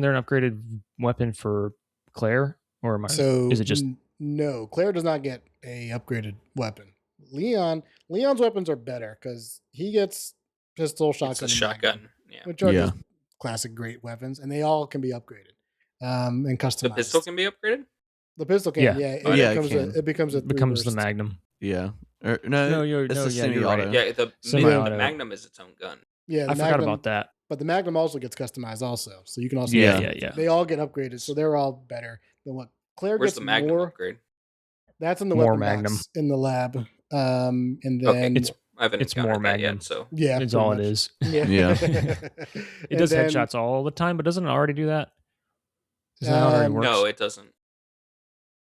Speaker 1: there an upgraded weapon for Claire? Or
Speaker 2: So
Speaker 1: is it just
Speaker 2: no? Claire does not get a upgraded weapon. Leon's weapons are better because he gets pistol,
Speaker 3: it's
Speaker 2: shotgun,
Speaker 3: a
Speaker 2: and Magnum,
Speaker 3: shotgun. Yeah.
Speaker 2: which are
Speaker 4: Yeah.
Speaker 2: just classic great weapons, and they all can be upgraded and customized.
Speaker 3: The pistol can be upgraded?
Speaker 2: The pistol can,
Speaker 1: Yeah.
Speaker 2: yeah. It
Speaker 3: Yeah,
Speaker 4: it
Speaker 2: becomes
Speaker 4: can.
Speaker 2: it becomes a
Speaker 1: becomes the
Speaker 2: 3-burst.
Speaker 1: Magnum?
Speaker 4: Yeah.
Speaker 1: No,
Speaker 4: No, it's a
Speaker 1: yeah, you're
Speaker 4: semi-auto.
Speaker 1: right.
Speaker 3: Yeah, the
Speaker 1: Semi-auto.
Speaker 3: Magnum is its own gun.
Speaker 2: Yeah, the
Speaker 1: I forgot
Speaker 2: Magnum,
Speaker 1: about that.
Speaker 2: but the Magnum also gets customized also, so you can also
Speaker 1: Yeah.
Speaker 2: They all get upgraded, so they're all better than what Claire
Speaker 3: Where's
Speaker 2: gets
Speaker 3: the Magnum
Speaker 2: more.
Speaker 3: upgrade?
Speaker 2: That's in the
Speaker 1: More
Speaker 2: weapon
Speaker 1: Magnum.
Speaker 2: box in the lab. And
Speaker 3: Okay.
Speaker 2: then
Speaker 3: I haven't
Speaker 1: it's
Speaker 3: encountered
Speaker 1: more
Speaker 3: that
Speaker 1: Magnum.
Speaker 3: yet, so
Speaker 2: yeah,
Speaker 1: It's
Speaker 2: pretty
Speaker 1: all
Speaker 2: much.
Speaker 1: it is.
Speaker 2: Yeah.
Speaker 4: Yeah.
Speaker 1: It
Speaker 2: And
Speaker 1: does
Speaker 2: then,
Speaker 1: headshots all the time, but doesn't it already do that? Does that already works?
Speaker 3: no, it doesn't.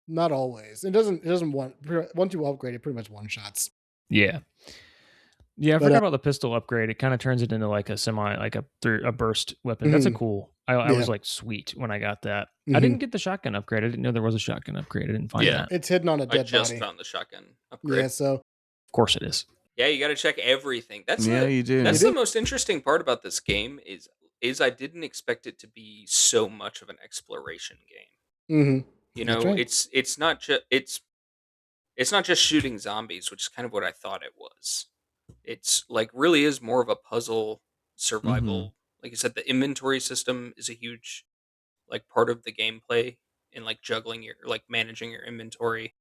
Speaker 2: Not always. It doesn't want once you upgrade it, pretty much one shots.
Speaker 1: Yeah. Yeah, I
Speaker 2: But,
Speaker 1: forgot about the pistol upgrade. It kind of turns it into like a burst weapon. That's a
Speaker 2: Mhm.
Speaker 1: cool. I
Speaker 2: Yeah.
Speaker 1: was like, sweet when I got that. I
Speaker 2: Mhm.
Speaker 1: didn't get the shotgun upgrade. I didn't know there was a shotgun upgrade. I didn't find
Speaker 3: Yeah.
Speaker 1: that.
Speaker 2: It's hidden on a
Speaker 3: I
Speaker 2: dead
Speaker 3: just
Speaker 2: body.
Speaker 3: found the shotgun upgrade.
Speaker 2: Yeah, so
Speaker 1: Of course it is.
Speaker 3: Yeah, you got to check everything. That's
Speaker 4: Yeah, you do.
Speaker 3: That's
Speaker 2: You
Speaker 3: the
Speaker 2: do.
Speaker 3: most interesting part about this game is I didn't expect it to be so much of an exploration game.
Speaker 2: mhm.
Speaker 3: You
Speaker 2: That's
Speaker 3: know,
Speaker 2: right.
Speaker 3: it's not just it's not just shooting zombies, which is kind of what I thought it was. It's like really is more of a puzzle survival. Like you said, the inventory system is a huge like part of the gameplay in like juggling your like managing your inventory.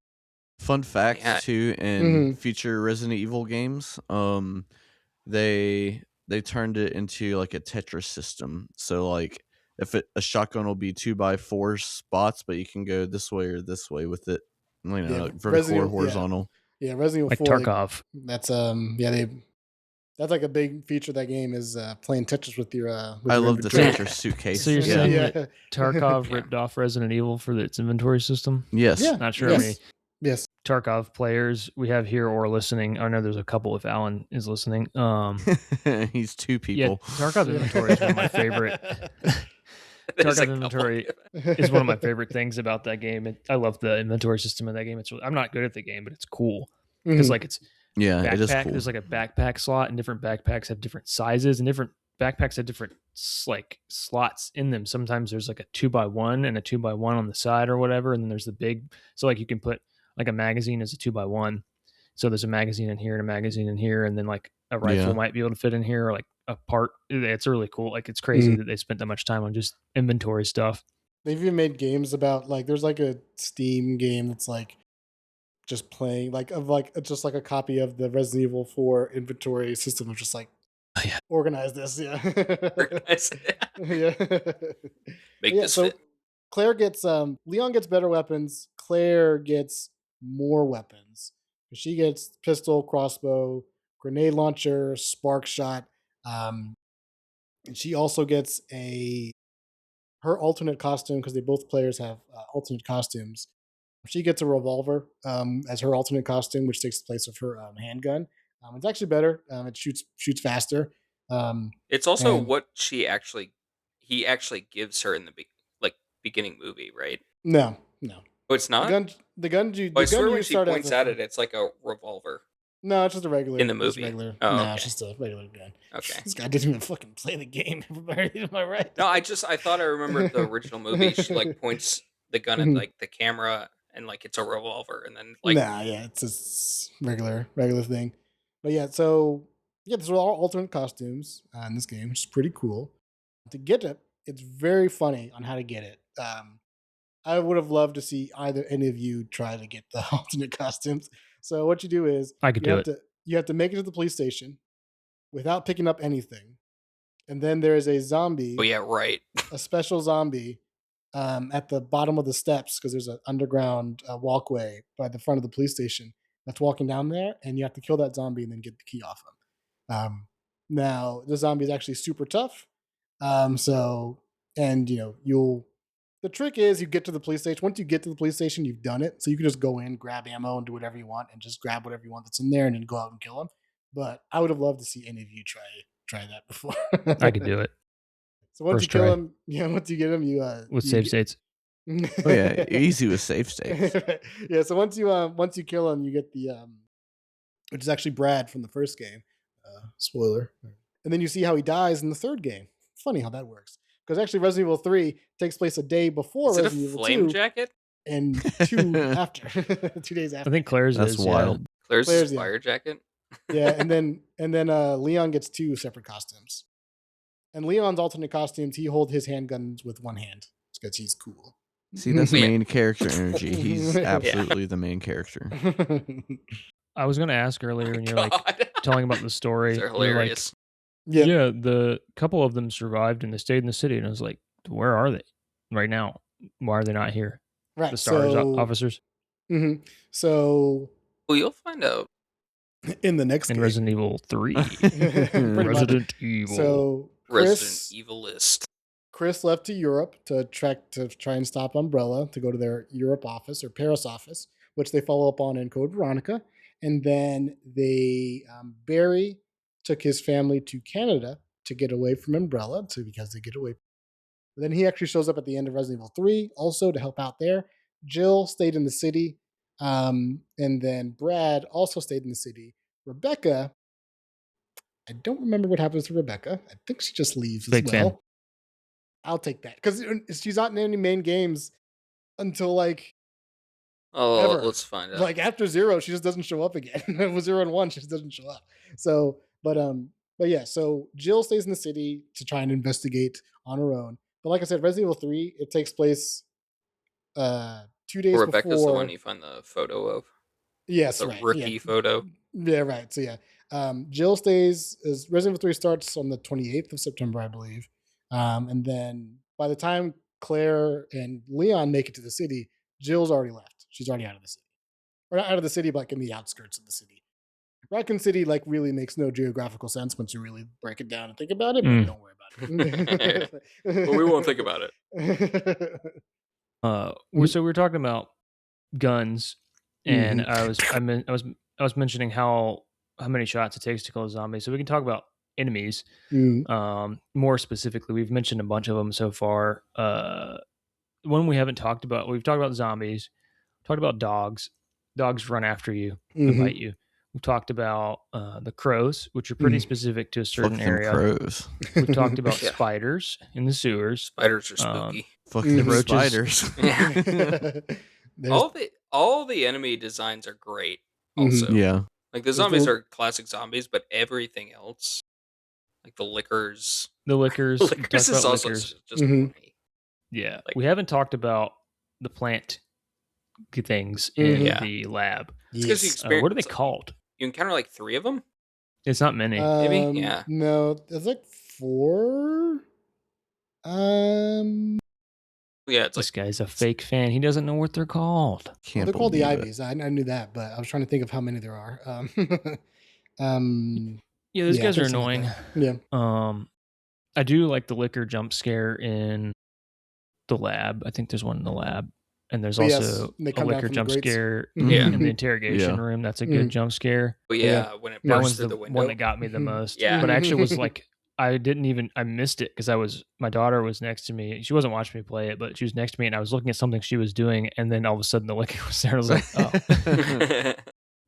Speaker 4: Fun fact
Speaker 3: Yeah.
Speaker 4: too, in
Speaker 2: Mhm.
Speaker 4: future Resident Evil games, they turned it into like a Tetris system. So like if a shotgun will be 2x4 spots, but you can go this way or this way with it. You know,
Speaker 2: Yeah,
Speaker 4: like vertical
Speaker 2: Resident
Speaker 4: or
Speaker 2: Evil- yeah.
Speaker 4: horizontal.
Speaker 2: Yeah, Resident Evil
Speaker 1: Like
Speaker 2: 4.
Speaker 1: Tarkov.
Speaker 2: That's That's like a big feature of that game is playing Tetris with
Speaker 4: I
Speaker 2: your
Speaker 4: love the
Speaker 2: inventory.
Speaker 4: Tetris suitcase.
Speaker 1: So you're saying
Speaker 4: Yeah.
Speaker 1: that Tarkov
Speaker 3: Yeah.
Speaker 1: ripped off Resident Evil for its inventory system?
Speaker 4: Yes.
Speaker 2: Yeah.
Speaker 1: Not sure how many
Speaker 2: Yes. Yes.
Speaker 1: Tarkov players we have here or listening. I know there's a couple if Alan is listening.
Speaker 4: He's two
Speaker 1: Yeah,
Speaker 4: people.
Speaker 1: Tarkov inventory is one of my favorite.
Speaker 3: There's a
Speaker 1: Tarkov
Speaker 3: couple.
Speaker 1: inventory is one of my favorite things about that game. I love the inventory system in that game. I'm not good at the game, but it's cool because
Speaker 2: Mhm.
Speaker 1: like it's
Speaker 4: Yeah, it is
Speaker 1: backpack.
Speaker 4: cool.
Speaker 1: There's like a backpack slot, and different backpacks have different sizes, and different backpacks have different like slots in them. Sometimes there's like a 2x1 and a 2x1 on the side or whatever, and then there's the big. So like you can put like a magazine as a 2x1. So there's a magazine in here and a magazine in here, and then like a rifle
Speaker 4: Yeah.
Speaker 1: might be able to fit in here, or like a part. It's really cool. Like it's crazy
Speaker 2: Mhm.
Speaker 1: that they spent that much time on just inventory stuff.
Speaker 2: They've even made games about like there's like a Steam game that's like just playing like just like a copy of the Resident Evil 4 inventory system of just like
Speaker 1: Yeah.
Speaker 2: organize this, yeah.
Speaker 3: Organize it.
Speaker 2: Yeah.
Speaker 3: Make
Speaker 2: Yeah,
Speaker 3: this
Speaker 2: so
Speaker 3: fit.
Speaker 2: Claire gets Leon gets better weapons. Claire gets more weapons. She gets pistol, crossbow, grenade launcher, spark shot. Um, and she also gets her alternate costume because they both players have alternate costumes. She gets a revolver as her alternate costume, which takes place of her handgun. It's actually better. It shoots faster.
Speaker 3: It's also
Speaker 2: And
Speaker 3: what he actually gives her in the like beginning movie, right?
Speaker 2: no,
Speaker 3: Oh, it's not. Oh, I
Speaker 2: the gun
Speaker 3: swear when
Speaker 2: you
Speaker 3: she
Speaker 2: start
Speaker 3: points
Speaker 2: as
Speaker 3: at it, it's like a revolver
Speaker 2: no, it's
Speaker 3: in the
Speaker 2: just a
Speaker 3: movie.
Speaker 2: regular.
Speaker 3: Oh,
Speaker 2: No, it's
Speaker 3: okay.
Speaker 2: just a regular gun.
Speaker 3: Okay.
Speaker 2: This guy didn't even fucking play the game. Everybody, am I right?
Speaker 3: No, I thought I remembered the original movie. She like points the gun at like the camera and like it's a revolver, and then like
Speaker 2: Nah, yeah, it's just regular thing. But yeah, so yeah, these are all alternate costumes in this game, which is pretty cool. To get it, it's very funny on how to get it. I would have loved to see either any of you try to get the alternate costumes. So what you do is
Speaker 1: I could do it.
Speaker 2: you have to make it to the police station without picking up anything, and then there is a
Speaker 3: oh
Speaker 2: zombie,
Speaker 3: yeah, right.
Speaker 2: a special zombie, at the bottom of the steps because there's an underground walkway by the front of the police station that's walking down there, and you have to kill that zombie and then get the key off him. Now the zombie is actually super tough. So and you'll the trick is you get to the police station. Once you get to the police station, you've done it. So you can just go in, grab ammo, and do whatever you want, and just grab whatever you want that's in there, and then go out and kill them. But I would have loved to see any of you try that before.
Speaker 1: I could do it
Speaker 2: So once
Speaker 1: First
Speaker 2: you kill
Speaker 1: try.
Speaker 2: him, yeah, once you get him,
Speaker 1: with save states.
Speaker 4: Oh yeah, easy with safe states.
Speaker 2: Yeah. So once you kill him, you get the which is actually Brad from the first game. Spoiler. And then you see how he dies in the third game. Funny how that works. Because actually Resident Evil 3 takes place a day before
Speaker 3: Is it a
Speaker 2: Resident Evil
Speaker 3: flame
Speaker 2: 2
Speaker 3: jacket?
Speaker 2: and 2 after. 2 days
Speaker 1: I
Speaker 2: after.
Speaker 1: think Claire's
Speaker 4: That's
Speaker 1: is
Speaker 4: wild.
Speaker 3: Claire's
Speaker 2: Claire's, yeah.
Speaker 3: fire jacket.
Speaker 2: Yeah, and then Leon gets 2 separate costumes. And Leon's alternate costumes, he holds his handguns with one hand because he's cool.
Speaker 4: See, that's
Speaker 3: Yeah.
Speaker 4: main character energy. He's
Speaker 2: Yeah.
Speaker 4: absolutely the main character.
Speaker 1: I was going to ask earlier when you're like
Speaker 3: God.
Speaker 1: telling about the story.
Speaker 3: They're
Speaker 1: you were like,
Speaker 3: hilarious.
Speaker 2: Yeah.
Speaker 1: yeah, the couple of them survived and they stayed in the city, and I was like, where are they right now? Why are they not here?
Speaker 2: Right.
Speaker 1: The STARS
Speaker 2: So,
Speaker 1: officers
Speaker 2: mhm. So
Speaker 3: Well, you'll find out.
Speaker 2: in the next
Speaker 1: in
Speaker 2: game,
Speaker 1: Resident Evil 3.
Speaker 2: Pretty much.
Speaker 1: Resident Evil.
Speaker 2: So
Speaker 3: Resident Evil list.
Speaker 2: Chris left to Europe to try and stop Umbrella to go to their Europe office or Paris office, which they follow up on in Code Veronica. And then Barry took his family to Canada to get away from Umbrella, because they get away. But then he actually shows up at the end of Resident Evil 3 also to help out there. Jill stayed in the city. And then Brad also stayed in the city. Rebecca, I don't remember what happens to Rebecca. I think she just leaves
Speaker 1: Big
Speaker 2: as
Speaker 1: fan.
Speaker 2: well. I'll take that because she's not in any main games until like
Speaker 3: Oh,
Speaker 2: ever.
Speaker 3: let's find out.
Speaker 2: Like after 0, she just doesn't show up again. With 0 and 1, she just doesn't show up. So, but yeah. So Jill stays in the city to try and investigate on her own. But like I said, Resident Evil 3, it takes place 2 days
Speaker 3: Rebecca's
Speaker 2: before.
Speaker 3: the one you find the photo of.
Speaker 2: Yes,
Speaker 3: The
Speaker 2: right.
Speaker 3: rookie
Speaker 2: Yeah.
Speaker 3: photo.
Speaker 2: Yeah, right. So yeah, Jill stays. As Resident Evil 3 starts on the 28th of September, I believe, and then by the time Claire and Leon make it to the city, Jill's already left. She's already out of the city, or not out of the city, but like in the outskirts of the city. Raccoon City like really makes no geographical sense once you really break it down and think about it, but
Speaker 1: Mm.
Speaker 2: don't worry about it.
Speaker 3: But we won't think about
Speaker 2: it.
Speaker 1: So we were talking about guns, and
Speaker 2: Mhm.
Speaker 1: I was mentioning how many shots it takes to kill a zombie. So we can talk about enemies.
Speaker 2: Mhm.
Speaker 1: More specifically, we've mentioned a bunch of them so far. One we haven't talked about. We've talked about zombies. Talked about dogs. Dogs run after you and
Speaker 2: Mhm.
Speaker 1: bite you. We've talked about the crows, which are pretty
Speaker 2: Mhm.
Speaker 1: specific to a
Speaker 4: Fuck
Speaker 1: certain
Speaker 4: them
Speaker 1: area.
Speaker 4: crows.
Speaker 1: We've talked about
Speaker 3: Yeah.
Speaker 1: spiders in the sewers.
Speaker 3: Spiders are spooky.
Speaker 4: Fuck
Speaker 2: Mhm.
Speaker 4: them
Speaker 1: roaches.
Speaker 4: spiders.
Speaker 3: Yeah.
Speaker 2: There's
Speaker 3: all the enemy designs are great.
Speaker 2: Mhm.
Speaker 3: Also,
Speaker 4: Yeah.
Speaker 3: like the
Speaker 2: There's
Speaker 3: zombies
Speaker 2: the
Speaker 3: are classic zombies, but everything else, like the lickers,
Speaker 1: The lickers. We
Speaker 3: lickers
Speaker 1: talked
Speaker 3: is
Speaker 1: about
Speaker 3: also
Speaker 1: lickers.
Speaker 3: just
Speaker 2: Mhm.
Speaker 3: funny.
Speaker 1: Yeah.
Speaker 3: Like,
Speaker 1: We haven't talked about the plant things in
Speaker 2: Mhm.
Speaker 3: Yeah.
Speaker 1: the lab.
Speaker 3: it's because you
Speaker 2: Yes.
Speaker 3: experience.
Speaker 1: What are they called?
Speaker 3: You encounter like 3 of them,
Speaker 1: It's not many.
Speaker 3: maybe. Yeah.
Speaker 2: No, there's like 4.
Speaker 3: Yeah, it's
Speaker 1: This
Speaker 3: like
Speaker 1: guy's a fake fan. He doesn't know what they're called.
Speaker 2: Well,
Speaker 4: Can't
Speaker 2: they're called the
Speaker 4: believe it.
Speaker 2: Ivies. I knew that, but I was trying to think of how many there are.
Speaker 1: Yeah, those
Speaker 2: Yeah, I
Speaker 1: guys are
Speaker 2: think something like
Speaker 1: annoying.
Speaker 2: that. Yeah.
Speaker 1: I do like the liquor jump scare in the lab. I think there's one in the lab. And there's
Speaker 2: But yes,
Speaker 1: also
Speaker 2: they
Speaker 1: a
Speaker 2: come down
Speaker 1: liquor
Speaker 2: from the
Speaker 1: jump
Speaker 2: grates.
Speaker 1: scare
Speaker 3: Yeah.
Speaker 1: in the interrogation
Speaker 4: Yeah.
Speaker 1: room. That's a good
Speaker 2: Mhm.
Speaker 1: jump scare.
Speaker 3: but
Speaker 2: Yeah.
Speaker 3: yeah, when it
Speaker 1: That
Speaker 3: bursts
Speaker 1: one's
Speaker 3: through
Speaker 1: the
Speaker 3: the
Speaker 1: one
Speaker 3: window.
Speaker 1: that got me the
Speaker 2: Mhm.
Speaker 1: most.
Speaker 3: Yeah.
Speaker 1: But I actually was like, I missed it because my daughter was next to me. She wasn't watching me play it, but she was next to me and I was looking at something she was doing. And then all of a sudden the liquor was there. I was like, oh.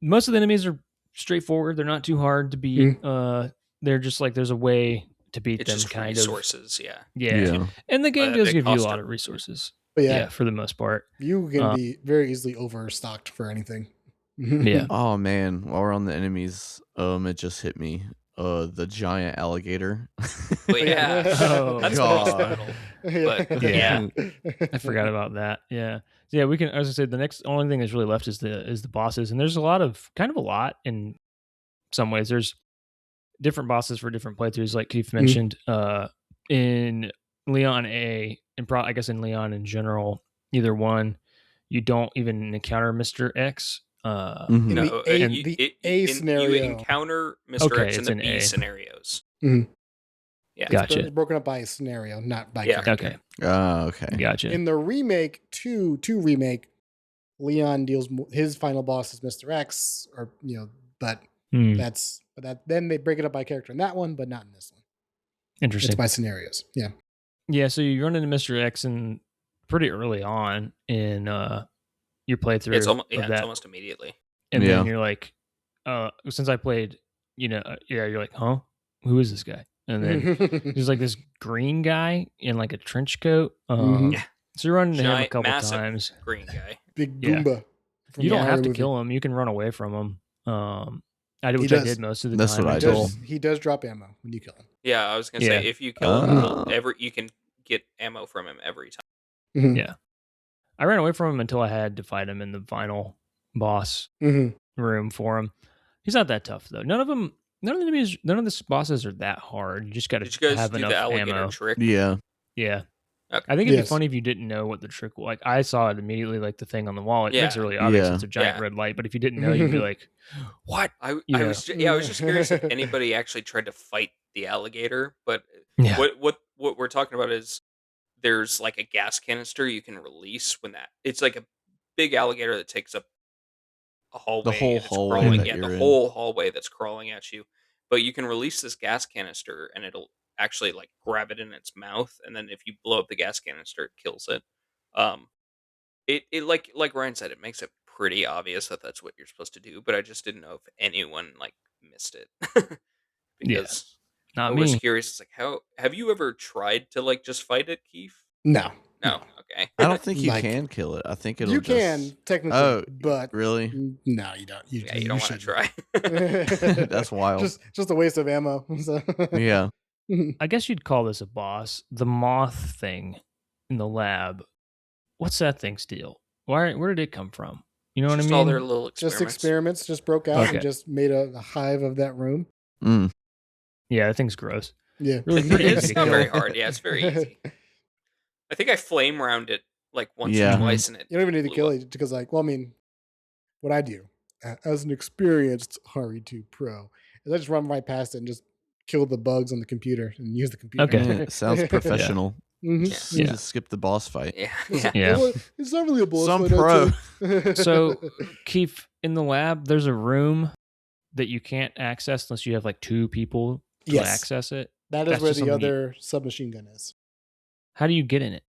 Speaker 1: Most of the enemies are straightforward. They're not too hard to beat. They're just like, there's a way to beat
Speaker 3: it's
Speaker 1: them,
Speaker 3: just
Speaker 1: kind of.
Speaker 3: resources. Yeah.
Speaker 1: Yeah.
Speaker 4: Yeah.
Speaker 1: And the game
Speaker 3: That
Speaker 1: does
Speaker 3: big
Speaker 1: give you a lot
Speaker 3: costume.
Speaker 1: of resources.
Speaker 2: But
Speaker 1: Yeah,
Speaker 2: yeah,
Speaker 1: for the most part.
Speaker 2: you can be very easily overstocked for anything.
Speaker 1: Yeah.
Speaker 4: Oh man, while we're on the enemies, it just hit me. The giant alligator.
Speaker 3: But yeah,
Speaker 1: Oh,
Speaker 3: that's the
Speaker 4: God.
Speaker 3: boss battle. But
Speaker 1: Yeah. I forgot about that. Yeah. So yeah, we can, as I said, the next only thing that's really left is the bosses. And there's a lot in some ways. There's different bosses for different playthroughs, like Keith mentioned. In Leon A, and I guess in Leon in general, either one, you don't even encounter Mr. X.
Speaker 4: Mhm.
Speaker 2: In the
Speaker 3: no,
Speaker 2: A,
Speaker 1: and-
Speaker 2: the A
Speaker 3: you
Speaker 2: scenario.
Speaker 3: encounter Mr.
Speaker 1: Okay,
Speaker 3: X in
Speaker 1: it's
Speaker 3: the
Speaker 1: an
Speaker 3: B
Speaker 1: A.
Speaker 3: scenarios.
Speaker 2: Mhm.
Speaker 3: Yeah.
Speaker 1: Gotcha.
Speaker 2: It's broken up by a scenario, not by
Speaker 3: Yeah.
Speaker 2: character.
Speaker 1: Okay.
Speaker 4: Okay.
Speaker 1: Gotcha.
Speaker 2: In the remake, two remake, Leon deals his final boss is Mr. X, or but
Speaker 1: Hmm.
Speaker 2: then they break it up by character in that one, but not in this one. It's
Speaker 1: Interesting.
Speaker 2: by scenarios. Yeah.
Speaker 1: Yeah, so you run into Mr. X and pretty early on in your playthrough
Speaker 3: It's
Speaker 1: of
Speaker 3: it's
Speaker 1: that,
Speaker 3: almost immediately.
Speaker 1: and
Speaker 4: Yeah.
Speaker 1: then you're like, since I played, you're like, huh, who is this guy? And then there's like this green guy in like a trench coat.
Speaker 2: Mhm.
Speaker 3: Yeah.
Speaker 1: So you're running into him a
Speaker 3: Giant,
Speaker 1: couple
Speaker 3: massive
Speaker 1: times.
Speaker 3: green guy.
Speaker 2: Big
Speaker 1: Yeah.
Speaker 2: Goomba.
Speaker 1: You don't have to kill him. You can run away from him. I
Speaker 2: He
Speaker 1: did
Speaker 2: does.
Speaker 1: most of the
Speaker 4: That's
Speaker 1: time.
Speaker 4: what I
Speaker 1: until
Speaker 4: did.
Speaker 2: He does drop ammo when you kill him.
Speaker 3: Yeah, I was gonna
Speaker 1: Yeah.
Speaker 3: say if you kill him,
Speaker 4: Oh.
Speaker 3: you can get ammo from him every time.
Speaker 2: Mhm.
Speaker 1: Yeah. I ran away from him until I had to fight him in the final boss
Speaker 2: Mhm.
Speaker 1: room for him. He's not that tough though. None of the bosses are that hard. You just got
Speaker 3: Did you
Speaker 1: to
Speaker 3: guys
Speaker 1: have
Speaker 3: do
Speaker 1: enough
Speaker 3: the alligator
Speaker 1: ammo.
Speaker 3: trick?
Speaker 4: Yeah.
Speaker 1: Yeah.
Speaker 3: Okay.
Speaker 1: I think it'd be
Speaker 2: Yes.
Speaker 1: funny if you didn't know what the trick was. Like I saw it immediately, like the thing on the wall. It makes it
Speaker 3: Yeah.
Speaker 1: really obvious.
Speaker 4: Yeah.
Speaker 1: It's a giant
Speaker 3: Yeah.
Speaker 1: red light. But if you didn't know, you'd be like, "What?"
Speaker 3: I
Speaker 1: Yeah.
Speaker 3: was just curious if anybody actually tried to fight the alligator. But
Speaker 1: Yeah.
Speaker 3: what we're talking about is there's like a gas canister you can release when it's like a big alligator that takes up a hallway.
Speaker 4: whole
Speaker 3: and it's
Speaker 4: hallway
Speaker 3: crawling,
Speaker 4: that
Speaker 3: yeah,
Speaker 4: you're
Speaker 3: the
Speaker 4: in.
Speaker 3: whole hallway that's crawling at you. But you can release this gas canister and it'll actually like grab it in its mouth, and then if you blow up the gas canister, it kills it. Um, it like Ryan said, it makes it pretty obvious that that's what you're supposed to do. But I just didn't know if anyone like missed it
Speaker 1: Yeah.
Speaker 3: because I
Speaker 1: Not
Speaker 3: was
Speaker 1: me.
Speaker 3: curious. It's like, how have you ever tried to like just fight it, Keith?
Speaker 2: No.
Speaker 3: No. Okay.
Speaker 4: I don't think you
Speaker 2: Like,
Speaker 4: can kill it. I think it'll
Speaker 2: You
Speaker 4: just...
Speaker 2: can technically,
Speaker 4: Oh,
Speaker 2: but
Speaker 4: really?
Speaker 2: no, you don't.
Speaker 3: Yeah, you don't want to
Speaker 2: shouldn't.
Speaker 3: try.
Speaker 4: That's wild.
Speaker 2: Just a waste of ammo. So-
Speaker 4: Yeah.
Speaker 1: I guess you'd call this a boss. The moth thing in the lab. What's that thing's deal? Where did it come from? You know what I
Speaker 3: Just
Speaker 1: mean?
Speaker 3: all their little
Speaker 2: Just
Speaker 3: experiments.
Speaker 2: experiments just broke out
Speaker 1: Okay.
Speaker 2: and just made a hive of that room.
Speaker 4: Mm.
Speaker 1: Yeah, that thing's gross.
Speaker 2: Yeah.
Speaker 1: Really pretty easy
Speaker 3: It's
Speaker 1: to
Speaker 3: not
Speaker 1: kill.
Speaker 3: very hard. Yeah, it's very easy. I think I flame round it like once
Speaker 4: Yeah.
Speaker 3: or twice, and it
Speaker 2: You don't even need to
Speaker 3: blew
Speaker 2: kill
Speaker 3: up.
Speaker 2: it because, like, well, I mean, what I do as an experienced Hari 2 Pro. And I just run right past it and just kill the bugs on the computer and use the computer.
Speaker 1: Okay.
Speaker 4: Yeah, it sounds professional.
Speaker 2: Mhm,
Speaker 3: Yeah.
Speaker 2: mhm.
Speaker 4: Just skip the boss fight.
Speaker 3: Yeah.
Speaker 2: It's,
Speaker 3: Yeah.
Speaker 1: Yeah.
Speaker 2: it's not really a boss
Speaker 4: Some
Speaker 2: fight, I'd
Speaker 4: pro.
Speaker 2: say.
Speaker 1: So, Keith, in the lab, there's a room that you can't access unless you have like 2 people to
Speaker 2: Yes.
Speaker 1: access it.
Speaker 2: That is
Speaker 1: That's
Speaker 2: where
Speaker 1: just
Speaker 2: the
Speaker 1: something
Speaker 2: other submachine gun is.
Speaker 1: How do you get in it?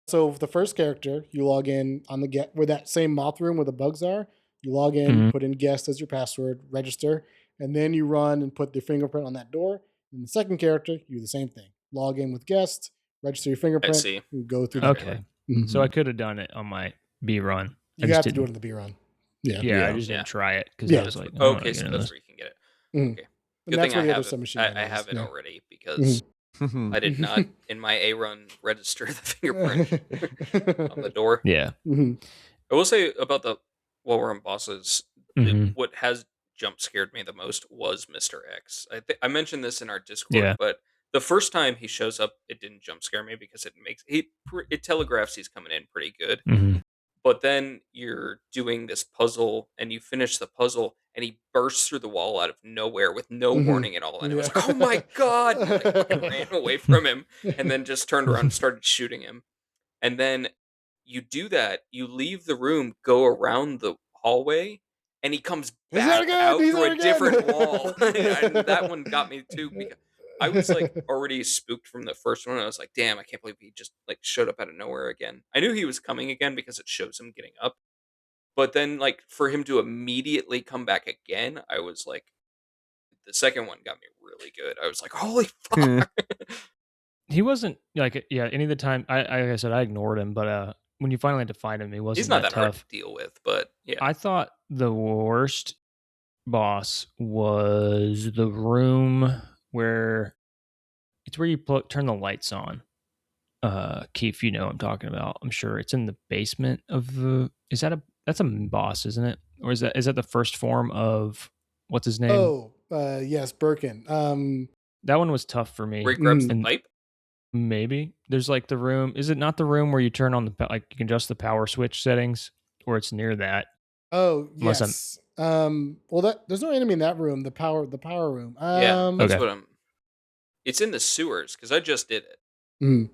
Speaker 2: So the first character, you log in on the get where that same moth room where the bugs are. You log in,
Speaker 1: Mhm.
Speaker 2: put in guest as your password, register, and then you run and put your fingerprint on that door. And the second character, you do the same thing. Log in with guest, register your fingerprint,
Speaker 3: see.
Speaker 2: and go through
Speaker 3: Okay.
Speaker 2: that door.
Speaker 1: Okay.
Speaker 2: Mhm.
Speaker 1: So I could have done it on my B run. I
Speaker 2: You
Speaker 1: just
Speaker 2: have to do it
Speaker 1: didn't.
Speaker 2: on the B run. Yeah.
Speaker 1: Yeah, I
Speaker 4: Yeah.
Speaker 1: just
Speaker 3: Yeah.
Speaker 1: didn't try it because
Speaker 2: Yeah.
Speaker 1: I was like, I don't
Speaker 3: Okay,
Speaker 1: wanna
Speaker 3: so
Speaker 1: get in
Speaker 3: that's
Speaker 1: this.
Speaker 3: where you can get it.
Speaker 2: Mhm.
Speaker 3: Okay.
Speaker 2: And
Speaker 3: Good
Speaker 2: that's
Speaker 3: thing
Speaker 2: where
Speaker 3: I
Speaker 2: the other
Speaker 3: have it.
Speaker 2: submachine gun
Speaker 3: I
Speaker 2: is.
Speaker 3: have it
Speaker 2: Yeah.
Speaker 3: already because
Speaker 2: Mhm.
Speaker 3: I did not in my A run register the fingerprint on the door.
Speaker 1: Yeah.
Speaker 2: Mhm.
Speaker 3: I will say about the while we're on bosses,
Speaker 1: Mhm.
Speaker 3: what has jump scared me the most was Mr. X. I mentioned this in our Discord,
Speaker 1: Yeah.
Speaker 3: but the first time he shows up, it didn't jump scare me because it telegraphs he's coming in pretty good.
Speaker 1: Mhm.
Speaker 3: But then you're doing this puzzle and you finish the puzzle and he bursts through the wall out of nowhere with no
Speaker 2: Mhm.
Speaker 3: warning at all. And it was
Speaker 2: Yeah.
Speaker 3: like, oh my God. And I fucking ran away from him and then just turned around and started shooting him. And then you do that, you leave the room, go around the hallway, and he comes
Speaker 2: He's there
Speaker 3: back
Speaker 2: again.
Speaker 3: out
Speaker 2: He's
Speaker 3: through
Speaker 2: there
Speaker 3: a
Speaker 2: again.
Speaker 3: different wall. And that one got me too because I was like already spooked from the first one. I was like, damn, I can't believe he just like showed up out of nowhere again. I knew he was coming again because it shows him getting up. But then like for him to immediately come back again, I was like the second one got me really good. I was like, holy fuck.
Speaker 1: He wasn't like any of the time. Like I said, I ignored him, but when you finally had to find him, he
Speaker 3: He's
Speaker 1: wasn't
Speaker 3: not
Speaker 1: that
Speaker 3: that hard to
Speaker 1: tough.
Speaker 3: deal with, but yeah.
Speaker 1: I thought the worst boss was the room where it's where you turn the lights on. Keith, you know what I'm talking about. I'm sure it's in the basement of the. That's a boss, isn't it? Or is that the first form of what's his name?
Speaker 2: Oh, yes, Birkin.
Speaker 1: That one was tough for me.
Speaker 3: Where he grabs the
Speaker 1: And
Speaker 3: pipe?
Speaker 1: maybe there's like the room. Is it not the room where you turn on like you can adjust the power switch settings, or it's near that?
Speaker 2: Oh,
Speaker 1: Unless I'm-
Speaker 2: yes. Well, there's no enemy in that room. The power room.
Speaker 3: Yeah, that's
Speaker 1: Okay.
Speaker 3: what I'm. It's in the sewers because I just did it.
Speaker 2: Mhm.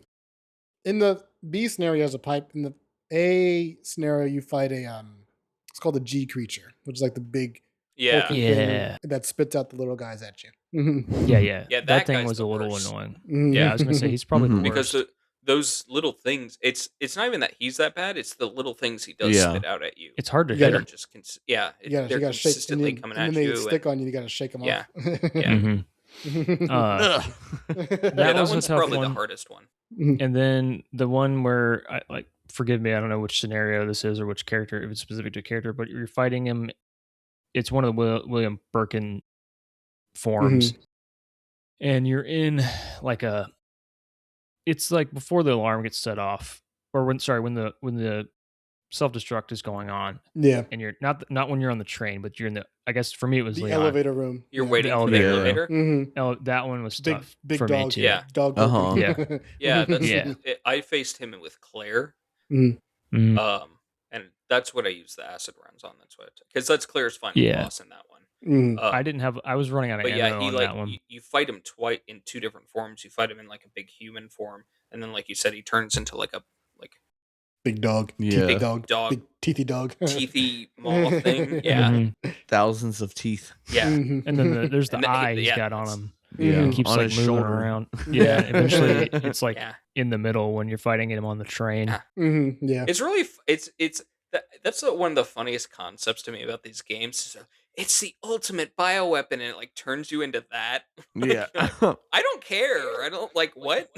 Speaker 2: In the B scenario, has a pipe. In the A scenario, you fight it's called a G creature, which is like the big
Speaker 3: Yeah,
Speaker 2: hulking
Speaker 1: Yeah.
Speaker 2: thing that spits out the little guys at you. Mhm.
Speaker 1: Yeah.
Speaker 3: Yeah,
Speaker 1: That
Speaker 3: that
Speaker 1: thing
Speaker 3: guy's
Speaker 1: was
Speaker 3: the
Speaker 1: a little
Speaker 3: worst.
Speaker 1: annoying.
Speaker 2: Mhm.
Speaker 1: Yeah, I was gonna say he's probably
Speaker 4: Mhm.
Speaker 1: the
Speaker 3: because
Speaker 1: worst.
Speaker 3: those little things. It's not even that he's that bad. It's the little things he does
Speaker 4: Yeah.
Speaker 3: spit out at you.
Speaker 1: It's hard to
Speaker 2: You
Speaker 1: hit
Speaker 2: gotta-
Speaker 1: him.
Speaker 3: They're just
Speaker 2: you gotta
Speaker 3: they're
Speaker 2: shake, and
Speaker 3: consistently
Speaker 2: then,
Speaker 3: coming
Speaker 2: and
Speaker 3: at
Speaker 2: then they
Speaker 3: you.
Speaker 2: stick on you. You gotta shake them
Speaker 3: Yeah.
Speaker 2: off.
Speaker 3: Yeah.
Speaker 1: Mhm.
Speaker 4: Ugh.
Speaker 3: Yeah,
Speaker 1: That
Speaker 3: that
Speaker 1: was a
Speaker 3: one's
Speaker 1: tough
Speaker 3: probably the
Speaker 1: one.
Speaker 3: hardest one.
Speaker 1: And then the one where forgive me, I don't know which scenario this is or which character, if it's specific to a character, but you're fighting him. It's one of the William Birkin forms, and you're in like it's like before the alarm gets set off, or when the self destruct is going on,
Speaker 2: Yeah,
Speaker 1: and you're not when you're on the train, but you're in the. I guess for me it was
Speaker 2: the
Speaker 1: Leon.
Speaker 2: elevator room.
Speaker 3: You're
Speaker 2: Yeah.
Speaker 3: waiting
Speaker 1: The
Speaker 3: for the
Speaker 4: elevator.
Speaker 3: elevator.
Speaker 2: Mhm.
Speaker 1: Oh, that one was
Speaker 2: Big
Speaker 1: tough
Speaker 2: big
Speaker 1: for
Speaker 2: dog.
Speaker 1: me too.
Speaker 3: Yeah.
Speaker 2: Dog.
Speaker 4: Uh-huh.
Speaker 2: Birkin.
Speaker 3: Yeah, that's
Speaker 1: Yeah.
Speaker 3: I faced him with Claire.
Speaker 2: Mhm.
Speaker 1: Mhm.
Speaker 3: And that's what I use the acid rounds on. That's what because that's Claire's final
Speaker 1: Yeah.
Speaker 3: boss in that one.
Speaker 2: Mhm.
Speaker 1: I didn't have. I was running out of
Speaker 3: But
Speaker 1: ammo
Speaker 3: yeah, he
Speaker 1: on
Speaker 3: like
Speaker 1: that one.
Speaker 3: you fight him twice in two different forms. You fight him in like a big human form, and then like you said, he turns into like a
Speaker 2: Big dog.
Speaker 4: Yeah.
Speaker 2: Teethy dog.
Speaker 3: Dog.
Speaker 2: Big teethy dog.
Speaker 3: teethy maw thing. Yeah,
Speaker 1: Mhm.
Speaker 4: Thousands of teeth.
Speaker 3: yeah.
Speaker 2: Mhm.
Speaker 1: And then there's the
Speaker 3: And
Speaker 1: eye he's
Speaker 3: yeah,
Speaker 1: got on
Speaker 3: that's-
Speaker 1: him.
Speaker 4: Yeah.
Speaker 2: Mhm.
Speaker 1: It keeps
Speaker 4: On
Speaker 1: like
Speaker 4: his
Speaker 1: moving
Speaker 4: shoulder.
Speaker 1: around.
Speaker 2: Yeah.
Speaker 1: Yeah, eventually it's like
Speaker 3: Yeah.
Speaker 1: in the middle when you're fighting him on the train.
Speaker 3: Yeah.
Speaker 2: Mhm. Yeah.
Speaker 3: It's really that's one of the funniest concepts to me about these games. So it's the ultimate bioweapon, and it like turns you into that.
Speaker 4: Yeah.
Speaker 3: I don't care. I don't like what.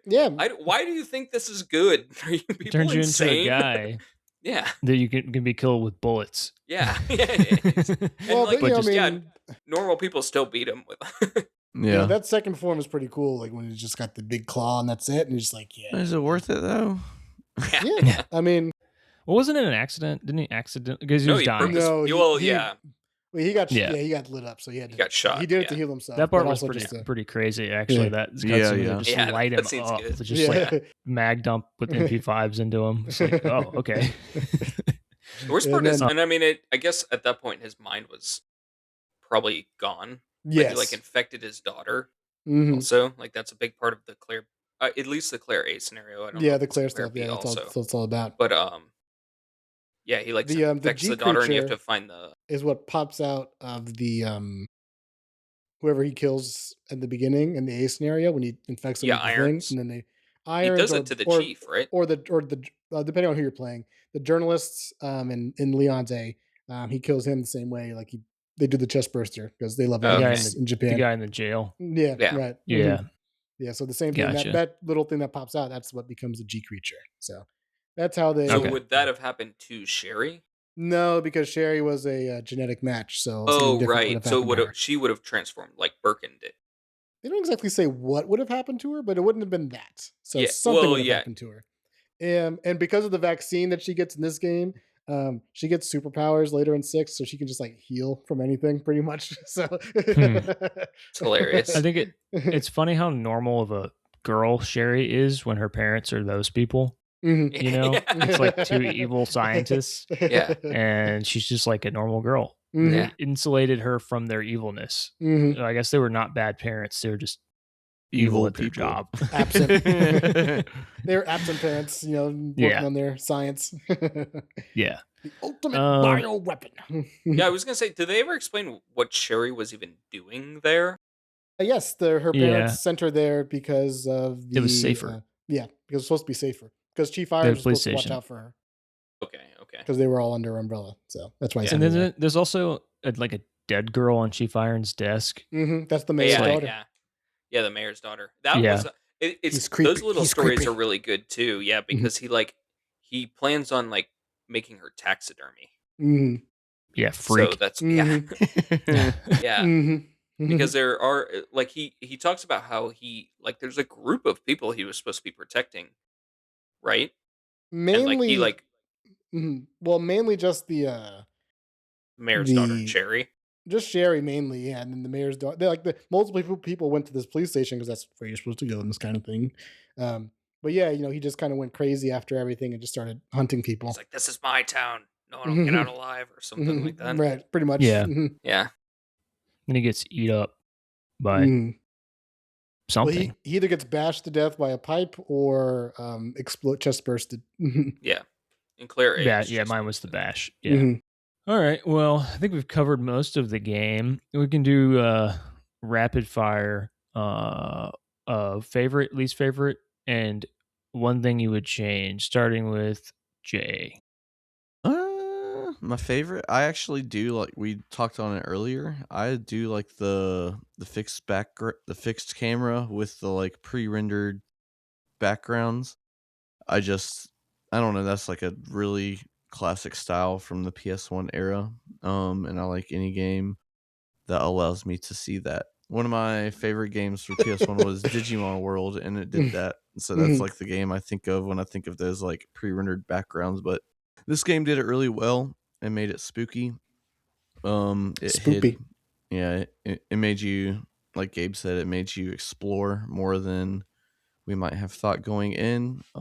Speaker 2: Yeah.
Speaker 3: Why do you think this is good? Are you people
Speaker 1: Turns you
Speaker 3: insane?
Speaker 1: into a guy
Speaker 3: Yeah,
Speaker 1: that you can be killed with bullets.
Speaker 3: yeah, And
Speaker 2: Well,
Speaker 3: like,
Speaker 2: but, you know,
Speaker 1: just-
Speaker 2: I mean,
Speaker 3: normal people still beat him with.
Speaker 2: you know,
Speaker 4: Yeah.
Speaker 2: that second form is pretty cool. Like when he's just got the big claw and that's it, and he's just like, yeah,
Speaker 4: Is it worth it though?
Speaker 2: yeah. I mean,
Speaker 1: Well, wasn't it an accident? Didn't he accident because he
Speaker 3: No,
Speaker 1: was
Speaker 3: he
Speaker 1: dying?
Speaker 3: purpose-
Speaker 2: no,
Speaker 3: well,
Speaker 2: he,
Speaker 3: yeah.
Speaker 2: well, he got
Speaker 1: Yeah.
Speaker 2: he got lit up, so he had
Speaker 3: He
Speaker 2: to,
Speaker 3: got shot,
Speaker 2: He did it to
Speaker 3: yeah.
Speaker 2: heal himself.
Speaker 1: That part
Speaker 2: but
Speaker 1: was
Speaker 2: also just
Speaker 1: pretty crazy, actually.
Speaker 2: Yeah.
Speaker 1: That
Speaker 4: Yeah,
Speaker 1: cutscene,
Speaker 4: yeah.
Speaker 1: they just
Speaker 3: Yeah,
Speaker 1: light
Speaker 3: that
Speaker 1: him
Speaker 3: scene's
Speaker 1: up,
Speaker 3: good.
Speaker 1: just like
Speaker 2: yeah.
Speaker 1: mag dump with MP5s into him. It's like, oh, okay.
Speaker 3: The worst
Speaker 2: And
Speaker 3: part is,
Speaker 2: then
Speaker 3: and I mean, I guess at that point his mind was probably gone, but he like
Speaker 2: yes,
Speaker 3: infected his daughter.
Speaker 2: hmm
Speaker 3: Also, like that's a big part of the Claire, at least the Claire A scenario. I don't know
Speaker 2: yeah,
Speaker 3: if
Speaker 2: the
Speaker 3: it's
Speaker 2: Claire
Speaker 3: Claire
Speaker 2: stuff. Yeah,
Speaker 3: B
Speaker 2: that's
Speaker 3: also,
Speaker 2: what it's all about.
Speaker 3: but yeah, he like
Speaker 2: The
Speaker 3: infects
Speaker 2: G
Speaker 3: the daughter, and you have to
Speaker 2: creature
Speaker 3: find the
Speaker 2: is what pops out of the whoever he kills at the beginning in the A scenario when he infects them with the thing,
Speaker 3: irons.
Speaker 2: and then they
Speaker 3: He
Speaker 2: irons
Speaker 3: does it to the
Speaker 2: or
Speaker 3: chief, right?
Speaker 2: or the depending on who you're playing, the journalists in Leon's A, he kills him the same way. Like they do the chest burster because they love
Speaker 1: The guy
Speaker 3: Okay,
Speaker 1: in
Speaker 2: aliens
Speaker 1: the
Speaker 2: in
Speaker 1: the
Speaker 2: Japan.
Speaker 1: guy in the jail.
Speaker 2: Yeah,
Speaker 3: yeah.
Speaker 2: right.
Speaker 1: Yeah,
Speaker 2: Yeah, so the same thing that
Speaker 1: gotcha.
Speaker 2: that little thing that pops out, that's what becomes a G creature. So that's how
Speaker 3: So
Speaker 2: they.
Speaker 1: Okay.
Speaker 3: would that have happened to Sherry?
Speaker 2: No, because Sherry was a genetic match, so something
Speaker 3: Oh,
Speaker 2: different would
Speaker 3: right.
Speaker 2: have
Speaker 3: So
Speaker 2: happened to
Speaker 3: would
Speaker 2: her.
Speaker 3: she would have transformed like Birkin did?
Speaker 2: They don't exactly say what would have happened to her, but it wouldn't have been that. So
Speaker 3: Yeah.
Speaker 2: something
Speaker 3: Well,
Speaker 2: would have
Speaker 3: yeah.
Speaker 2: happened to her. And because of the vaccine that she gets in this game, she gets superpowers later in six, so she can just like heal from anything pretty much. So
Speaker 1: Hmm.
Speaker 3: It's
Speaker 1: I
Speaker 3: hilarious.
Speaker 1: think it's funny how normal of a girl Sherry is when her parents are those people.
Speaker 2: Mhm.
Speaker 1: You know,
Speaker 3: Yeah.
Speaker 1: it's like two evil scientists,
Speaker 3: Yeah.
Speaker 1: and she's just like a normal girl.
Speaker 2: Mhm.
Speaker 3: Yeah.
Speaker 1: They insulated her from their evilness.
Speaker 2: Mhm.
Speaker 1: I guess they were not bad parents; they were just evil
Speaker 4: Evil
Speaker 1: at their
Speaker 4: people.
Speaker 1: job.
Speaker 2: Absent. They're absent parents, working
Speaker 1: Yeah,
Speaker 2: on their science. The
Speaker 1: yeah.
Speaker 2: ultimate
Speaker 1: Um,
Speaker 2: bio weapon.
Speaker 3: Yeah, I was gonna say, did they ever explain what Sherry was even doing there?
Speaker 2: Yes, her parents
Speaker 1: yeah,
Speaker 2: sent her there because of
Speaker 1: it was
Speaker 2: the
Speaker 1: safer.
Speaker 2: yeah, because it's supposed to be safer. Because Chief
Speaker 1: The
Speaker 2: Irons was
Speaker 1: police
Speaker 2: supposed to watch
Speaker 1: station,
Speaker 2: out for her
Speaker 3: Okay, okay.
Speaker 2: because they were all under her umbrella. So that's why he
Speaker 3: Yeah.
Speaker 2: sent
Speaker 1: and
Speaker 2: her
Speaker 1: then
Speaker 2: there.
Speaker 1: there's also like a dead girl on Chief Iron's desk.
Speaker 2: That's the
Speaker 1: It's
Speaker 2: mayor's
Speaker 3: Yeah,
Speaker 1: like,
Speaker 2: daughter.
Speaker 3: yeah. Yeah, the mayor's daughter. That was
Speaker 1: yeah,
Speaker 3: it's
Speaker 2: He's
Speaker 3: those
Speaker 2: creepy.
Speaker 3: little
Speaker 2: He's
Speaker 3: stories are
Speaker 2: creepy.
Speaker 3: really good too. Yeah,
Speaker 2: Mhm.
Speaker 3: because he plans on like making her taxidermy.
Speaker 2: Mhm.
Speaker 1: yeah,
Speaker 3: So
Speaker 1: freak.
Speaker 3: that's yeah.
Speaker 2: Mhm.
Speaker 3: Yeah,
Speaker 2: Mhm.
Speaker 3: because
Speaker 2: Mhm.
Speaker 3: there are like he talks about how he like there's a group of people he was supposed to be protecting, right? And like he
Speaker 2: Mainly,
Speaker 3: like
Speaker 2: well, mainly just
Speaker 3: mayor's daughter,
Speaker 2: the
Speaker 3: Cherry.
Speaker 2: just Sherry mainly, yeah, and then the mayor's daughter. They're like the multiple people went to this police station because that's where you're supposed to go in this kind of thing. Um, but yeah, he just kind of went crazy after everything and just started hunting
Speaker 3: He's
Speaker 2: people.
Speaker 3: like, "This is my town. No one will get out alive," or something like that.
Speaker 2: Right, pretty much.
Speaker 1: Yeah,
Speaker 3: Yeah.
Speaker 1: and he gets eat up by
Speaker 2: Mhm. Well,
Speaker 1: something.
Speaker 2: he either gets bashed to death by a pipe or explode chest bursted.
Speaker 3: Yeah. And Claire A
Speaker 1: Yeah,
Speaker 3: is
Speaker 1: yeah,
Speaker 3: just
Speaker 1: mine was the
Speaker 3: bursted.
Speaker 1: bash. Yeah.
Speaker 2: Mhm.
Speaker 1: All right. Well, I think we've covered most of the game. We can do rapid fire favorite, least favorite, and one thing you would change, starting with Jay.
Speaker 4: My favorite, I actually do like we talked on it earlier. I do like the fixed camera with the like pre-rendered backgrounds. I just I don't know, that's like a really classic style from the PS1 era. And I like any game that allows me to see that. One of my favorite games for PS1 was Digimon World, and it did that. So that's
Speaker 2: Mhm.
Speaker 4: like the game I think of when I think of those like pre-rendered backgrounds. But this game did it really well and made it spooky. It hid,
Speaker 2: Spoopy.
Speaker 4: yeah, it made you, like Gabe said, it made you explore more than we might have thought going in. A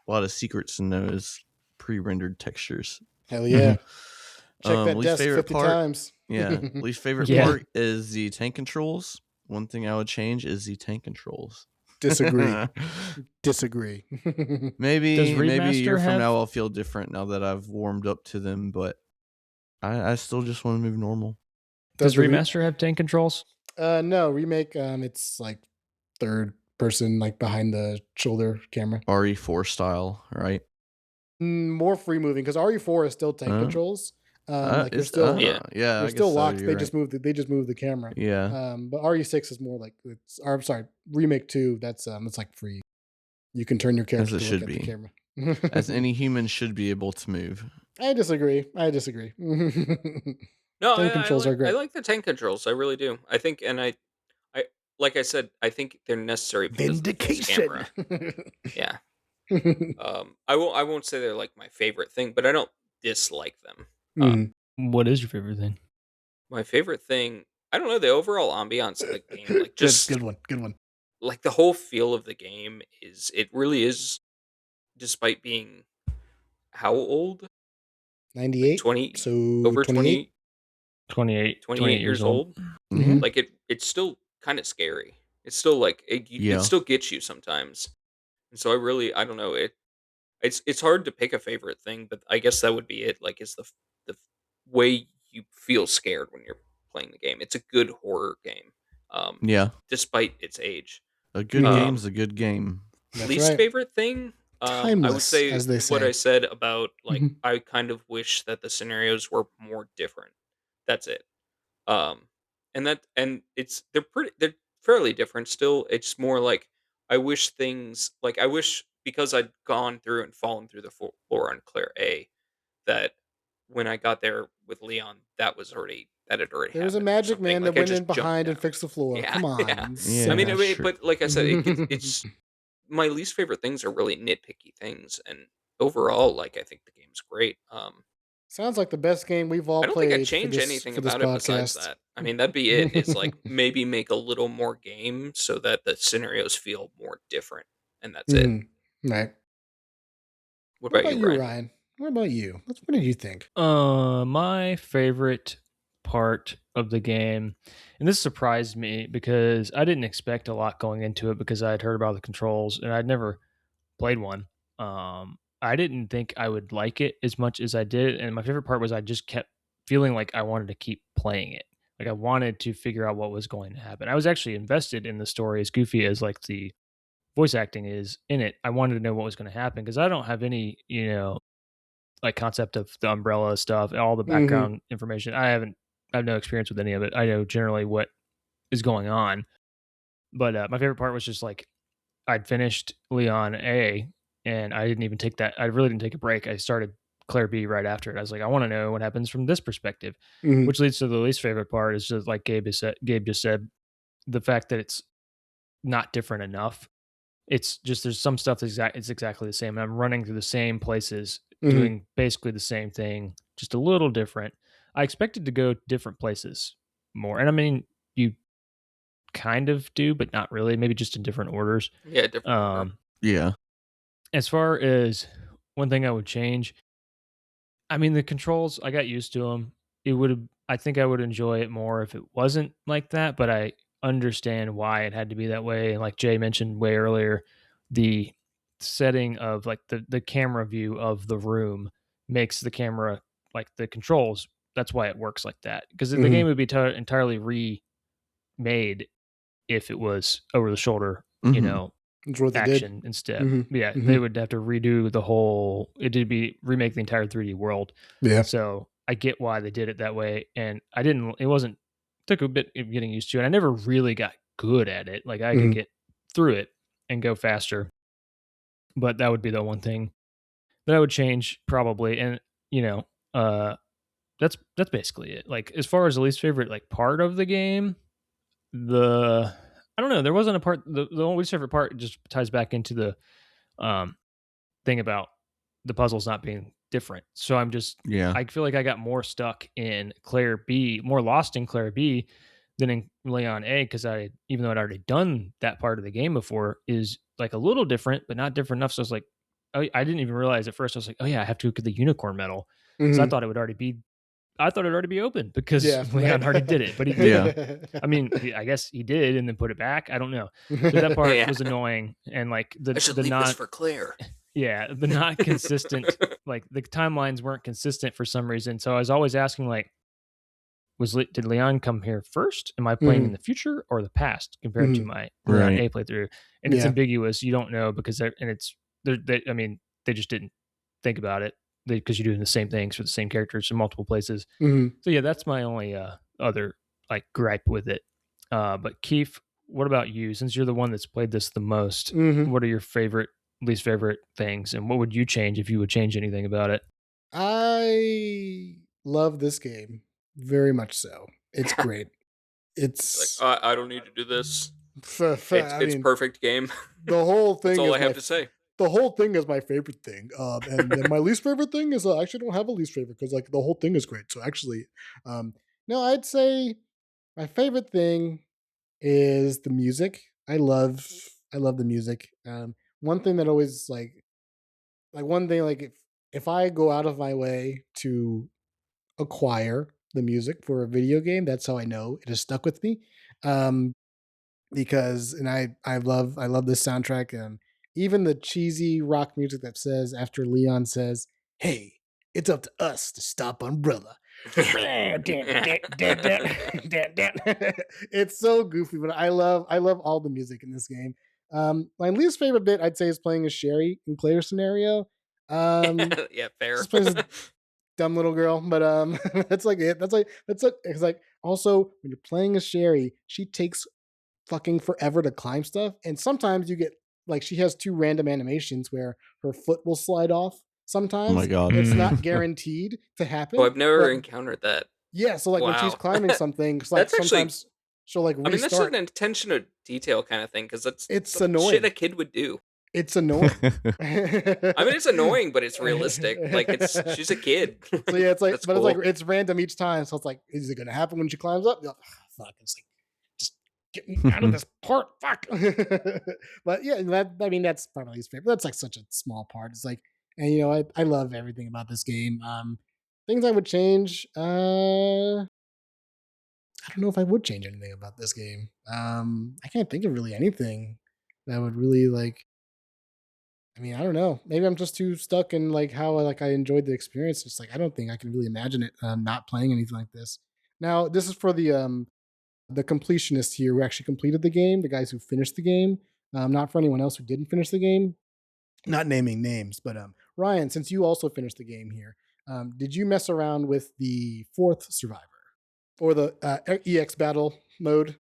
Speaker 4: lot of secrets in those pre-rendered textures.
Speaker 2: Hell yeah. Check that
Speaker 4: Least
Speaker 2: desk
Speaker 4: favorite
Speaker 2: 50
Speaker 4: part,
Speaker 2: times.
Speaker 4: yeah, least favorite
Speaker 1: Yeah.
Speaker 4: part is the tank controls. One thing I would change is the tank controls.
Speaker 2: Disagree. Disagree.
Speaker 1: Does
Speaker 4: Maybe a year
Speaker 1: remaster
Speaker 4: from now
Speaker 1: have
Speaker 4: I'll feel different now that I've warmed up to them, but I still just want to move normal.
Speaker 2: Does
Speaker 1: does
Speaker 2: the
Speaker 1: remaster have tank controls?
Speaker 2: no remake? It's like third person, like behind the shoulder camera.
Speaker 4: RE4 style, right?
Speaker 2: More free moving because RE4 is still tank
Speaker 4: Uh,
Speaker 2: controls. Like
Speaker 4: it's
Speaker 3: Yeah.
Speaker 4: yeah,
Speaker 2: you're
Speaker 4: I guess
Speaker 2: still
Speaker 4: so.
Speaker 2: locked. They
Speaker 4: You're right.
Speaker 2: just move the camera.
Speaker 4: Yeah,
Speaker 2: But RE6 is more like it's. Or, I'm sorry, remake 2. That's it's like free. You can turn your
Speaker 4: as
Speaker 2: character
Speaker 4: it
Speaker 2: to look
Speaker 4: should
Speaker 2: at the
Speaker 4: be.
Speaker 2: camera.
Speaker 4: As any human should be able to move.
Speaker 2: I disagree. I disagree.
Speaker 3: No,
Speaker 2: Tank controls are
Speaker 3: I
Speaker 2: great.
Speaker 3: like the tank controls. I really do. I think, and I like I said, I think they're necessary because of the fixed
Speaker 2: Vindication.
Speaker 3: camera. Yeah. I won't say they're like my favorite thing, but I don't dislike them.
Speaker 2: Mhm.
Speaker 1: What is your favorite thing?
Speaker 3: My favorite thing, I don't know, the overall ambiance of the game, like
Speaker 2: Good,
Speaker 3: just
Speaker 2: good one, good one.
Speaker 3: like the whole feel of the game is it really is, despite being how old? like
Speaker 2: 98.
Speaker 3: 20
Speaker 2: So
Speaker 3: over
Speaker 2: 28.
Speaker 3: 20
Speaker 1: 28
Speaker 3: 28
Speaker 1: years
Speaker 3: years
Speaker 1: old.
Speaker 3: old.
Speaker 4: Mm-hmm.
Speaker 2: Mm-hmm.
Speaker 3: Like it's still kind of scary. It's still like it
Speaker 4: Yeah.
Speaker 3: still gets you sometimes. And so I don't know, it's hard to pick a favorite thing, but I guess that would be it. Like, is the way you feel scared when you're playing the game. It's a good horror game, um,
Speaker 4: Yeah.
Speaker 3: despite its age.
Speaker 4: A good
Speaker 2: Mm-hmm.
Speaker 4: game's
Speaker 3: Um,
Speaker 4: a good game.
Speaker 2: That's
Speaker 3: Least
Speaker 2: right.
Speaker 3: favorite thing, I would
Speaker 2: Timeless,
Speaker 3: say
Speaker 2: as they
Speaker 3: what I
Speaker 2: say.
Speaker 3: said about like
Speaker 2: Mm-hmm.
Speaker 3: I kind of wish that the scenarios were more different. That's it. Um, and they're fairly different still. It's more like I wish because I'd gone through and fallen through the floor on Claire A that when I got there with Leon that had already
Speaker 2: There was a
Speaker 3: happened or
Speaker 2: magic
Speaker 3: something.
Speaker 2: man that
Speaker 3: Like I
Speaker 2: went in
Speaker 3: just jumped
Speaker 2: behind and
Speaker 3: down.
Speaker 2: fixed the floor.
Speaker 3: Yeah,
Speaker 2: Come
Speaker 3: yeah.
Speaker 2: on,
Speaker 3: I mean,
Speaker 4: Yeah,
Speaker 2: shush.
Speaker 3: but like I said, it's my least favorite things are really nitpicky things, and overall, like I think the game's great.
Speaker 2: Sounds like the best game we've all
Speaker 3: I don't think I'd
Speaker 2: played
Speaker 3: change anything
Speaker 2: for this
Speaker 3: about it besides
Speaker 2: podcast.
Speaker 3: that. I mean, that'd be it. Is like maybe make a little more game so that the scenarios feel more different, and that's it.
Speaker 2: Mm, right.
Speaker 3: What
Speaker 2: What
Speaker 3: about
Speaker 2: about
Speaker 3: you,
Speaker 2: you,
Speaker 3: Ryan?
Speaker 2: Ryan? What about you? What did you think?
Speaker 1: My favorite part of the game, and this surprised me because I didn't expect a lot going into it because I had heard about the controls and I'd never played one. I didn't think I would like it as much as I did, and my favorite part was I just kept feeling like I wanted to keep playing it. Like I wanted to figure out what was going to happen. I was actually invested in the story as goofy as like the voice acting is in it. I wanted to know what was going to happen because I don't have any, like concept of the umbrella stuff, all the
Speaker 2: Mm-hmm.
Speaker 1: background information. I have no experience with any of it. I know generally what is going on, but my favorite part was just like I'd finished Leon A, and I didn't even take that. I really didn't take a break. I started Claire B right after it. I was like, I want to know what happens from this perspective,
Speaker 2: Mm-hmm.
Speaker 1: which leads to the least favorite part is just like Gabe just said, the fact that it's not different enough. It's just there's some stuff that's it's exactly the same. And I'm running through the same places,
Speaker 2: Mm-hmm.
Speaker 1: doing basically the same thing, just a little different. I expected to go different places more, and I mean you kind of do, but not really. Maybe just in different orders.
Speaker 3: Yeah, different order.
Speaker 1: Um,
Speaker 4: Yeah.
Speaker 1: as far as one thing I would change, I mean the controls. I got used to them. It would have. I think I would enjoy it more if it wasn't like that. But I understand why it had to be that way. And like Jay mentioned way earlier, the setting of like the camera view of the room makes the camera like the controls. That's why it works like that. Because the
Speaker 2: Mm-hmm.
Speaker 1: game would be entirely remade if it was over the shoulder,
Speaker 4: Mm-hmm.
Speaker 2: That's what they did.
Speaker 1: action instead. Yeah,
Speaker 2: Mm-hmm. Mm-hmm.
Speaker 1: they would have to redo the whole. It did be remake the entire 3D world.
Speaker 2: Yeah.
Speaker 1: So I get why they did it that way, and I didn't. It wasn't took a bit of getting used to, and I never really got good at it. Like I could
Speaker 2: Mm-hmm.
Speaker 1: get through it and go faster, but that would be the one thing that I would change probably. And you know, uh, that's basically it. Like as far as the least favorite like part of the game, the I don't know. There wasn't a part. The only least favorite part just ties back into the um thing about the puzzles not being different. So
Speaker 4: Yeah.
Speaker 1: I feel like I got more stuck in Claire B, more lost in Claire B than in Leon A because even though I'd already done that part of the game before, is like a little different, but not different enough. So I was like, I didn't even realize at first. I was like, oh yeah, I have to get the unicorn medal because
Speaker 2: Mm-hmm.
Speaker 1: I thought it would already be open because
Speaker 2: Yeah.
Speaker 1: Leon
Speaker 2: Right.
Speaker 1: already did it, but he
Speaker 4: Yeah.
Speaker 1: didn't. I mean, I guess he did and then put it back. I don't know. But that part
Speaker 3: Yeah,
Speaker 1: was annoying and like
Speaker 3: I should
Speaker 1: the
Speaker 3: leave this
Speaker 1: not
Speaker 3: for Claire.
Speaker 1: yeah, the not consistent, like the timelines weren't consistent for some reason. So I was always asking, like, did Leon come here first? Am I playing in
Speaker 2: Mm-hmm.
Speaker 1: the future or the past compared to
Speaker 2: Mm-hmm.
Speaker 1: my Leon
Speaker 4: Right.
Speaker 1: A playthrough? And it's
Speaker 2: Yeah.
Speaker 1: ambiguous. You don't know because I mean, they just didn't think about it because you're doing the same things for the same characters in multiple places.
Speaker 2: Mm-hmm.
Speaker 1: So yeah, that's my only other like gripe with it. But Keith, what about you? Since you're the one that's played this the most,
Speaker 2: Mm-hmm.
Speaker 1: what are your least favorite things, and what would you change if you would change anything about it?
Speaker 2: I love this game very much so. It's great.
Speaker 3: Like
Speaker 2: It's
Speaker 3: I don't need to do this.
Speaker 2: I
Speaker 3: It's
Speaker 2: mean
Speaker 3: perfect game.
Speaker 2: the whole
Speaker 3: That's
Speaker 2: thing
Speaker 3: all
Speaker 2: is
Speaker 3: I have to say.
Speaker 2: the whole thing is my favorite thing. And then my least favorite thing is I actually don't have a least favorite because like the whole thing is great. So actually, um, no, I'd say my favorite thing is the music. I love the music. One thing that always like one thing like if I go out of my way to acquire the music for a video game, that's how I know it has stuck with me. Um, because and I love this soundtrack. Even the cheesy rock music that says after Leon says, "Hey, it's up to us to stop Umbrella." It's so goofy, but I love all the music in this game. My least favorite bit I'd say is playing as Sherry in player scenario. Um,
Speaker 3: Yeah, fair.
Speaker 2: just plays a dumb little girl, but that's like it. That's it. It's like also when you're playing as Sherry, she takes fucking forever to climb stuff. And sometimes you get like she has two random animations where her foot will slide off.
Speaker 4: Oh my
Speaker 2: Sometimes
Speaker 4: god.
Speaker 2: it's
Speaker 1: Mm.
Speaker 2: not guaranteed to
Speaker 3: Oh,
Speaker 2: happen,
Speaker 3: I've never
Speaker 2: but
Speaker 3: encountered that.
Speaker 2: yeah. So like when she's
Speaker 3: Wow.
Speaker 2: climbing something, it's like
Speaker 3: That's actually,
Speaker 2: sometimes she'll like
Speaker 3: I mean, that's an
Speaker 2: restart.
Speaker 3: attention to detail kind of thing because that's
Speaker 2: It's
Speaker 3: some shit a
Speaker 2: annoying.
Speaker 3: kid would do.
Speaker 2: It's annoying.
Speaker 3: I mean, it's annoying, but it's realistic. Like she's a kid.
Speaker 2: So yeah, it's like,
Speaker 3: That's
Speaker 2: but it's like
Speaker 3: cool.
Speaker 2: it's random each time. So it's like, is it gonna happen when she climbs up? You're like, "Ah, fuck! It's like, just get me out of this part. Fuck!" But yeah, that I mean, that's probably his favorite. That's like such a small part. It's like, and you know, I love everything about this game. Things I would change. I don't know if I would change anything about this game. I can't think of really anything that would really like. I mean, I don't know. Maybe I'm just too stuck in like how like I enjoyed the experience. It's like I don't think I can really imagine it not playing anything like this. Now, this is for the completionists here who actually completed the game, the guys who finished the game. Not for anyone else who didn't finish the game. Not naming names, but Ryan, since you also finished the game here, did you mess around with the fourth survivor or the EX battle mode?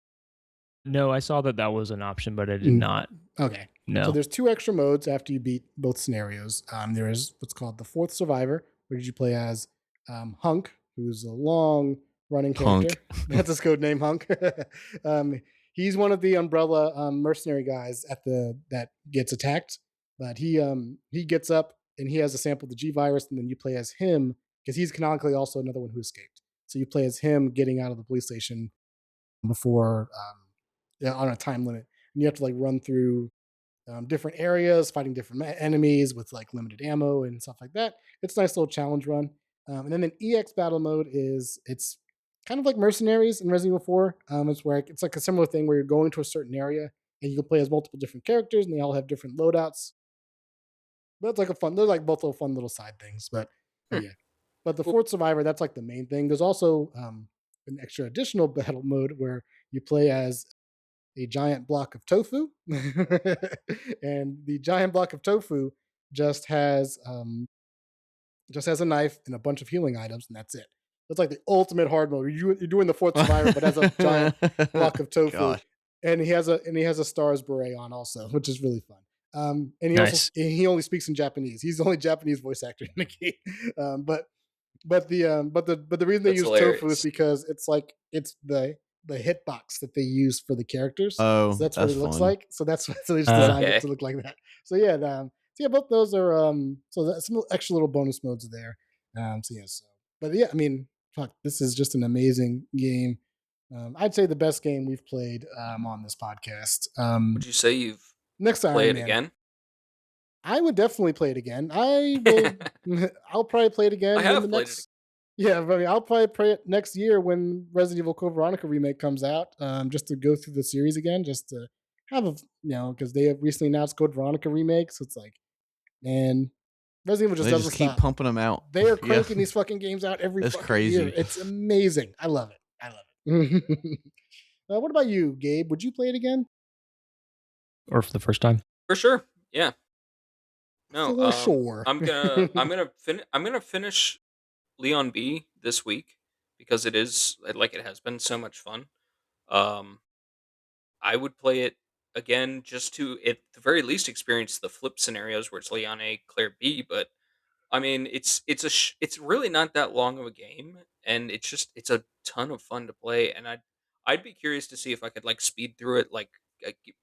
Speaker 1: No, I saw that that was an option, but I did
Speaker 2: Mm.
Speaker 1: not.
Speaker 2: Okay. So
Speaker 1: No.
Speaker 2: there's two extra modes after you beat both scenarios. There is what's called the fourth survivor, where you play as Hunk, who's a long running
Speaker 4: Hunk.
Speaker 2: character. That's his code name, Hunk. um, he's one of the Umbrella mercenary guys at the that gets attacked, but he gets up and he has a sample of the G virus, and then you play as him because he's canonically also another one who escaped. So you play as him getting out of the police station before yeah, on a time limit, and you have to like run through different areas, fighting different enemies with like limited ammo and stuff like that. It's a nice little challenge run. And then an EX battle mode is it's kind of like Mercenaries in Resident Evil 4. It's where it's like a similar thing where you're going to a certain area and you can play as multiple different characters and they all have different loadouts. But it's like a fun. They're like both little fun little side things. But
Speaker 3: Hmm.
Speaker 2: yeah. But the
Speaker 3: Cool.
Speaker 2: fourth survivor, that's like the main thing. There's also an extra additional battle mode where you play as a giant block of tofu, and the giant block of tofu just has um, just has a knife and a bunch of healing items, and that's it. It's like the ultimate hard mode. You're doing the fourth survivor, but as a giant block of tofu,
Speaker 4: Gosh.
Speaker 2: and he has a stars beret on also, which is really fun. And
Speaker 1: Nice.
Speaker 2: he only speaks in Japanese. He's the only Japanese voice actor in the game. But the reason they
Speaker 3: That's
Speaker 2: use tofu is
Speaker 3: hilarious.
Speaker 2: because it's like it's the hitbox that they use for the characters.
Speaker 4: Oh,
Speaker 2: So that's what
Speaker 4: that's
Speaker 2: it looks
Speaker 4: fun.
Speaker 2: like. So that's so they just
Speaker 1: Uh,
Speaker 2: designed it
Speaker 3: Okay.
Speaker 2: to look like that. So yeah, so yeah, both those are so that's some extra little bonus modes there. So yeah, so but yeah, I mean, fuck, this is just an amazing game. I'd say the best game we've played on this podcast.
Speaker 3: Would you say you've
Speaker 2: Next to
Speaker 3: play
Speaker 2: Iron
Speaker 3: it
Speaker 2: Man,
Speaker 3: again?
Speaker 2: I would definitely play it again. I will. I'll probably play it
Speaker 3: I
Speaker 2: again when the
Speaker 3: have played it.
Speaker 2: next. Yeah, I mean, I'll probably play it next year when Resident Evil Code Veronica remake comes out. Just to go through the series again, just to have a because they have recently announced Code Veronica remake, so it's like, man, Resident Evil just
Speaker 4: They just
Speaker 2: doesn't
Speaker 4: keep
Speaker 2: stop.
Speaker 4: pumping them out.
Speaker 2: They are
Speaker 4: Yeah,
Speaker 2: cranking these fucking games out every
Speaker 4: it's
Speaker 2: fucking year.
Speaker 4: crazy.
Speaker 2: It's amazing. I love it. I love it. What about you, Gabe? Would you play it again?
Speaker 1: or for the first time.
Speaker 3: For sure. Yeah. No.
Speaker 2: For sure.
Speaker 3: I'm gonna finish Leon B this week because it is like it has been so much fun. Um, I would play it again just to at the very least experience the flip scenarios where it's Leon A, Claire B. But I mean, it's really not that long of a game, and it's a ton of fun to play. And I'd be curious to see if I could like speed through it, like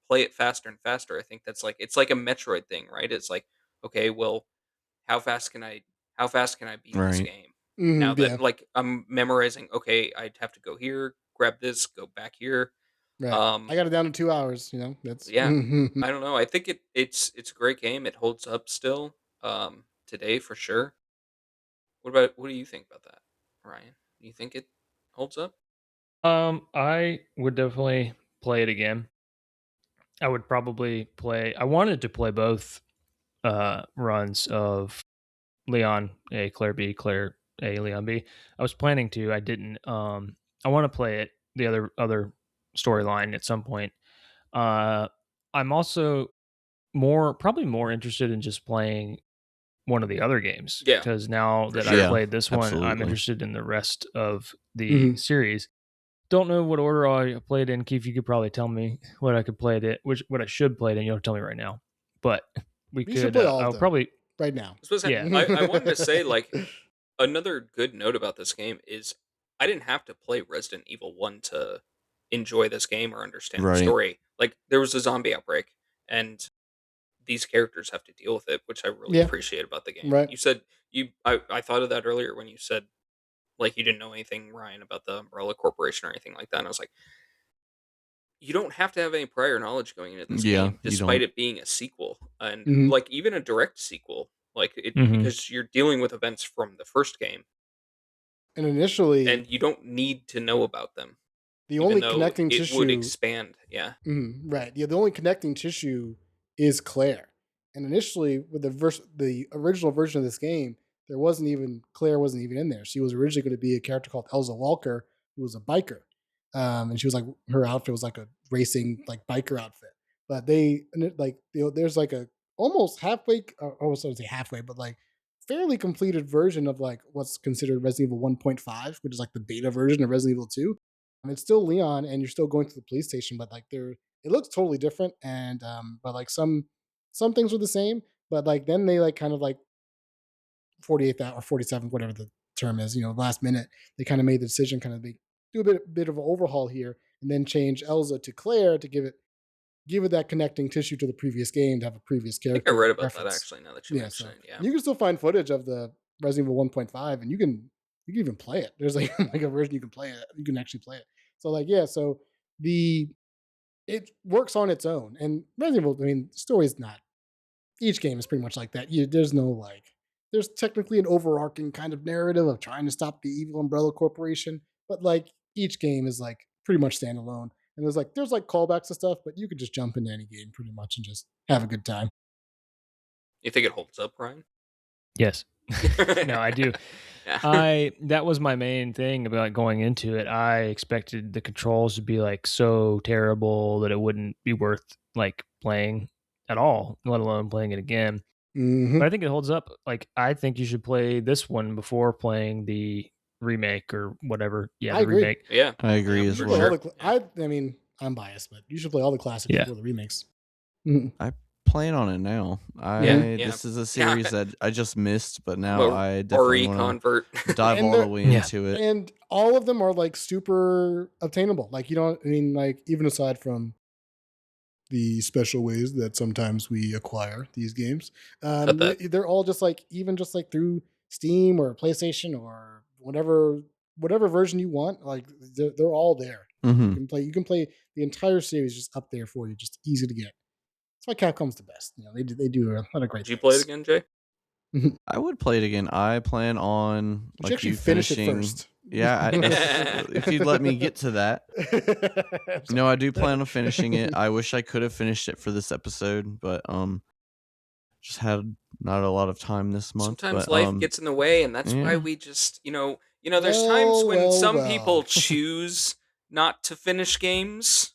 Speaker 3: play it faster and faster. I think that's like it's like a Metroid thing, right? It's like okay, well, how fast can I how fast can I beat this
Speaker 4: Right.
Speaker 3: game? Now
Speaker 2: Mhm,
Speaker 3: that
Speaker 2: yeah,
Speaker 3: like I'm memorizing, okay, I'd have to go here, grab this, go back here.
Speaker 2: right. I
Speaker 3: Um,
Speaker 2: got it down to 2 hours. You know, that's
Speaker 3: yeah, I don't know. I think it's a great game. It holds up still. today for sure. What do you think about that, Ryan? Do you think it holds up?
Speaker 1: I would definitely play it again. I would probably play. I wanted to play both runs of Leon A, Claire B, Claire A, Leon B. I was planning to. I didn't. I want to play it the other storyline at some point. Uh, I'm also probably more interested in just playing one of the other games
Speaker 3: Yeah,
Speaker 1: because now
Speaker 3: for
Speaker 1: that I've
Speaker 3: sure.
Speaker 4: Yeah,
Speaker 1: played this one, I'm
Speaker 4: absolutely.
Speaker 1: interested in the rest of the
Speaker 2: Mhm.
Speaker 1: series. Don't know what order I played in. Keith, you could probably tell me what I could play it, what I should play it in. You don't tell me right now, but we
Speaker 2: We should
Speaker 1: could.
Speaker 2: play all of
Speaker 1: I'll
Speaker 2: them
Speaker 1: probably
Speaker 2: right now.
Speaker 3: I suppose
Speaker 1: yeah.
Speaker 3: I wanted to say like another good note about this game is I didn't have to play Resident Evil 1 to enjoy this game or understand the
Speaker 4: Right.
Speaker 3: story. Like there was a zombie outbreak and these characters have to deal with it, which I really
Speaker 2: Yeah,
Speaker 3: appreciate about the game.
Speaker 2: right.
Speaker 3: You said I thought of that earlier when you said like you didn't know anything, Ryan, about the Umbrella Corporation or anything like that. And I was like, you don't have to have any prior knowledge going into this
Speaker 4: Yeah,
Speaker 3: game,
Speaker 4: you
Speaker 3: despite
Speaker 4: don't.
Speaker 3: it being a sequel, and
Speaker 2: Mhm.
Speaker 3: like even a direct sequel, like it
Speaker 1: Hmm.
Speaker 3: because you're dealing with events from the first game,
Speaker 2: And initially,
Speaker 3: and you don't need to know about them,
Speaker 2: the
Speaker 3: even
Speaker 2: only
Speaker 3: though
Speaker 2: connecting
Speaker 3: it would
Speaker 2: tissue
Speaker 3: expand. Yeah,
Speaker 2: right. Yeah, the only connecting tissue is Claire. And initially, with the original version of this game, Claire wasn't even in there. She was originally going to be a character called Elsa Walker, who was a biker, and she was like her outfit was like a racing like biker outfit. But there's like a almost halfway, almost I would say halfway, but like fairly completed version of like what's considered Resident Evil 1.5, which is like the beta version of Resident Evil 2. It's still Leon, and you're still going to the police station, but like it looks totally different. And but like some things were the same, but like then they like kind of like 48 or 47, whatever the term is, last minute they kind of made the decision, kind of do a bit of an overhaul here, and then change Elza to Claire to give it that connecting tissue to the previous game, to have a previous
Speaker 3: I think I read
Speaker 2: character
Speaker 3: about that
Speaker 2: reference.
Speaker 3: actually. Now that you
Speaker 2: Yeah,
Speaker 3: mention
Speaker 2: so
Speaker 3: it, yeah,
Speaker 2: you can still find footage of the Resident Evil 1.5, and you can even play it. There's like like a version you can play it. You can actually play it. So like yeah, so the it works on its own. And Resident Evil, I mean, the story's not. Each game is pretty much like that. There's no like. There's technically an overarching kind of narrative of trying to stop the evil Umbrella Corporation, but like each game is like pretty much standalone. And there's like callbacks to stuff, but you could just jump into any game pretty much and just have a good time.
Speaker 3: you think it holds up, Ryan?
Speaker 1: Yes. No, I do.
Speaker 3: Yeah,
Speaker 1: That was my main thing about going into it. I expected the controls to be like so terrible that it wouldn't be worth like playing at all, let alone playing it again.
Speaker 2: Mm-hmm.
Speaker 1: But I think it holds up. Like I think you should play this one before playing the remake or whatever. Yeah,
Speaker 2: I
Speaker 1: the
Speaker 2: agree.
Speaker 1: remake.
Speaker 3: yeah,
Speaker 4: I
Speaker 3: yeah,
Speaker 4: agree
Speaker 2: You
Speaker 4: as
Speaker 2: should
Speaker 3: for
Speaker 2: play all
Speaker 4: well.
Speaker 3: sure.
Speaker 2: the.
Speaker 3: Yeah.
Speaker 2: I mean, I'm biased, but you should play all the classics
Speaker 1: Yeah.
Speaker 2: before the remakes. Mhm.
Speaker 4: I plan on it now.
Speaker 3: Yeah,
Speaker 2: Mhm.
Speaker 3: yeah,
Speaker 4: This is a
Speaker 3: yeah.
Speaker 4: series that I just missed, but
Speaker 3: I'm
Speaker 4: now
Speaker 3: a
Speaker 4: I definitely
Speaker 3: RE
Speaker 4: want
Speaker 3: convert.
Speaker 4: to dive
Speaker 2: And
Speaker 4: all the
Speaker 2: they're
Speaker 4: way
Speaker 1: Yeah.
Speaker 4: into it.
Speaker 2: and all of them are like super obtainable. Like you don't. I mean, like even aside from the special ways that sometimes we acquire these games.
Speaker 3: Cut that.
Speaker 2: They're all just like even just like through Steam or PlayStation or whatever version you want. Like they're all there.
Speaker 4: Hmm.
Speaker 2: You can play the entire series just up there for you, just easy to get. That's why Capcom's the best. They do a lot of great
Speaker 3: Would you play it
Speaker 2: things.
Speaker 3: again, Jay?
Speaker 2: You
Speaker 4: I would play it again. I plan on
Speaker 2: should
Speaker 4: like
Speaker 2: actually
Speaker 4: you
Speaker 2: finish it
Speaker 4: finishing.
Speaker 2: first.
Speaker 4: Yeah, if you'd let me get to that.
Speaker 2: I'm
Speaker 4: No, I
Speaker 2: sorry.
Speaker 4: do plan on finishing it. I wish I could have finished it for this episode, but just had not a lot of time this month.
Speaker 3: Sometimes
Speaker 4: But
Speaker 3: life gets in the way, and that's why
Speaker 4: yeah,
Speaker 3: we just, there's times
Speaker 2: Well,
Speaker 3: when
Speaker 2: well,
Speaker 3: some people
Speaker 2: well.
Speaker 3: choose not to finish games,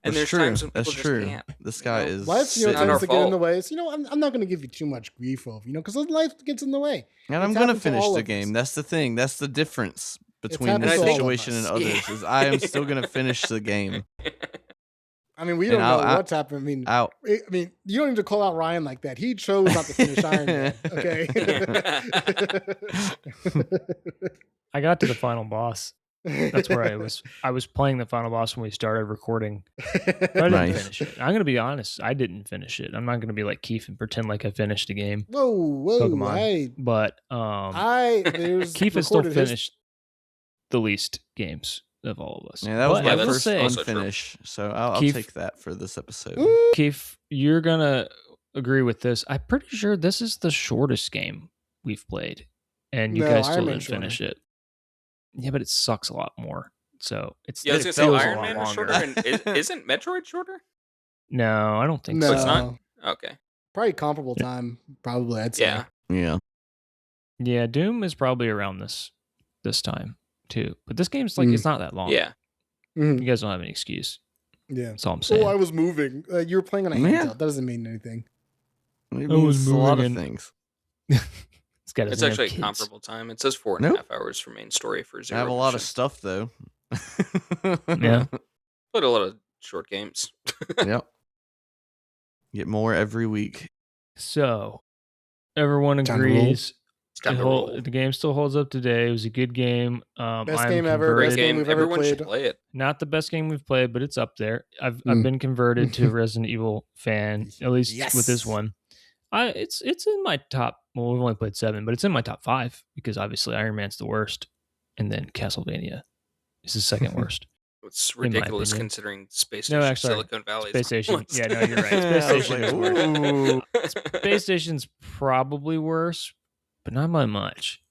Speaker 3: and
Speaker 4: that's
Speaker 3: there's
Speaker 4: true.
Speaker 3: times when
Speaker 4: That's
Speaker 3: people just
Speaker 4: true.
Speaker 3: can't.
Speaker 4: This
Speaker 3: You
Speaker 4: guy
Speaker 3: know,
Speaker 4: is
Speaker 2: Life,
Speaker 3: it's not
Speaker 4: sitting,
Speaker 3: our
Speaker 2: tends to get in the
Speaker 3: fault.
Speaker 2: way. So, I'm not going to give you too much grief over, because life gets in the way.
Speaker 4: and I'm
Speaker 2: It's
Speaker 4: gonna
Speaker 2: happened to
Speaker 4: finish
Speaker 2: all
Speaker 4: the
Speaker 2: of us.
Speaker 4: game. That's the thing. That's the difference
Speaker 2: It's
Speaker 4: between
Speaker 2: happened
Speaker 3: And I
Speaker 4: this
Speaker 2: to all
Speaker 3: think,
Speaker 2: of
Speaker 4: situation and
Speaker 2: us.
Speaker 3: yeah,
Speaker 4: others. Is I am still gonna finish the game,
Speaker 2: I mean, we
Speaker 4: and
Speaker 2: don't know what's happened.
Speaker 4: I'll
Speaker 2: I mean, you don't need to call out Ryan like that. He chose not to finish Iron Man. Okay.
Speaker 1: I got to the final boss. That's where I was playing the final boss when we started recording, but I didn't
Speaker 4: Nice.
Speaker 1: finish it. I'm gonna be honest, I didn't finish it. I'm not gonna be like Keith and pretend like I finished a game,
Speaker 2: Whoa.
Speaker 1: Pokemon. But
Speaker 2: There's
Speaker 1: Keith has still
Speaker 2: recorded his.
Speaker 1: finished the least games of all of us.
Speaker 4: Yeah, that was
Speaker 1: But
Speaker 4: my
Speaker 1: I will
Speaker 3: that's
Speaker 4: first
Speaker 1: say,
Speaker 3: also true.
Speaker 4: unfinish, so I'll
Speaker 1: Keith,
Speaker 4: take that for this episode.
Speaker 2: Ooh,
Speaker 1: Keith, you're gonna agree with this. I'm pretty sure this is the shortest game we've played, and you
Speaker 2: No,
Speaker 1: guys
Speaker 2: Iron
Speaker 1: still
Speaker 2: Man
Speaker 1: didn't finish
Speaker 2: shorter.
Speaker 1: it. Yeah, but it sucks a lot more. So
Speaker 3: Yeah, I was
Speaker 1: it
Speaker 3: gonna say
Speaker 1: feels a
Speaker 3: Iron
Speaker 1: lot
Speaker 3: Man was shorter,
Speaker 1: longer.
Speaker 3: and isn't Metroid shorter?
Speaker 1: No, I don't think
Speaker 3: Oh,
Speaker 1: so.
Speaker 3: it's not.
Speaker 2: No,
Speaker 3: Okay.
Speaker 2: probably comparable time. Probably, I'd say.
Speaker 3: Yeah.
Speaker 4: Yeah.
Speaker 1: Yeah, Doom is probably around this time too. But this game's like it's not that long.
Speaker 3: Yeah.
Speaker 2: Mhm.
Speaker 1: You guys don't have any excuse.
Speaker 2: Yeah.
Speaker 1: That's all I'm saying.
Speaker 2: Oh, I was moving. You were playing on a
Speaker 4: Yeah.
Speaker 2: handheld. That doesn't mean anything.
Speaker 4: It
Speaker 1: I was
Speaker 4: means a lot of
Speaker 1: moving in-
Speaker 4: things.
Speaker 1: It's got
Speaker 3: It's
Speaker 1: his
Speaker 3: actually
Speaker 1: kids.
Speaker 3: comparable time. It says 4.5
Speaker 4: Nope.
Speaker 3: hours for main story for
Speaker 4: I
Speaker 3: zero.
Speaker 4: have a lot of
Speaker 3: mission.
Speaker 4: stuff though.
Speaker 1: Yeah.
Speaker 3: Played a lot of short games.
Speaker 4: Yep. Get more every week.
Speaker 1: So everyone
Speaker 2: Time to roll.
Speaker 1: agrees
Speaker 3: It's time to roll.
Speaker 1: the game still holds up today. It was a good game.
Speaker 2: Best
Speaker 1: I'm
Speaker 2: game ever.
Speaker 3: Great
Speaker 2: Best
Speaker 1: converted.
Speaker 2: game
Speaker 3: game.
Speaker 2: we've ever
Speaker 3: Everyone should
Speaker 2: played.
Speaker 3: play it.
Speaker 1: Not the best game we've played, but it's up there. I've
Speaker 2: Mm.
Speaker 1: been converted to a Resident Evil fan, at least with this
Speaker 2: Yes.
Speaker 1: one. It's in my top. Well, we've only played 7, but it's in my top 5 because obviously Iron Man's the worst, and then Castlevania is the second worst.
Speaker 3: It's
Speaker 1: my
Speaker 3: ridiculous
Speaker 1: opinion.
Speaker 3: considering Space
Speaker 1: No,
Speaker 3: Station
Speaker 1: actually,
Speaker 3: Silicon Valley.
Speaker 1: Space Station. Yeah, no, you're right. Space
Speaker 4: I was
Speaker 1: Station
Speaker 4: like,
Speaker 1: is worse.
Speaker 4: ooh.
Speaker 1: Space Station's probably worse, but not by much.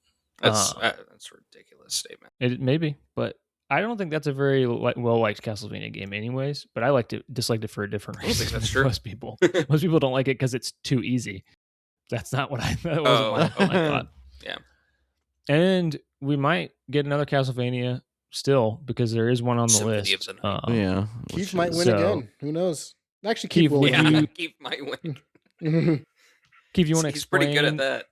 Speaker 3: That's a ridiculous statement.
Speaker 1: It maybe, but I don't think that's a very well liked Castlevania game, anyways. But I disliked it for a different
Speaker 3: I don't think
Speaker 1: reason
Speaker 3: that's
Speaker 1: than
Speaker 3: true.
Speaker 1: most people. Most people don't like it because it's too easy. That's not what that wasn't my thought.
Speaker 3: Yeah.
Speaker 1: And we might get another Castlevania still because there is one on the
Speaker 3: Symphony of
Speaker 1: list.
Speaker 3: the Night.
Speaker 4: Yeah.
Speaker 2: Keith might win
Speaker 1: So-
Speaker 2: again. Who knows? Actually,
Speaker 1: Keith,
Speaker 2: Keith will
Speaker 1: would
Speaker 2: win.
Speaker 3: Yeah,
Speaker 1: you-
Speaker 3: Keith might win.
Speaker 2: Mhm.
Speaker 1: Keith, you want to
Speaker 3: He's
Speaker 1: explain
Speaker 3: pretty good at that.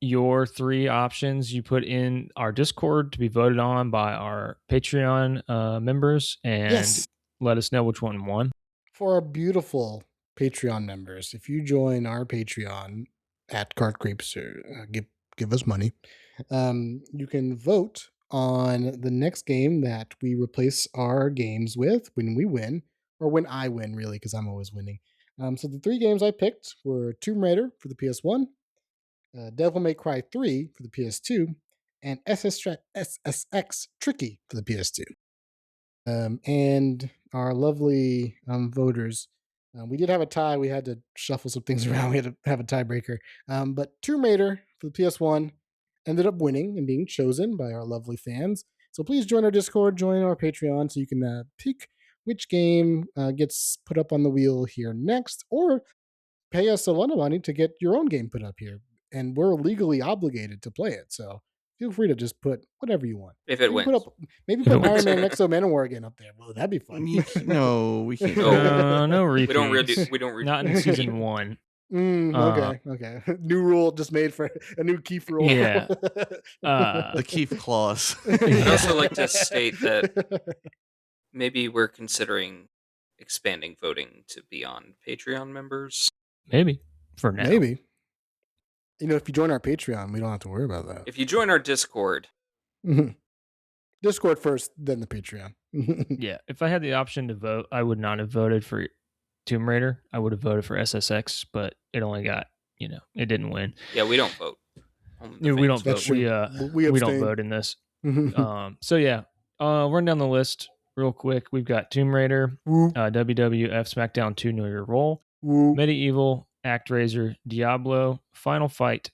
Speaker 1: your 3 options you put in our Discord to be voted on by our Patreon members and
Speaker 2: Yes.
Speaker 1: let us know which one won?
Speaker 2: For our beautiful Patreon members, if you join our Patreon at Card Creeps, or give us money, you can vote on the next game that we replace our games with when we win, or when I win, really, because I'm always winning. So the 3 games I picked were Tomb Raider for the PS1, Devil May Cry 3 for the PS2, and SSX Tricky for the PS2. And our lovely voters, we did have a tie. We had to shuffle some things around. We had to have a tiebreaker. But Tomb Raider for the PS1 ended up winning and being chosen by our lovely fans. So please join our Discord, join our Patreon, so you can pick which game gets put up on the wheel here next, or pay us a lot of money to get your own game put up here. And we're legally obligated to play it. So feel free to just put whatever you want.
Speaker 3: If it wins.
Speaker 2: Maybe
Speaker 1: If it
Speaker 2: put Iron
Speaker 1: wins.
Speaker 2: Man next to Manowar again up there. Well, that'd be fun.
Speaker 4: No, we can't.
Speaker 3: No.
Speaker 1: No
Speaker 3: We
Speaker 1: repeats.
Speaker 3: don't redo. We don't redo.
Speaker 1: Not in season 1.
Speaker 2: Okay. New rule just made for a new Keith rule.
Speaker 1: Yeah.
Speaker 4: The Keith clause.
Speaker 3: I'd also like to state that maybe we're considering expanding voting to beyond Patreon members.
Speaker 1: Maybe for now.
Speaker 2: Maybe. If you join our Patreon, we don't have to worry about that.
Speaker 3: If you join our Discord,
Speaker 2: Discord first, then the Patreon.
Speaker 1: Yeah, if I had the option to vote, I would not have voted for Tomb Raider. I would have voted for SSX, but it only got, it didn't win.
Speaker 3: yeah, we don't vote. Only the
Speaker 1: Yeah, we don't
Speaker 3: fans
Speaker 2: That's
Speaker 1: vote.
Speaker 2: true.
Speaker 1: We don't
Speaker 2: abstain.
Speaker 1: vote in this. So yeah, run down the list real quick. We've got Tomb Raider,
Speaker 2: Woo,
Speaker 1: WWF SmackDown 2 Know Your Role,
Speaker 2: woo.
Speaker 1: Medieval, ActRaiser, Diablo, Final Fight,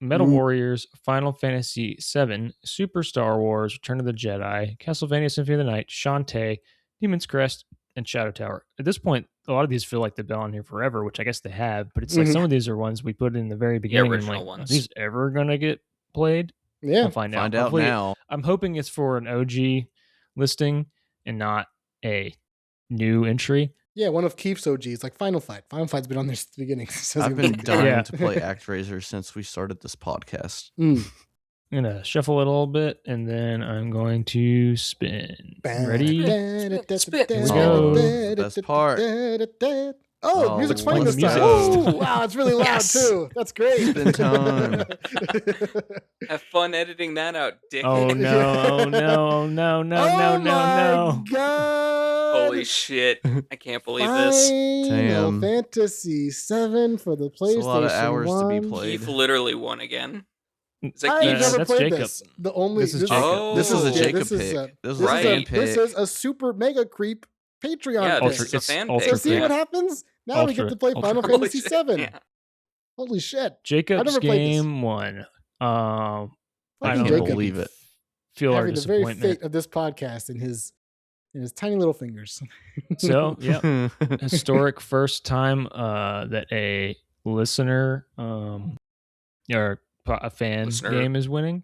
Speaker 1: Metal Warriors, Final Fantasy VII, Super Star Wars, Return of the Jedi, Castlevania Symphony of the Night, Shantae, Demon's Crest, and Shadow Tower. At this point, a lot of these feel like they've been on here forever, which I guess they have, but it's like some of these are ones we put in the very beginning. And
Speaker 3: original
Speaker 1: like,
Speaker 3: ones.
Speaker 1: are these ever going to get played?
Speaker 2: Yeah.
Speaker 1: We'll find out.
Speaker 4: Find out
Speaker 1: Hopefully-
Speaker 4: now.
Speaker 1: I'm hoping it's for an OG listing and not a new entry.
Speaker 2: Yeah, one of Keith's OGs, like Final Fight. Final Fight's been on there since the beginning. So it's
Speaker 4: I've
Speaker 2: gonna
Speaker 4: been
Speaker 2: be good.
Speaker 4: dying
Speaker 1: Yeah.
Speaker 4: to play ActRaiser since we started this podcast.
Speaker 2: Mm.
Speaker 1: I'm going to shuffle it a little bit, and then I'm going to spin. Ready?
Speaker 3: Spit.
Speaker 1: Here we go.
Speaker 4: The best part.
Speaker 2: Oh,
Speaker 4: Oh,
Speaker 2: music's playing
Speaker 1: let's
Speaker 2: this time.
Speaker 1: play the music.
Speaker 2: Oh, wow, it's really loud
Speaker 3: Yes.
Speaker 2: too. That's great.
Speaker 4: Spin time.
Speaker 3: Have fun editing that out, dick.
Speaker 1: Oh no, oh no, oh no, no,
Speaker 2: Oh
Speaker 1: no, no,
Speaker 2: my
Speaker 1: no.
Speaker 2: God.
Speaker 3: Holy shit. I can't believe this.
Speaker 2: Final
Speaker 4: Damn.
Speaker 2: Fantasy 7 for the PlayStation
Speaker 4: It's a lot of hours to be
Speaker 2: 1.
Speaker 4: played.
Speaker 3: Keith literally won again. Is that
Speaker 2: I've
Speaker 3: Keith's?
Speaker 2: never
Speaker 1: That's
Speaker 2: played
Speaker 1: Jacob.
Speaker 2: this. The only
Speaker 1: This is Jacob.
Speaker 3: Oh.
Speaker 4: This is a
Speaker 3: Yeah,
Speaker 4: Jacob
Speaker 2: this is
Speaker 4: pick.
Speaker 2: a-
Speaker 4: This is
Speaker 2: This
Speaker 4: a
Speaker 3: Right.
Speaker 4: fan pick.
Speaker 2: This is a super mega creep Patreon
Speaker 3: Yeah,
Speaker 2: pick.
Speaker 3: this is a
Speaker 1: It's
Speaker 3: fan
Speaker 1: ultra
Speaker 3: pick.
Speaker 2: So see
Speaker 1: creep.
Speaker 2: what happens? Now we get
Speaker 1: Ultra-
Speaker 2: to play
Speaker 1: ultra
Speaker 2: Final
Speaker 1: creep.
Speaker 2: Fantasy
Speaker 3: Holy shit,
Speaker 2: 7.
Speaker 3: yeah.
Speaker 2: Holy shit.
Speaker 1: Jacob's
Speaker 2: never played this.
Speaker 1: game 1. I
Speaker 2: Fucking
Speaker 1: don't
Speaker 4: can't
Speaker 1: know.
Speaker 2: Jacob
Speaker 4: believe it.
Speaker 1: Feel our
Speaker 2: having the very
Speaker 1: disappointment.
Speaker 2: fate of this podcast in his tiny little fingers.
Speaker 1: So, yeah, historic first time that a listener or a fan
Speaker 3: Listener.
Speaker 1: game is winning.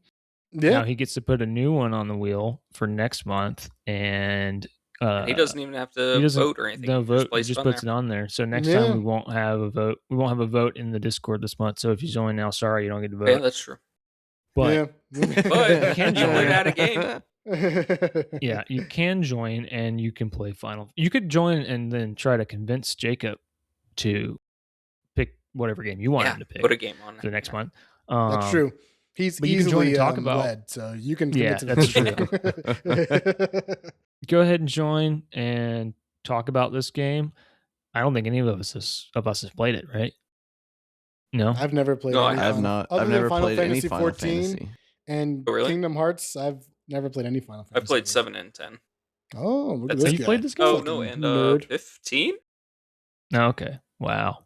Speaker 2: Yeah.
Speaker 1: Now he gets to put a new one on the wheel for next month, and
Speaker 3: he doesn't even have
Speaker 1: he
Speaker 3: to
Speaker 1: doesn't
Speaker 3: vote or anything.
Speaker 1: no
Speaker 3: He
Speaker 1: vote. He
Speaker 3: places
Speaker 1: just
Speaker 3: it on
Speaker 1: puts
Speaker 3: there.
Speaker 1: it on there. So next
Speaker 2: Yeah.
Speaker 1: time we won't have a vote. We won't have a vote in the Discord this month. So if you join now, sorry, you don't get to vote.
Speaker 3: Yeah, that's true.
Speaker 1: But
Speaker 2: yeah.
Speaker 3: But
Speaker 1: You can
Speaker 3: you
Speaker 1: join.
Speaker 3: win at a game.
Speaker 1: yeah, you can join and you can play Final. You could join and then try to convince Jacob to pick whatever game you want
Speaker 3: Yeah,
Speaker 1: him to pick
Speaker 3: put a game on
Speaker 1: for the next
Speaker 3: yeah.
Speaker 1: month.
Speaker 2: That's true. He's
Speaker 1: but you can join
Speaker 2: easily
Speaker 1: and talk about-
Speaker 2: led, so you can
Speaker 1: Yeah,
Speaker 2: convince him.
Speaker 1: that's Go ahead and join and talk about this game. I don't think any of us has played it, right? No.
Speaker 2: I've never played.
Speaker 3: No, I
Speaker 2: any
Speaker 3: have
Speaker 2: Final-
Speaker 4: not.
Speaker 2: Other
Speaker 4: I've
Speaker 2: than
Speaker 4: never
Speaker 2: Final
Speaker 4: played any
Speaker 2: Fantasy
Speaker 4: Final
Speaker 2: 14
Speaker 4: Fantasy.
Speaker 2: and
Speaker 3: Oh, really?
Speaker 2: Kingdom Hearts. I've never played any Final
Speaker 3: I
Speaker 2: Fantasy.
Speaker 3: played
Speaker 2: games.
Speaker 3: 7 and 10.
Speaker 2: Oh, look at
Speaker 3: That's
Speaker 2: this
Speaker 1: it. You
Speaker 2: guy.
Speaker 1: played this game?
Speaker 3: Oh,
Speaker 2: Fucking
Speaker 3: no, and
Speaker 2: nerd.
Speaker 3: 15?
Speaker 1: No, okay. Wow.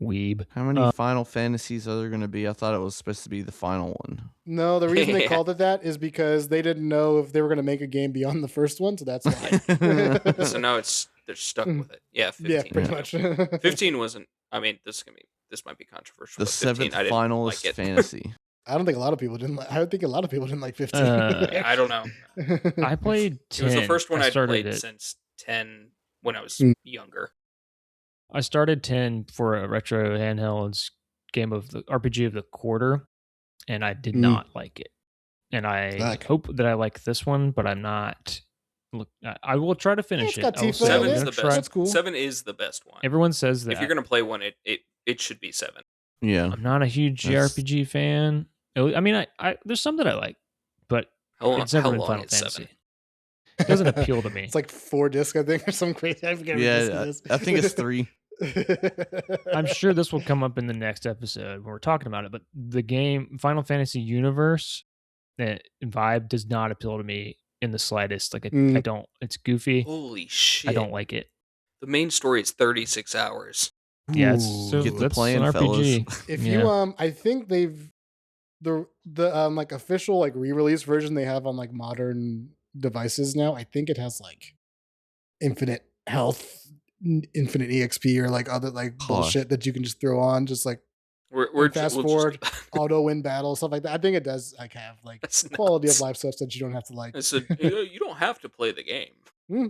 Speaker 1: Weeb.
Speaker 4: How many Final Fantasies are there going to be? I thought it was supposed to be the final one.
Speaker 2: No, the reason they
Speaker 3: Yeah.
Speaker 2: called it that is because they didn't know if they were going to make a game beyond the first one, so that's why.
Speaker 3: So now they're stuck with it. Yeah, 15.
Speaker 2: yeah, pretty much.
Speaker 3: 15 wasn't. I mean, this might be controversial.
Speaker 4: The
Speaker 3: but 15,
Speaker 4: seventh
Speaker 3: I didn't
Speaker 4: finalist
Speaker 3: like it.
Speaker 4: fantasy.
Speaker 2: I don't think a lot of people didn't like. I think a lot of people didn't like 15.
Speaker 3: Yeah, I don't know.
Speaker 1: I played
Speaker 3: It
Speaker 1: 10.
Speaker 3: was the first one
Speaker 1: I
Speaker 3: I'd
Speaker 1: started
Speaker 3: played
Speaker 1: it.
Speaker 3: since 10 when I was
Speaker 2: Mm.
Speaker 3: younger.
Speaker 1: I started 10 for a retro handheld game of the RPG of the quarter, and I did
Speaker 2: Mm.
Speaker 1: not like it. And I
Speaker 2: Fuck.
Speaker 1: hope that I like this one, but I'm not. Look, I will try to finish
Speaker 2: it's got
Speaker 1: it. I will
Speaker 2: Tifa
Speaker 1: say
Speaker 2: in
Speaker 1: I'm
Speaker 3: Seven's
Speaker 2: it.
Speaker 1: gonna
Speaker 3: the
Speaker 1: try-
Speaker 3: best.
Speaker 2: That's cool.
Speaker 3: 7 is the best one.
Speaker 1: Everyone says that.
Speaker 3: If you're gonna play one, it should be 7.
Speaker 4: Yeah.
Speaker 1: I'm not a huge
Speaker 4: That's-
Speaker 1: JRPG fan. I mean, I there's some that I like, but it's never been Final Fantasy. It doesn't appeal to me.
Speaker 2: It's like 4 discs, I think, or some crazy. I forget what disc
Speaker 4: Yeah,
Speaker 2: it is.
Speaker 4: I think it's 3.
Speaker 1: I'm sure this will come up in the next episode when we're talking about it, but the game Final Fantasy Universe vibe does not appeal to me in the slightest. Like I don't. It's goofy.
Speaker 3: Holy shit!
Speaker 1: I don't like it.
Speaker 3: The main story is 36 hours.
Speaker 1: Yeah, it's
Speaker 2: Ooh.
Speaker 1: so
Speaker 4: Get to
Speaker 1: that's
Speaker 4: playing,
Speaker 1: an RPG.
Speaker 4: fellas.
Speaker 2: If
Speaker 1: Yeah.
Speaker 2: you I think they've the like official like re-release version they have on like modern devices now. I think it has like infinite health, infinite EXP, or like other like
Speaker 4: Huh.
Speaker 2: bullshit that you can just throw on, just like
Speaker 3: We're
Speaker 2: fast
Speaker 3: we'll
Speaker 2: forward, auto win battle, stuff like that. I think it does like have like
Speaker 3: That's
Speaker 2: quality of
Speaker 3: nuts.
Speaker 2: life stuff that you don't have to like.
Speaker 3: I said you don't have to play the game.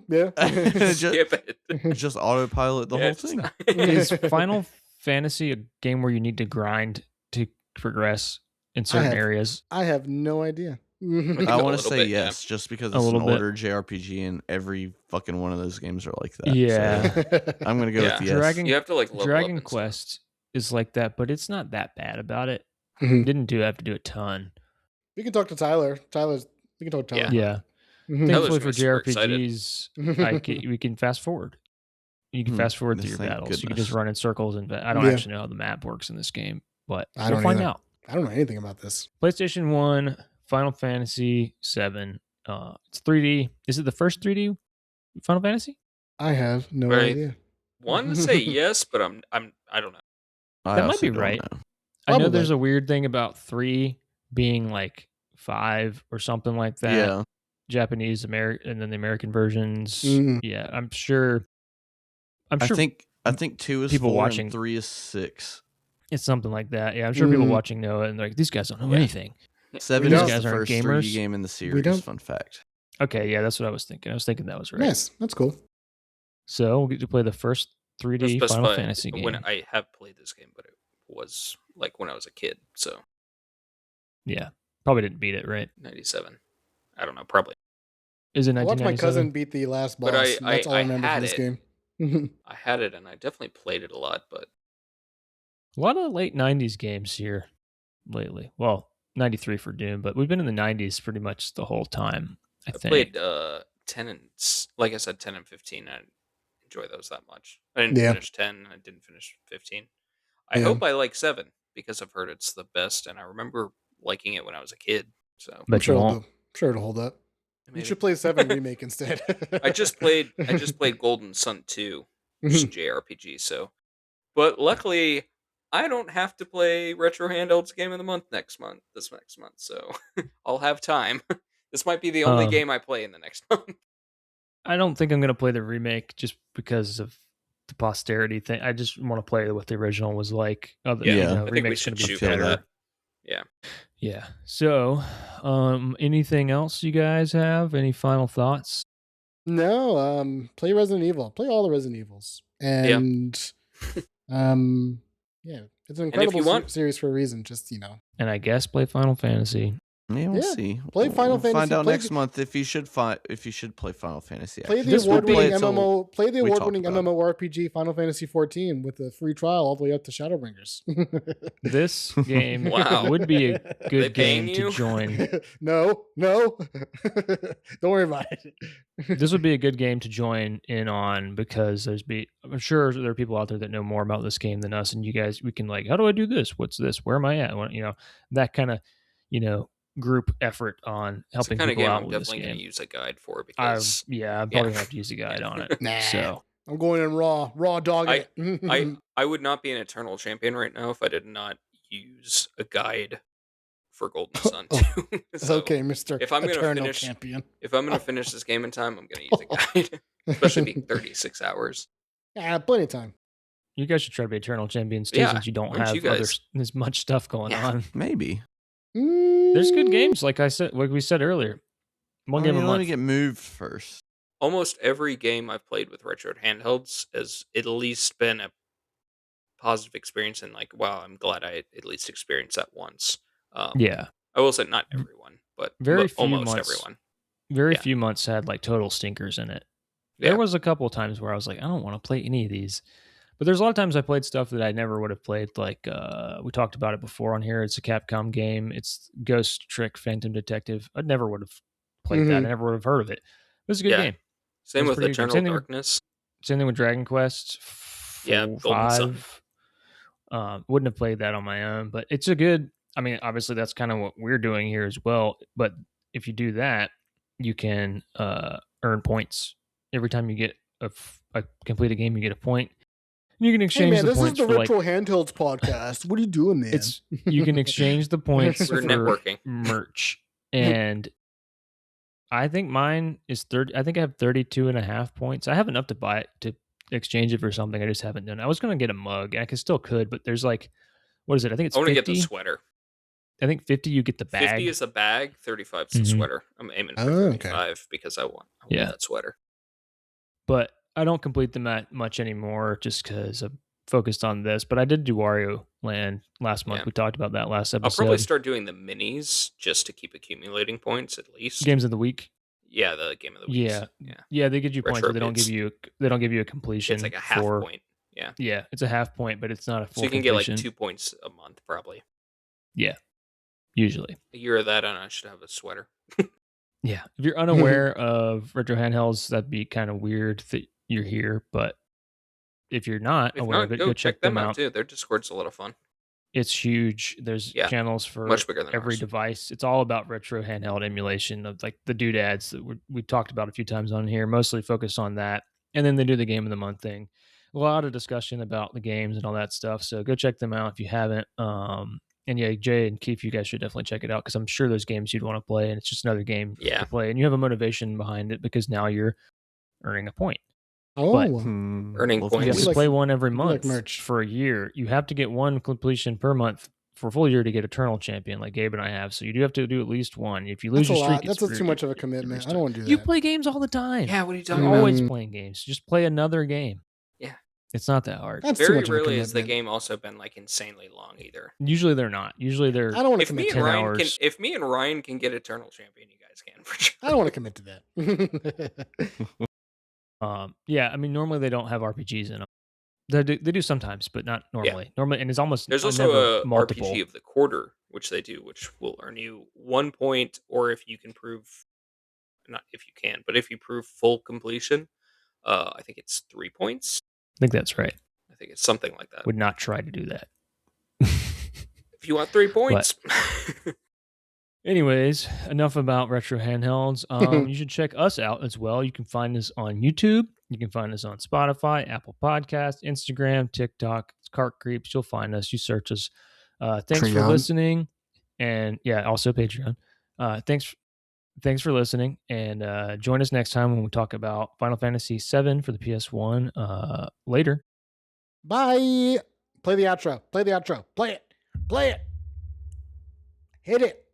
Speaker 2: Yeah.
Speaker 4: Just-
Speaker 3: Skip it.
Speaker 4: Just autopilot the
Speaker 3: Yeah,
Speaker 4: whole
Speaker 3: it's
Speaker 4: thing.
Speaker 3: not-
Speaker 1: Is Final Fantasy a game where you need to grind to progress in certain
Speaker 2: have-
Speaker 1: areas?
Speaker 2: I have no idea.
Speaker 4: I
Speaker 3: A
Speaker 4: want to
Speaker 3: little
Speaker 4: say
Speaker 3: bit, yeah.
Speaker 4: yes, just because
Speaker 1: A
Speaker 4: it's an
Speaker 1: little bit.
Speaker 4: older JRPG and every fucking one of those games are like that.
Speaker 1: Yeah.
Speaker 4: So I'm gonna go
Speaker 3: Yeah.
Speaker 4: with yes.
Speaker 1: Dragon-
Speaker 3: You have to like level
Speaker 1: Dragon
Speaker 3: up and stuff.
Speaker 1: Quest is like that, but it's not that bad about it.
Speaker 2: Mhm.
Speaker 1: Didn't have to do a ton.
Speaker 2: We can talk to Tyler. We can talk to Tyler.
Speaker 1: Yeah.
Speaker 2: Mhm.
Speaker 3: Tyler's
Speaker 1: Thankfully
Speaker 3: gonna
Speaker 1: for
Speaker 3: be super excited.
Speaker 1: JRPGs, we can fast forward. You can fast forward through your
Speaker 4: thank
Speaker 1: battles. You can
Speaker 4: goodness.
Speaker 1: just run in circles, and I don't
Speaker 2: Yeah.
Speaker 1: actually know how the map works in this game, but
Speaker 2: I
Speaker 1: we'll
Speaker 2: don't
Speaker 1: find
Speaker 2: either.
Speaker 1: out.
Speaker 2: I don't know anything about this.
Speaker 1: PlayStation 1, Final Fantasy 7. It's 3D. Is it the first 3D Final Fantasy?
Speaker 2: I have no
Speaker 3: Right.
Speaker 2: idea.
Speaker 3: Want to say yes, but I don't know.
Speaker 4: I
Speaker 1: That might
Speaker 4: also
Speaker 1: be
Speaker 4: don't
Speaker 1: right.
Speaker 4: know.
Speaker 1: I know
Speaker 2: Probably.
Speaker 1: there's a weird thing about 3 being like 5 or something like that.
Speaker 4: Yeah.
Speaker 1: Japanese, American, and then the American versions.
Speaker 2: Mhm.
Speaker 1: Yeah, I'm sure.
Speaker 4: I think 2 is
Speaker 1: people
Speaker 4: 4
Speaker 1: watching-
Speaker 4: and 3 is 6.
Speaker 1: it's something like that. Yeah, I'm sure people
Speaker 2: Mhm.
Speaker 1: watching know it, and they're like, these guys don't know
Speaker 3: Yeah.
Speaker 1: anything.
Speaker 4: 7
Speaker 2: These
Speaker 4: is
Speaker 1: guys
Speaker 4: the
Speaker 1: aren't
Speaker 4: first
Speaker 1: gamers.
Speaker 4: 3D game in the series.
Speaker 2: don't-
Speaker 4: Fun fact.
Speaker 1: Okay, yeah, that's what I was thinking. I was thinking that was right.
Speaker 2: Nice. That's cool.
Speaker 1: So we'll get to play the first 3D
Speaker 3: Specify
Speaker 1: Final Fantasy game.
Speaker 3: when I have played this game, but it was like when I was a kid, so
Speaker 1: Yeah, probably didn't beat it, right?
Speaker 3: 97. I don't know, probably.
Speaker 1: Is it
Speaker 2: I watched my
Speaker 1: 1997?
Speaker 2: cousin beat the last boss.
Speaker 3: But
Speaker 2: and that's all I remember
Speaker 3: had
Speaker 2: from this
Speaker 3: it.
Speaker 2: game.
Speaker 3: I had it and I definitely played it a lot, but
Speaker 1: A lot of late 90s games here lately. Well, 93 for Doom, but we've been in the 90s pretty much the whole time, I
Speaker 3: I
Speaker 1: think.
Speaker 3: played 10 and like I said, 10 and 15. I didn't enjoy those that much. I didn't
Speaker 2: Yeah.
Speaker 3: finish 10. And I didn't finish 15. I
Speaker 2: Yeah.
Speaker 3: hope I like 7 because I've heard it's the best, and I remember liking it when I was a kid. So
Speaker 2: I'm
Speaker 1: But
Speaker 2: sure
Speaker 1: you
Speaker 2: it'll
Speaker 1: won't.
Speaker 2: do. I'm sure it'll hold up. You
Speaker 3: maybe.
Speaker 2: should play 7 Remake instead.
Speaker 3: I just played Golden Sun 2, which is a JRPG. So, but luckily, I don't have to play Retro Handhelds Game of the Month this next month, so I'll have time. This might be the only game I play in the next month.
Speaker 1: I don't think I'm going to play the remake just because of the posterity thing. I just want to play what the original was like.
Speaker 3: Yeah, I think we
Speaker 1: remake's
Speaker 3: should
Speaker 1: going to be
Speaker 3: shoot for
Speaker 1: better.
Speaker 3: that. Yeah.
Speaker 1: Yeah. So, anything else you guys have? Any final thoughts?
Speaker 2: No, play Resident Evil. Play all the Resident Evils. And yeah, it's an incredible series for a reason, just,
Speaker 1: And I guess play Final Fantasy.
Speaker 4: Yeah, we'll see.
Speaker 2: Play Final Fantasy.
Speaker 4: Find out next month if you should play Final Fantasy.
Speaker 2: Play the award-winning MMO. Play the award-winning MMORPG Final Fantasy 14 with a free trial all the way up to Shadowbringers.
Speaker 1: This game would be a good game to join.
Speaker 2: No, don't worry about it.
Speaker 1: This would be a good game to join in on because I'm sure there are people out there that know more about this game than us, and you guys, we can how do I do this? What's this? Where am I at? That kind of group effort on helping people out with this game.
Speaker 3: I'm definitely going to use a guide for because
Speaker 1: I'm probably going to have to use a guide on it.
Speaker 2: Nah,
Speaker 1: so
Speaker 2: I'm going in raw dog.
Speaker 3: I would not be an Eternal Champion right now if I did not use a guide for Golden Sun 2.
Speaker 2: So okay, Mr.
Speaker 3: If I'm going to finish this game in time, I'm going to use a guide, especially being 36 hours.
Speaker 2: Yeah, plenty of time.
Speaker 1: You guys should try to be Eternal Champions too, since you don't have as much stuff going on.
Speaker 4: Maybe.
Speaker 1: There's good games, like we said earlier. One game a month.
Speaker 4: You want to get moved first.
Speaker 3: Almost every game I've played with retro handhelds has at least been a positive experience, and wow, I'm glad I at least experienced that once.
Speaker 1: Yeah,
Speaker 3: I will say not everyone, but almost everyone.
Speaker 1: Very few months had total stinkers in it. There was a couple of times where I was like, I don't want to play any of these. But there's a lot of times I played stuff that I never would have played. We talked about it before on here. It's a Capcom game. It's Ghost Trick Phantom Detective. I never would have played that. I never would have heard of it. It was a good game.
Speaker 3: Same with Eternal Darkness.
Speaker 1: Same thing with Dragon Quest 5. Wouldn't have played that on my own, but it's a good... I mean, obviously that's kind of what we're doing here as well. But if you do that, you can earn points. Every time you get complete a game, you get a point. You can exchange the points.
Speaker 2: This is the Retro Handhelds podcast. What are you doing, man?
Speaker 1: You can exchange the points for
Speaker 3: networking
Speaker 1: merch. And I think mine is 30. I think I have 32.5 points. I have enough to buy it, to exchange it for something. I just haven't done it. I was going to get a mug. I still could, but there's what is it? I think it's 50.
Speaker 3: I want to get the sweater.
Speaker 1: I think 50, you get the bag.
Speaker 3: 50 is a bag, 35 is the sweater. I'm aiming for 35 because I want that sweater.
Speaker 1: But I don't complete them that much anymore just because I'm focused on this. But I did do Wario Land last month. We talked about that last episode.
Speaker 3: I'll probably start doing the minis just to keep accumulating points at least.
Speaker 1: Games of the week.
Speaker 3: Yeah, the game of the week.
Speaker 1: Yeah. They give you points, but they don't give you a completion.
Speaker 3: It's like a half point.
Speaker 1: Yeah, it's a half point, but it's not a full.
Speaker 3: So you can
Speaker 1: completion.
Speaker 3: Get 2 points a month, probably.
Speaker 1: Yeah, usually.
Speaker 3: A year of that, and I should have a sweater.
Speaker 1: Yeah, if you're unaware of retro handhelds, that'd be kind of weird that you're here. But if you're not aware of it, go check them out
Speaker 3: too. Their Discord's a lot of fun.
Speaker 1: It's huge. There's channels for
Speaker 3: much bigger than
Speaker 1: every
Speaker 3: ours.
Speaker 1: Device. It's all about retro handheld emulation of the doodads that we talked about a few times on here, mostly focused on that. And then they do the game of the month thing. A lot of discussion about the games and all that stuff. So go check them out if you haven't. And yeah, Jay and Keith, you guys should definitely check it out because I'm sure there's games you'd want to play, and it's just another game to play. And you have a motivation behind it because now you're earning a point.
Speaker 3: Earning points.
Speaker 1: You have to play one every month for a year. You have to get one completion per month for a full year to get Eternal Champion, like Gabe and I have. So you do have to do at least one. If you lose your streak,
Speaker 2: that's too much of a commitment. I don't want to do that.
Speaker 1: You play games all the time.
Speaker 3: Yeah, what are you talking
Speaker 1: about?
Speaker 3: You're
Speaker 1: always playing games. Just play another game.
Speaker 3: Yeah.
Speaker 1: It's not that hard.
Speaker 2: That's
Speaker 3: very rarely has the game also been insanely long either.
Speaker 1: Usually they're not. Usually they're.
Speaker 2: I don't want to commit to
Speaker 1: 10 hours.
Speaker 3: If me and Ryan can get Eternal Champion, you guys can for sure.
Speaker 2: I don't want to commit to that.
Speaker 1: Yeah, I mean normally they don't have RPGs in them. They do sometimes, but not normally.
Speaker 3: Yeah.
Speaker 1: Normally, and it's almost
Speaker 3: there's also a
Speaker 1: multiple.
Speaker 3: RPG of the quarter, which they do, which will earn you 1 point, or if you can prove, not if you can, but if you prove full completion, I think it's 3 points.
Speaker 1: I think that's right.
Speaker 3: I think it's something like that.
Speaker 1: Would not try to do that.
Speaker 3: If you want 3 points.
Speaker 1: Anyways, enough about retro handhelds. You should check us out as well. You can find us on YouTube. You can find us on Spotify, Apple Podcasts, Instagram, TikTok, It's Cart Creeps. You'll find us. You search us. Thanks for
Speaker 2: Patreon.
Speaker 1: listening, and yeah, also Patreon. Thanks for listening, and join us next time when we talk about Final Fantasy VII for the PS1. Later.
Speaker 2: Bye. Play the outro. Play the outro. Play it. Play it. Hit it.